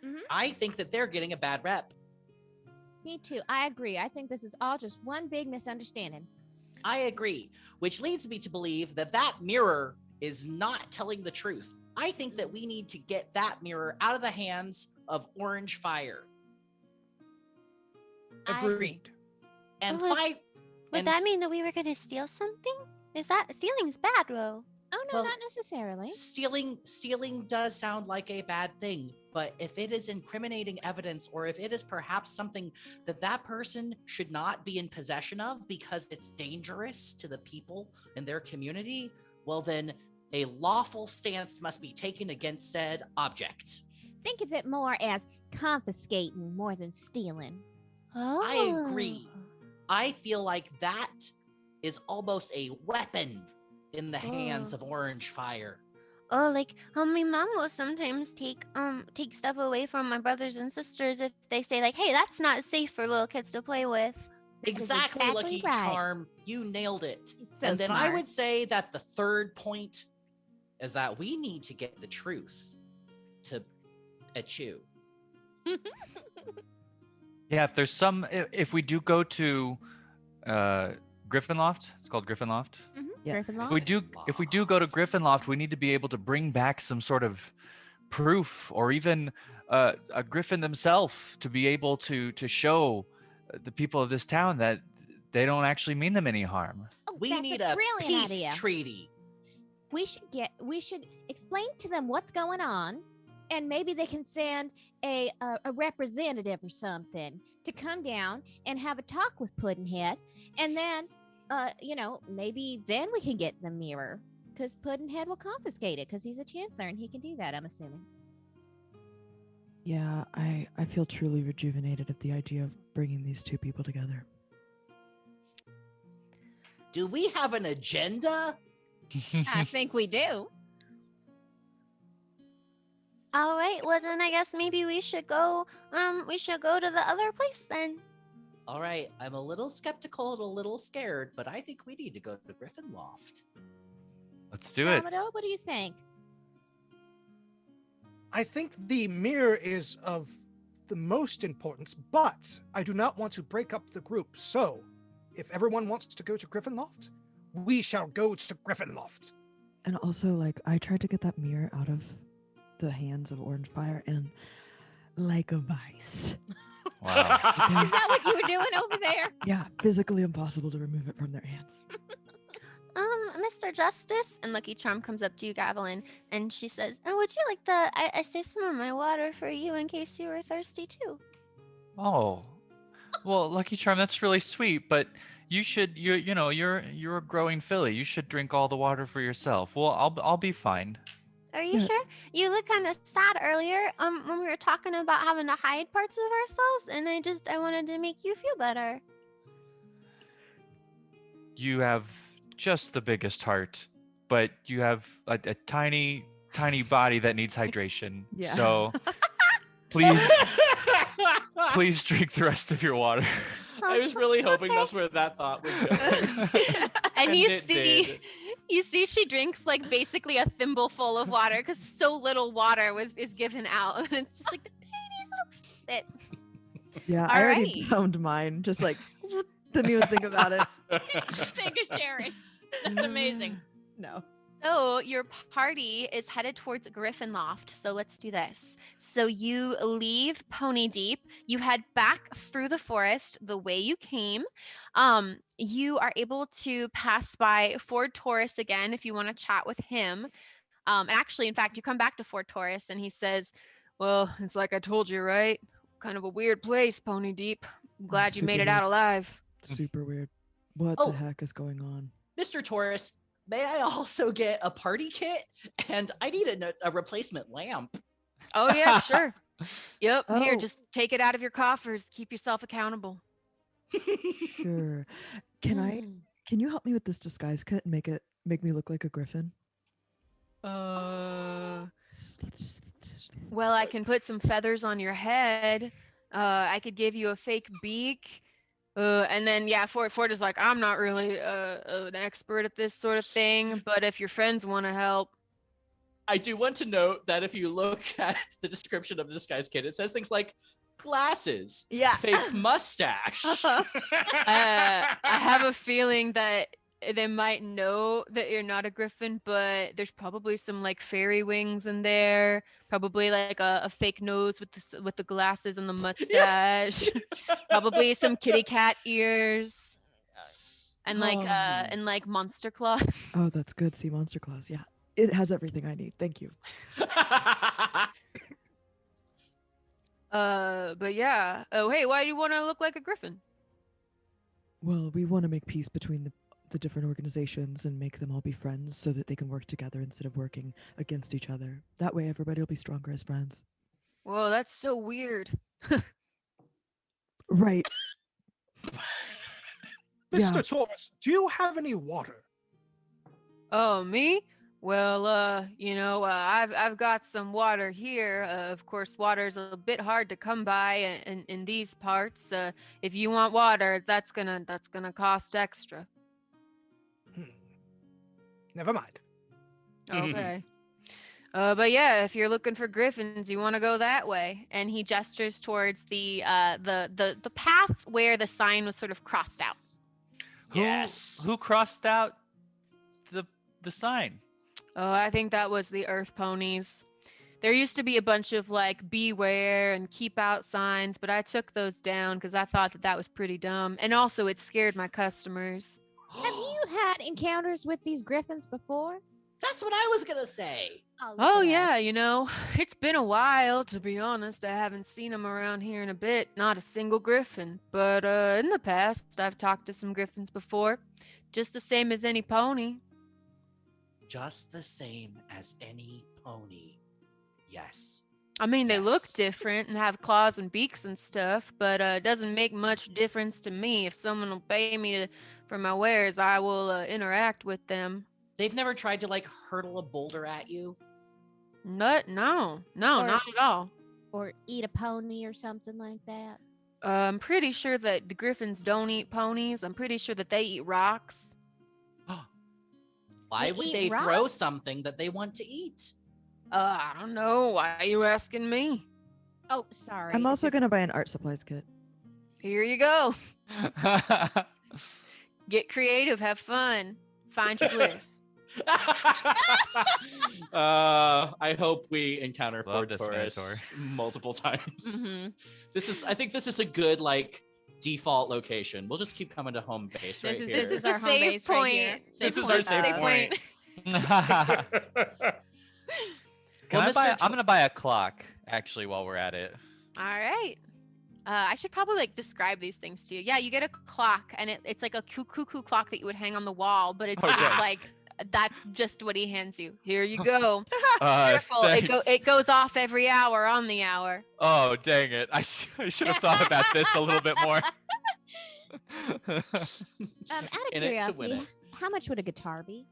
[SPEAKER 8] Mm-hmm.
[SPEAKER 5] I think that they're getting a bad rep.
[SPEAKER 8] Me too. I agree. I think this is all just one big misunderstanding.
[SPEAKER 5] I agree, which leads me to believe that that mirror is not telling the truth. I think that we need to get that mirror out of the hands of Orangefire.
[SPEAKER 6] Agreed.
[SPEAKER 5] And
[SPEAKER 1] Would
[SPEAKER 5] fight.
[SPEAKER 1] that mean that we were going to steal something? Stealing's bad, though.
[SPEAKER 8] Oh no,
[SPEAKER 5] Well,
[SPEAKER 8] not necessarily.
[SPEAKER 5] Stealing does sound like a bad thing, but if it is incriminating evidence, or if it is perhaps something that that person should not be in possession of because it's dangerous to the people in their community, well then a lawful stance must be taken against said object.
[SPEAKER 8] Think of it more as confiscating more than stealing.
[SPEAKER 1] Oh.
[SPEAKER 5] I agree. I feel like that is almost a weapon in the hands of Orangefire.
[SPEAKER 1] Oh, like my mom will sometimes take stuff away from my brothers and sisters if they say like, "Hey, that's not safe for little kids to play with."
[SPEAKER 5] Exactly,
[SPEAKER 8] exactly
[SPEAKER 5] Lucky
[SPEAKER 8] right.
[SPEAKER 5] Charm. You nailed it.
[SPEAKER 8] So
[SPEAKER 5] And then I
[SPEAKER 8] smart.
[SPEAKER 5] would say that the third point is that we need to get the truth to eschew.
[SPEAKER 4] Yeah, if there's if we do go to Griffinloft, it's called Griffinloft.
[SPEAKER 3] Yeah.
[SPEAKER 8] Griffinloft?
[SPEAKER 4] If we do go to Griffinloft, we need to be able to bring back some sort of proof, or even a griffin themselves to be able to show the people of this town that they don't actually mean them any harm.
[SPEAKER 5] We
[SPEAKER 8] That's
[SPEAKER 5] need
[SPEAKER 8] a
[SPEAKER 5] a
[SPEAKER 8] brilliant
[SPEAKER 5] peace
[SPEAKER 8] idea.
[SPEAKER 5] treaty.
[SPEAKER 8] We should explain to them what's going on, and maybe they can send a representative or something to come down and have a talk with Puddinhead, and then maybe then we can get the mirror, because Puddinhead will confiscate it because he's a chancellor and he can do that, I'm assuming.
[SPEAKER 3] Yeah, I feel truly rejuvenated at the idea of bringing these two people together.
[SPEAKER 5] Do we have an agenda?
[SPEAKER 8] I think we do.
[SPEAKER 1] All right. Well, then I guess maybe we should go. We should go to the other place then.
[SPEAKER 5] All right, I'm a little skeptical and a little scared, but I think we need to go to Griffinloft.
[SPEAKER 4] Let's do it.
[SPEAKER 8] Andromedo, what do you think?
[SPEAKER 6] I think the mirror is of the most importance, but I do not want to break up the group. So, if everyone wants to go to Griffinloft, we shall go to Griffinloft.
[SPEAKER 3] And also, like, I tried to get that mirror out of the hands of Orangefire and like a vice.
[SPEAKER 4] Wow.
[SPEAKER 8] Is that what you were doing over there?
[SPEAKER 3] Yeah, physically impossible to remove it from their hands.
[SPEAKER 7] Mr. Justice, and Lucky Charm comes up to you, Gavelin, and she says, "Oh, would you like the? I saved some of my water for you in case you were thirsty too."
[SPEAKER 4] Oh, well, Lucky Charm, that's really sweet, but you should, you're a growing filly. You should drink all the water for yourself. Well, I'll be fine.
[SPEAKER 7] Are you sure? You looked kind of sad earlier, when we were talking about having to hide parts of ourselves, and I wanted to make you feel better.
[SPEAKER 4] You have just the biggest heart, but you have a tiny, tiny body that needs hydration.
[SPEAKER 3] Yeah.
[SPEAKER 4] So please drink the rest of your water.
[SPEAKER 5] I was really hoping that's where that thought was going.
[SPEAKER 7] And
[SPEAKER 5] it did.
[SPEAKER 7] you see, she drinks like basically a thimbleful of water because so little water is given out, and it's just like the tiniest little bit.
[SPEAKER 3] Yeah, I already
[SPEAKER 7] Alrighty.
[SPEAKER 3] pound mine. Just like didn't even think about it.
[SPEAKER 8] Thank you, Sharon. That's amazing.
[SPEAKER 3] No.
[SPEAKER 7] So your party is headed towards Griffinloft. So let's do this. So you leave Poneydeep. You head back through the forest the way you came. You are able to pass by Fort Taurus again if you want to chat with him. And actually, in fact, you come back to Fort Taurus and he says, "Well, it's like I told you, right? Kind of a weird place, Poneydeep. I'm glad you made it out alive."
[SPEAKER 3] Super weird. What
[SPEAKER 5] Oh.
[SPEAKER 3] the heck is going on?
[SPEAKER 5] Mr. Taurus, may I also get a party kit? And I need a replacement lamp.
[SPEAKER 7] Oh, yeah, sure. Yep. Here,
[SPEAKER 3] Oh.
[SPEAKER 7] just take it out of your coffers. Keep yourself accountable.
[SPEAKER 3] Sure. Can you help me with this disguise kit and make me look like a griffin?
[SPEAKER 7] Well, I can put some feathers on your head. I could give you a fake beak. And then, yeah, Ford is like, "I'm not really an expert at this sort of thing, but if your friends want to help."
[SPEAKER 5] I do want to note that if you look at the description of this guy's kit, it says things like glasses,
[SPEAKER 3] Yeah.
[SPEAKER 5] fake mustache.
[SPEAKER 7] I have a feeling that they might know that you're not a griffin, but there's probably some like fairy wings in there. Probably like a fake nose with the glasses and the mustache. Probably some kitty cat ears. And like monster claws.
[SPEAKER 3] Oh, that's good. Sea monster claws. Yeah. It has everything I need. Thank you.
[SPEAKER 7] But yeah. Oh, hey, why do you want to look like a griffin?
[SPEAKER 3] Well, we want to make peace between the different organizations and make them all be friends so that they can work together instead of working against each other. That way everybody will be stronger as friends.
[SPEAKER 7] Whoa, that's so weird.
[SPEAKER 3] Right.
[SPEAKER 6] Mr.
[SPEAKER 3] Yeah.
[SPEAKER 6] Taurus, do you have any water?
[SPEAKER 7] Oh, me? Well, I've got some water here. Of course, water's a bit hard to come by in these parts. If you want water, that's gonna cost extra.
[SPEAKER 6] Never mind.
[SPEAKER 7] Okay. But yeah, if you're looking for griffins, you want to go that way. And he gestures towards the path where the sign was sort of crossed out.
[SPEAKER 5] Yes.
[SPEAKER 4] Who crossed out the sign?
[SPEAKER 7] Oh, I think that was the Earth Ponies. There used to be a bunch of like beware and keep out signs, but I took those down because I thought that was pretty dumb. And also it scared my customers.
[SPEAKER 8] Have you had encounters with these griffins before?
[SPEAKER 5] That's what I was going to say.
[SPEAKER 7] Oh yeah, it's been a while, to be honest. I haven't seen them around here in a bit. Not a single griffin. But in the past, I've talked to some griffins before. Just the same as any pony.
[SPEAKER 5] Just the same as any pony. Yes.
[SPEAKER 7] I mean, they look
[SPEAKER 5] Yes.
[SPEAKER 7] different and have claws and beaks and stuff, but it doesn't make much difference to me. If someone will pay me for my wares, I will interact with them.
[SPEAKER 5] They've never tried to like hurtle a boulder at you?
[SPEAKER 7] No,
[SPEAKER 8] Or-
[SPEAKER 7] not at all.
[SPEAKER 8] Or eat a pony or something like that?
[SPEAKER 7] I'm pretty sure that the griffins don't eat ponies. I'm pretty sure that they eat rocks.
[SPEAKER 5] Why
[SPEAKER 8] They
[SPEAKER 5] would
[SPEAKER 8] eat
[SPEAKER 5] they throw
[SPEAKER 8] rocks?
[SPEAKER 5] something that they want to eat?
[SPEAKER 7] I don't know. Why are you asking me?
[SPEAKER 8] Oh, sorry.
[SPEAKER 3] I'm
[SPEAKER 8] it's
[SPEAKER 3] also
[SPEAKER 8] just-
[SPEAKER 3] going to buy an art supplies kit.
[SPEAKER 7] Here you go. Get creative. Have fun. Find your bliss.
[SPEAKER 5] I hope we encounter
[SPEAKER 4] Love
[SPEAKER 5] Fort
[SPEAKER 4] this
[SPEAKER 5] Taurus
[SPEAKER 4] Minotaur.
[SPEAKER 5] multiple times.
[SPEAKER 7] Mm-hmm.
[SPEAKER 5] I think this is a good like default location. We'll just keep coming to home base right here.
[SPEAKER 8] This is
[SPEAKER 7] The
[SPEAKER 8] our home
[SPEAKER 7] save
[SPEAKER 8] base right here.
[SPEAKER 7] point.
[SPEAKER 5] This is our save point.
[SPEAKER 4] Can
[SPEAKER 5] Well,
[SPEAKER 4] I buy?
[SPEAKER 5] Mr.
[SPEAKER 4] I'm gonna buy a clock actually while we're at it.
[SPEAKER 7] All right. I should probably like describe these things to you. Yeah, you get a clock, and it's like a cuckoo clock that you would hang on the wall, but it's just
[SPEAKER 4] Okay.
[SPEAKER 7] like that's just what he hands you. Here you go.
[SPEAKER 4] Uh,
[SPEAKER 7] Careful,
[SPEAKER 4] thanks.
[SPEAKER 7] it goes off every hour on the hour.
[SPEAKER 4] Oh dang it! I should have thought about this a little bit more.
[SPEAKER 8] Out of
[SPEAKER 5] In it to win
[SPEAKER 8] curiosity,
[SPEAKER 5] it.
[SPEAKER 8] how much would a guitar be?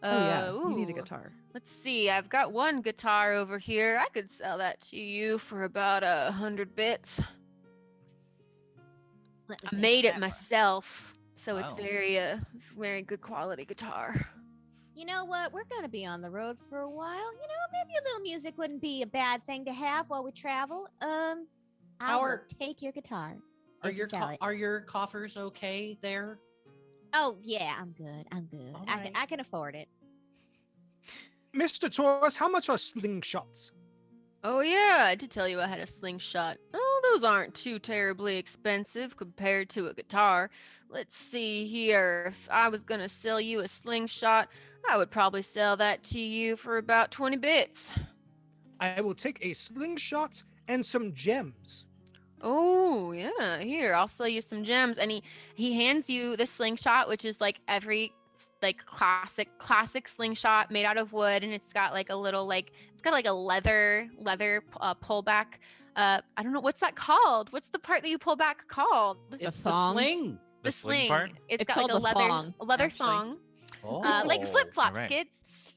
[SPEAKER 3] Oh yeah, you need a
[SPEAKER 7] Ooh.
[SPEAKER 3] guitar.
[SPEAKER 7] Let's see. I've got one guitar over here. I could sell that to you for about 100 bits.
[SPEAKER 8] Let me
[SPEAKER 7] I
[SPEAKER 8] think
[SPEAKER 7] made
[SPEAKER 8] on
[SPEAKER 7] it
[SPEAKER 8] that one.
[SPEAKER 7] myself, so it's
[SPEAKER 5] Wow.
[SPEAKER 7] very good quality guitar.
[SPEAKER 8] You know what? We're gonna be on the road for a while. You know, maybe a little music wouldn't be a bad thing to have while we travel. I will
[SPEAKER 5] Our-
[SPEAKER 8] take your guitar.
[SPEAKER 5] Are
[SPEAKER 8] and
[SPEAKER 5] your
[SPEAKER 8] sell it.
[SPEAKER 5] are your coffers okay there?
[SPEAKER 8] Oh yeah, I'm good. I'm good.
[SPEAKER 5] All
[SPEAKER 8] I
[SPEAKER 5] right.
[SPEAKER 8] can afford it.
[SPEAKER 6] Mr. Taurus, how much are slingshots?
[SPEAKER 7] Oh yeah, I did tell you I had a slingshot. Oh, those aren't too terribly expensive compared to a guitar. Let's see here. If I was gonna sell you a slingshot, I would probably sell that to you for about 20 bits.
[SPEAKER 6] I will take a slingshot and some gems.
[SPEAKER 7] Oh yeah, here I'll sell you some gems. And he hands you the slingshot, which is like every like classic slingshot made out of wood, and it's got like a little like it's got like a leather pullback. I don't know what's that called. What's the part that you pull back called?
[SPEAKER 5] It's the
[SPEAKER 8] thong.
[SPEAKER 5] sling.
[SPEAKER 7] The sling.
[SPEAKER 4] part?
[SPEAKER 7] It's
[SPEAKER 8] It's
[SPEAKER 7] got like
[SPEAKER 8] called
[SPEAKER 7] a
[SPEAKER 8] the thong,
[SPEAKER 7] leather
[SPEAKER 8] actually.
[SPEAKER 7] thong.
[SPEAKER 5] Oh.
[SPEAKER 7] Like flip flops,
[SPEAKER 4] Alright.
[SPEAKER 7] kids.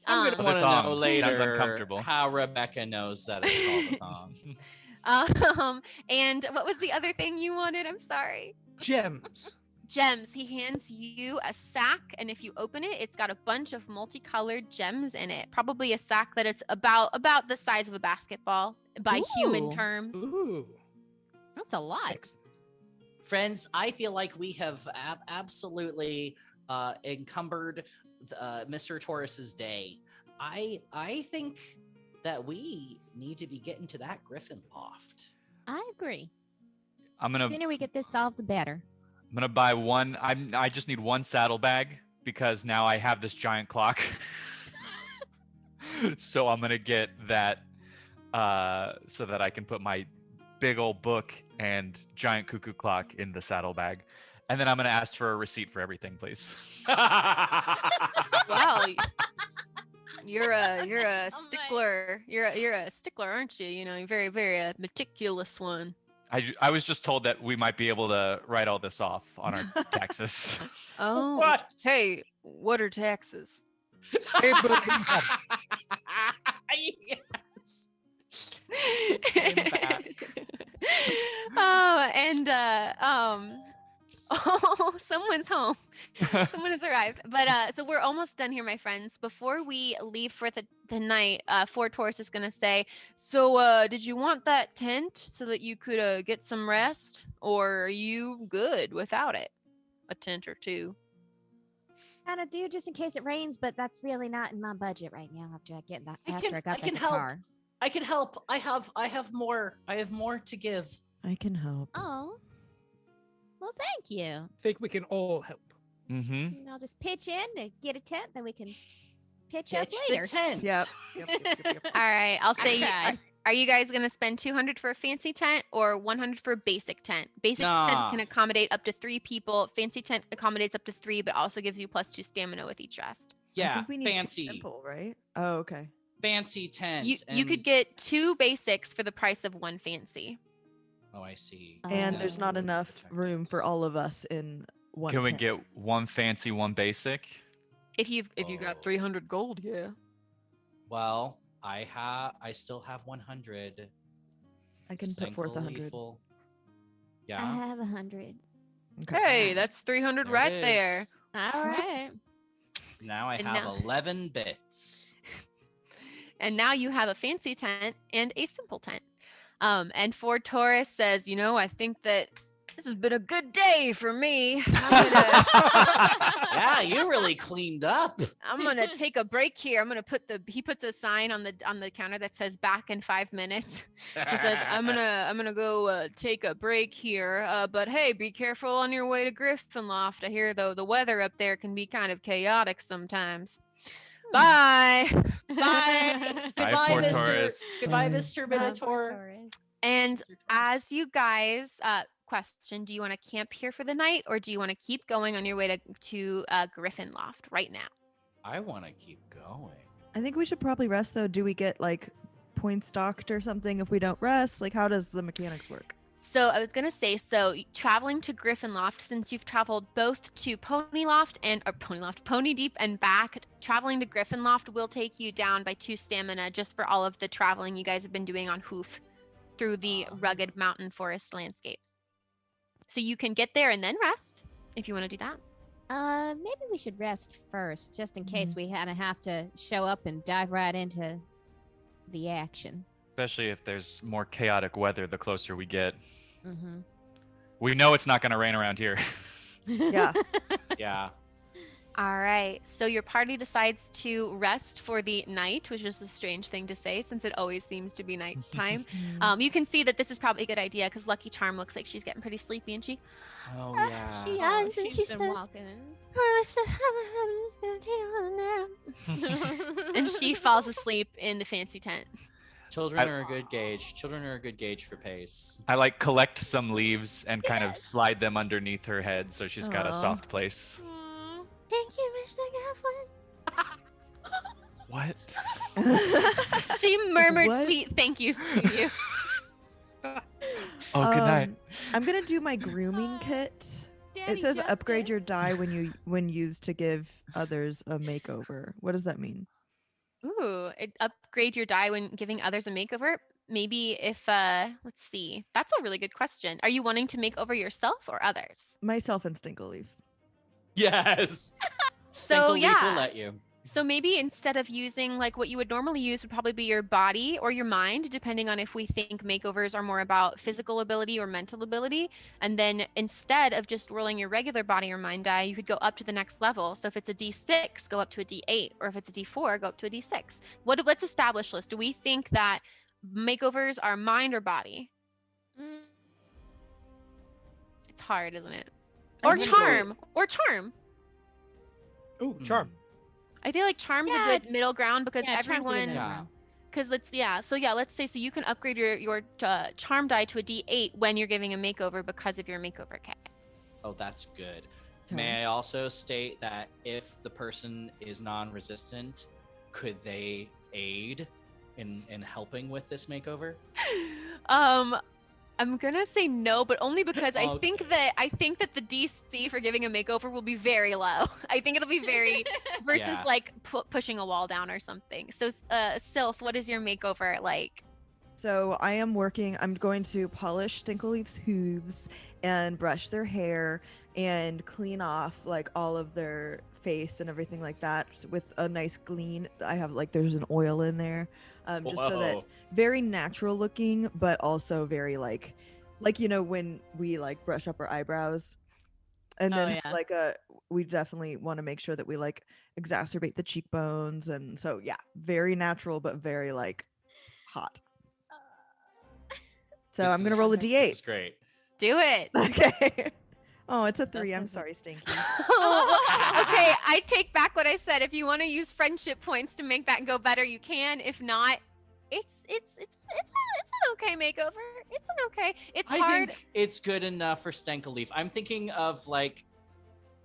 [SPEAKER 5] I'm
[SPEAKER 7] Um,
[SPEAKER 5] gonna want to
[SPEAKER 4] thong.
[SPEAKER 5] know
[SPEAKER 4] Sounds
[SPEAKER 5] later
[SPEAKER 4] uncomfortable.
[SPEAKER 5] how Rebecca knows that it's called a thong.
[SPEAKER 7] And what was the other thing you wanted? I'm sorry.
[SPEAKER 6] Gems.
[SPEAKER 7] Gems. He hands you a sack, and if you open it, it's got a bunch of multicolored gems in it. Probably a sack that it's about the size of a basketball by human
[SPEAKER 8] Ooh.
[SPEAKER 7] terms.
[SPEAKER 6] Ooh.
[SPEAKER 8] That's a lot.
[SPEAKER 6] Excellent.
[SPEAKER 5] Friends, I feel like we have absolutely encumbered Mr. Taurus's day. I think that we need to be getting to that Griffinloft.
[SPEAKER 8] I agree.
[SPEAKER 4] I'm
[SPEAKER 8] The
[SPEAKER 4] gonna
[SPEAKER 8] sooner we get this solved, the better.
[SPEAKER 4] buy one. I just need one saddlebag because now I have this giant clock. So I'm gonna get that so that I can put my big old book and giant cuckoo clock in the saddlebag. And then I'm gonna ask for a receipt for everything, please.
[SPEAKER 7] Wow, you're a
[SPEAKER 8] my.
[SPEAKER 7] stickler. You're a stickler, aren't you? You know, you're very meticulous one.
[SPEAKER 4] I was just told that we might be able to write all this off on our taxes.
[SPEAKER 7] Oh,
[SPEAKER 5] What?
[SPEAKER 7] Hey, what are taxes?
[SPEAKER 6] Stable income.
[SPEAKER 5] Yes.
[SPEAKER 7] Oh, and oh, someone's home. Someone has arrived. But so we're almost done here, my friends. Before we leave for the night, Fort Taurus is gonna say, so did you want that tent so that you could get some rest? Or are you good without it? A tent or two.
[SPEAKER 8] Kind of do just in case it rains, but that's really not in my budget right now. After I get that,
[SPEAKER 5] I
[SPEAKER 8] after
[SPEAKER 5] can-
[SPEAKER 8] I got
[SPEAKER 5] I
[SPEAKER 8] that
[SPEAKER 5] can help.
[SPEAKER 8] guitar.
[SPEAKER 5] I can help. I have more to give.
[SPEAKER 3] I can help.
[SPEAKER 8] Oh, well, thank you.
[SPEAKER 6] Think we can all help.
[SPEAKER 4] Mm-hmm.
[SPEAKER 8] You know, just pitch in to get a tent, then we can pitch up
[SPEAKER 5] Pitch
[SPEAKER 8] later.
[SPEAKER 5] the tent.
[SPEAKER 3] Yep.
[SPEAKER 7] All right, I'll say.
[SPEAKER 8] tried.
[SPEAKER 7] Are you guys gonna spend 200 for a fancy tent or 100 for a basic tent? Basic
[SPEAKER 5] Nah.
[SPEAKER 7] tent can accommodate up to 3 people. Fancy tent accommodates up to 3, but also gives you +2 stamina with each rest.
[SPEAKER 3] I
[SPEAKER 5] Yeah,
[SPEAKER 3] think we need two
[SPEAKER 5] fancy,
[SPEAKER 3] simple, right? Oh, okay.
[SPEAKER 5] fancy tent.
[SPEAKER 7] You could
[SPEAKER 5] and-
[SPEAKER 7] get 2 basics for the price of 1 fancy.
[SPEAKER 5] Oh, I see.
[SPEAKER 3] And there's not
[SPEAKER 8] Oh.
[SPEAKER 3] enough room for all of us in one.
[SPEAKER 4] Can we
[SPEAKER 3] tent.
[SPEAKER 4] get one fancy, one basic?
[SPEAKER 7] If you got
[SPEAKER 5] Oh.
[SPEAKER 7] 300 gold, yeah.
[SPEAKER 5] Well, I still have 100.
[SPEAKER 3] I can put forth
[SPEAKER 5] Stankle
[SPEAKER 3] 100.
[SPEAKER 5] lethal.
[SPEAKER 8] I
[SPEAKER 5] Yeah.
[SPEAKER 8] have 100.
[SPEAKER 3] Okay.
[SPEAKER 7] Hey, that's 300
[SPEAKER 5] There
[SPEAKER 7] right
[SPEAKER 5] it
[SPEAKER 7] there.
[SPEAKER 5] is.
[SPEAKER 8] All right.
[SPEAKER 5] Now I
[SPEAKER 7] And
[SPEAKER 5] have
[SPEAKER 7] now-
[SPEAKER 5] 11 bits.
[SPEAKER 7] And now you have a fancy tent and a simple tent. And Ford Taurus says, I think that This has been a good day for me. I'm gonna,
[SPEAKER 5] Yeah, you really cleaned up.
[SPEAKER 7] I'm gonna take a break here. I'm gonna he puts a sign on the counter that says back in 5 minutes. He says, I'm gonna go take a break here. But hey, be careful on your way to Griffinloft. I hear though the weather up there can be kind of chaotic sometimes. Bye.
[SPEAKER 5] Bye. Goodbye,
[SPEAKER 4] poor
[SPEAKER 5] Mr.
[SPEAKER 4] Taurus.
[SPEAKER 5] Goodbye, Mr. Minotaur.
[SPEAKER 7] And as you guys question, do you want to camp here for the night, or do you want to keep going on your way to Griffinloft right now?
[SPEAKER 5] I want to keep going.
[SPEAKER 3] I think we should probably rest though. Do we get like points docked or something if we don't rest? Like, how does the mechanics work?
[SPEAKER 7] So I was gonna say, traveling to Griffinloft, since you've traveled both to Poneydeep and back, traveling to Griffinloft will take you down by 2 stamina just for all of the traveling you guys have been doing on hoof through the rugged mountain forest landscape. So you can get there and then rest if you want to do that.
[SPEAKER 8] Maybe we should rest first, just in case we kind of have to show up and dive right into the action.
[SPEAKER 4] Especially if there's more chaotic weather the closer we get.
[SPEAKER 8] Mm-hmm.
[SPEAKER 4] We know it's not going to rain around here.
[SPEAKER 3] Yeah.
[SPEAKER 5] Yeah.
[SPEAKER 7] All right. So your party decides to rest for the night, which is a strange thing to say since it always seems to be nighttime. You can see that this is probably a good idea because Lucky Charm looks like she's getting pretty sleepy, and she
[SPEAKER 5] Oh, yeah.
[SPEAKER 7] she yawns and she
[SPEAKER 8] been
[SPEAKER 7] says,
[SPEAKER 8] walking.
[SPEAKER 7] I'm just gonna take a nap. And she falls asleep in the fancy tent.
[SPEAKER 5] Children are a good gauge. Children are a good gauge for pace.
[SPEAKER 4] I like collect some leaves and kind of slide them underneath her head so she's got a
[SPEAKER 3] Aw.
[SPEAKER 4] soft place.
[SPEAKER 7] Thank you, Mr.
[SPEAKER 4] What?
[SPEAKER 7] Gavelin. She murmured
[SPEAKER 3] What?
[SPEAKER 7] sweet thank yous to you.
[SPEAKER 4] Oh, good night.
[SPEAKER 3] I'm gonna do my grooming kit.
[SPEAKER 8] Daddy
[SPEAKER 3] It says upgrade your
[SPEAKER 8] Justice.
[SPEAKER 3] die when used to give others a makeover. What does that mean?
[SPEAKER 7] Ooh, upgrade your die when giving others a makeover. Maybe if let's see. That's a really good question. Are you wanting to make over yourself or others?
[SPEAKER 3] Myself and StankleLeaf.
[SPEAKER 5] Yes.
[SPEAKER 7] So,
[SPEAKER 5] StankleLeaf
[SPEAKER 7] yeah.
[SPEAKER 5] will let you.
[SPEAKER 7] So maybe instead of using like what you would normally use would probably be your body or your mind, depending on if we think makeovers are more about physical ability or mental ability. And then instead of just rolling your regular body or mind die, you could go up to the next level. So if it's a D6, go up to a D8, or if it's a D4, go up to a D6. Let's establish this. Do we think that makeovers are mind or body? It's hard, isn't it? Or
[SPEAKER 5] I'm gonna go-
[SPEAKER 7] charm. Or charm.
[SPEAKER 6] Ooh, charm.
[SPEAKER 7] I feel like charm's
[SPEAKER 8] Yeah.
[SPEAKER 7] a good middle ground because
[SPEAKER 8] Yeah, charm's a good
[SPEAKER 7] everyone.
[SPEAKER 8] middle
[SPEAKER 5] Yeah.
[SPEAKER 8] ground.
[SPEAKER 7] Because let's say you can upgrade your charm die to a D8 when you're giving a makeover because of your makeover kit.
[SPEAKER 5] Oh, that's good.
[SPEAKER 3] Okay.
[SPEAKER 5] May I also state that if the person is non-resistant, could they aid in helping with this makeover?
[SPEAKER 7] I'm gonna say no, but only because I think
[SPEAKER 5] Okay.
[SPEAKER 7] that the DC for giving a makeover will be very low. I think it'll be very versus
[SPEAKER 5] Yeah.
[SPEAKER 7] like pushing a wall down or something. So, Silth, what is your makeover like?
[SPEAKER 3] So I'm going to polish StankleLeaf's hooves and brush their hair and clean off like all of their face and everything like that with a nice clean. I have there's an oil in there, just so that
[SPEAKER 5] Whoa.
[SPEAKER 3] very natural looking, but also very like when we like brush up our eyebrows, and
[SPEAKER 8] Oh,
[SPEAKER 3] then
[SPEAKER 8] yeah.
[SPEAKER 3] we definitely want to make sure that we like exacerbate the cheekbones, and so yeah, very natural but very like hot. So I'm gonna roll a
[SPEAKER 5] This
[SPEAKER 3] D8.
[SPEAKER 5] is great.
[SPEAKER 7] Do it.
[SPEAKER 3] Okay. Oh, it's a 3. I'm sorry, Stinky.
[SPEAKER 7] Okay, I take back what I said. If you want to use friendship points to make that go better, you can. If not, it's an okay makeover. It's an okay. It's
[SPEAKER 5] I
[SPEAKER 7] hard.
[SPEAKER 5] think it's good enough for StankleLeaf. I'm thinking of like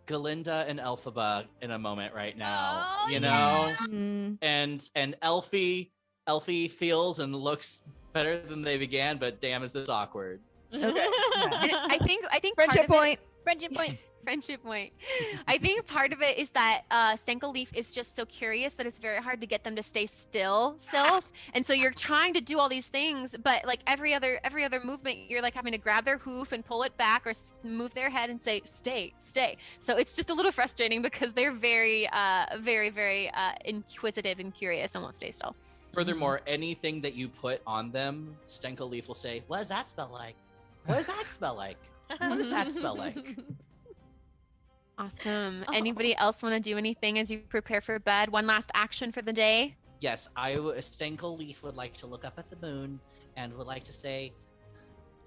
[SPEAKER 5] Galinda and Elphaba in a moment right now.
[SPEAKER 8] Oh,
[SPEAKER 5] you know?
[SPEAKER 3] Mm,
[SPEAKER 5] And Elfie feels and looks better than they began, but damn is this awkward.
[SPEAKER 3] okay.
[SPEAKER 7] And I think part
[SPEAKER 3] Friendship
[SPEAKER 7] of it-
[SPEAKER 3] point.
[SPEAKER 8] Friendship point.
[SPEAKER 7] friendship point. I think part of it is that StankleLeaf is just so curious that it's very hard to get them to stay still, Sylph. And so you're trying to do all these things, but like every other movement, you're like having to grab their hoof and pull it back or move their head and say, stay. So it's just a little frustrating because they're very, very inquisitive and curious and won't stay still.
[SPEAKER 5] Furthermore, anything that you put on them, StankleLeaf will say, "What does that smell like? What does that smell like?" What does that smell like?
[SPEAKER 7] Awesome.
[SPEAKER 8] Oh.
[SPEAKER 7] Anybody else want to do anything as you prepare for bed? One last action for the day?
[SPEAKER 5] Yes, StankleLeaf would like to look up at the moon and would like to say,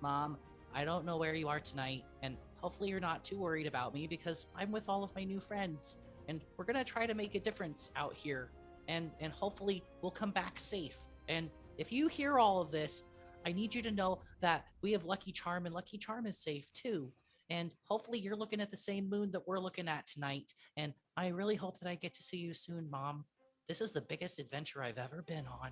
[SPEAKER 5] Mom, I don't know where you are tonight, and hopefully you're not too worried about me because I'm with all of my new friends, and we're gonna try to make a difference out here, and hopefully we'll come back safe. And if you hear all of this, I need you to know that we have Lucky Charm, and Lucky Charm is safe too. And hopefully you're looking at the same moon that we're looking at tonight, and I really hope that I get to see you soon, Mom. This is the biggest adventure I've ever been on.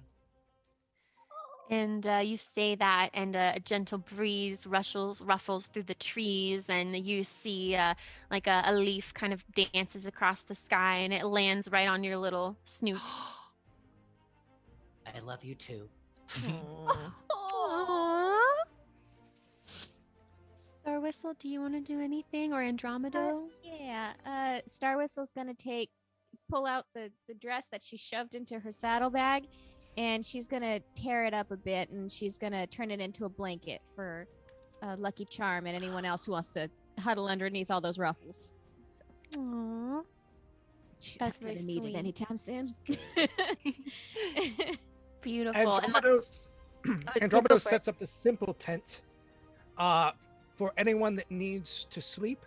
[SPEAKER 7] And you say that, and a gentle breeze ruffles through the trees, and you see like a leaf kind of dances across the sky, and it lands right on your little snoot.
[SPEAKER 5] I love you too.
[SPEAKER 7] Aww. Star Whistle, do you want to do anything, or Andromedo?
[SPEAKER 8] Yeah. Star Whistle's gonna pull out the dress that she shoved into her saddlebag, and she's gonna tear it up a bit, and she's gonna turn it into a blanket for Lucky Charm and anyone else who wants to huddle underneath all those ruffles. So,
[SPEAKER 7] Aww.
[SPEAKER 8] she's
[SPEAKER 7] That's
[SPEAKER 8] not gonna
[SPEAKER 7] very
[SPEAKER 8] need
[SPEAKER 7] sweet.
[SPEAKER 8] it anytime soon.
[SPEAKER 7] Beautiful. And
[SPEAKER 6] Andromedo
[SPEAKER 7] go for it.
[SPEAKER 6] sets up the simple tent for anyone that needs to sleep,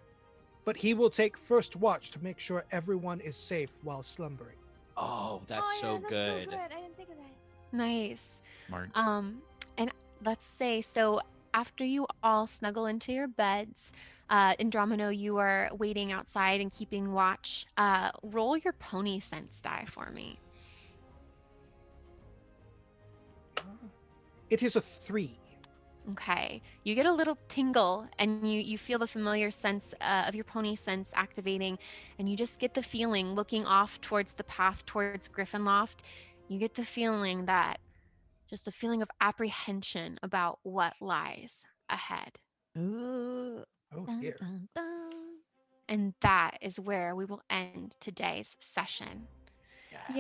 [SPEAKER 6] but he will take first watch to make sure everyone is safe while slumbering.
[SPEAKER 5] Oh, that's so good.
[SPEAKER 8] I didn't think of that.
[SPEAKER 7] Nice.
[SPEAKER 4] Smart.
[SPEAKER 7] And let's say, so after you all snuggle into your beds, Andromedo, you are waiting outside and keeping watch. Roll your pony sense die for me.
[SPEAKER 6] It is a 3.
[SPEAKER 7] Okay. You get a little tingle, and you feel the familiar sense of your pony sense activating, and you just get the feeling, looking off towards the path towards Griffinloft, you get the feeling that, just a feeling of apprehension about what lies ahead.
[SPEAKER 3] Ooh.
[SPEAKER 6] Oh
[SPEAKER 8] Dun,
[SPEAKER 6] dear.
[SPEAKER 8] dun, dun.
[SPEAKER 7] And that is where we will end today's session.
[SPEAKER 5] Yes.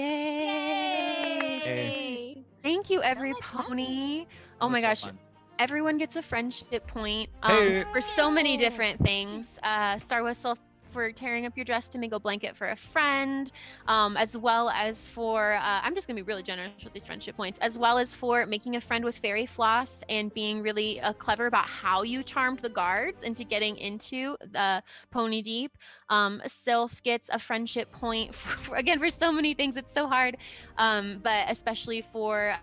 [SPEAKER 8] Yay!
[SPEAKER 7] Thank you, every
[SPEAKER 8] much fun.
[SPEAKER 7] pony.
[SPEAKER 5] That
[SPEAKER 7] Oh
[SPEAKER 5] was
[SPEAKER 7] my
[SPEAKER 5] so
[SPEAKER 7] gosh.
[SPEAKER 5] fun.
[SPEAKER 7] Everyone gets a friendship point
[SPEAKER 6] Hey.
[SPEAKER 7] for so many
[SPEAKER 8] Wow.
[SPEAKER 7] different things. Star Whistle for tearing up your dress to make a blanket for a friend, as well as for, I'm just going to be really generous with these friendship points, as well as for making a friend with fairy floss and being really clever about how you charmed the guards into getting into the Poneydeep. Silth gets a friendship point again, for so many things. It's so hard, but especially for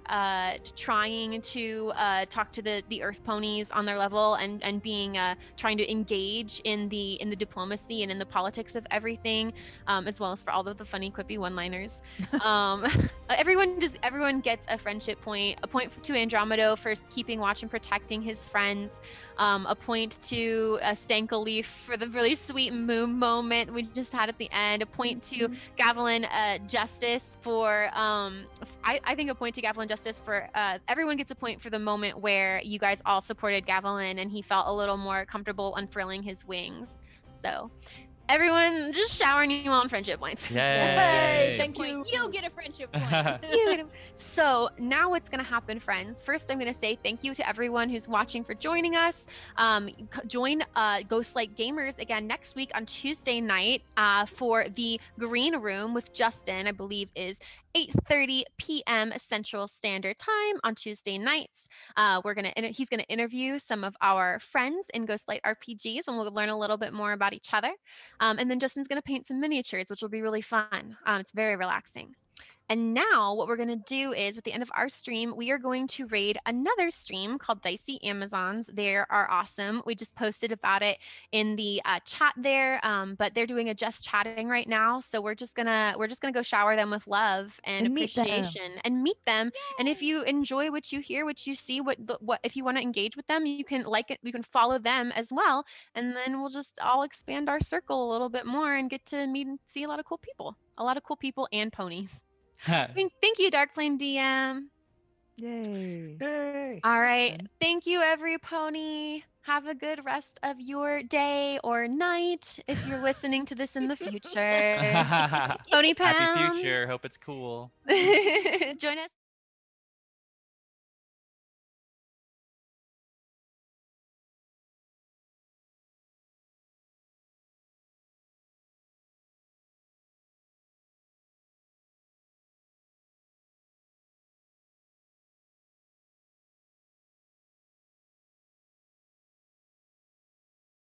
[SPEAKER 7] trying to talk to the Earth ponies on their level, and being trying to engage in the diplomacy and in the politics of everything, as well as for all of the funny quippy one-liners. Everyone gets a friendship point. A point to Andromedo for keeping watch and protecting his friends. A point to StankleLeaf for the really sweet moon moment we just had at the end. A point to Gavelin Justice for I think a point to Gavelin Justice for everyone gets a point for the moment where you guys all supported Gavelin and he felt a little more comfortable unfurling his wings. So everyone just showering you on friendship points.
[SPEAKER 4] Yay!
[SPEAKER 5] Thank you.
[SPEAKER 8] You get a friendship point.
[SPEAKER 7] So now what's going to happen, friends? First, I'm going to say thank you to everyone who's watching for joining us. Join Ghostlight Gamers again next week on Tuesday night for the Green Room with Justin, I believe is 8:30 p.m. Central Standard Time on Tuesday nights. He's gonna interview some of our friends in Ghostlight RPGs, and we'll learn a little bit more about each other. And then Justin's gonna paint some miniatures, which will be really fun. It's very relaxing. And now what we're going to do is, with the end of our stream, we are going to raid another stream called Dicey Amazons. They are awesome. We just posted about it in the chat there, but they're doing a just chatting right now. So we're just gonna go shower them with love and
[SPEAKER 3] meet them.
[SPEAKER 7] appreciation and meet them. And if you enjoy what you hear, what you see, what if you want to engage with them, you can like it. You can follow them as well, and then we'll just all expand our circle a little bit more and get to meet and see a lot of cool people and ponies. Thank you, Dark Flame DM.
[SPEAKER 3] Yay.
[SPEAKER 6] Yay!
[SPEAKER 7] All right. Thank you, every pony. Have a good rest of your day or night if you're listening to this in the future. Pony Pound.
[SPEAKER 4] Happy future. Hope it's cool.
[SPEAKER 7] Join us.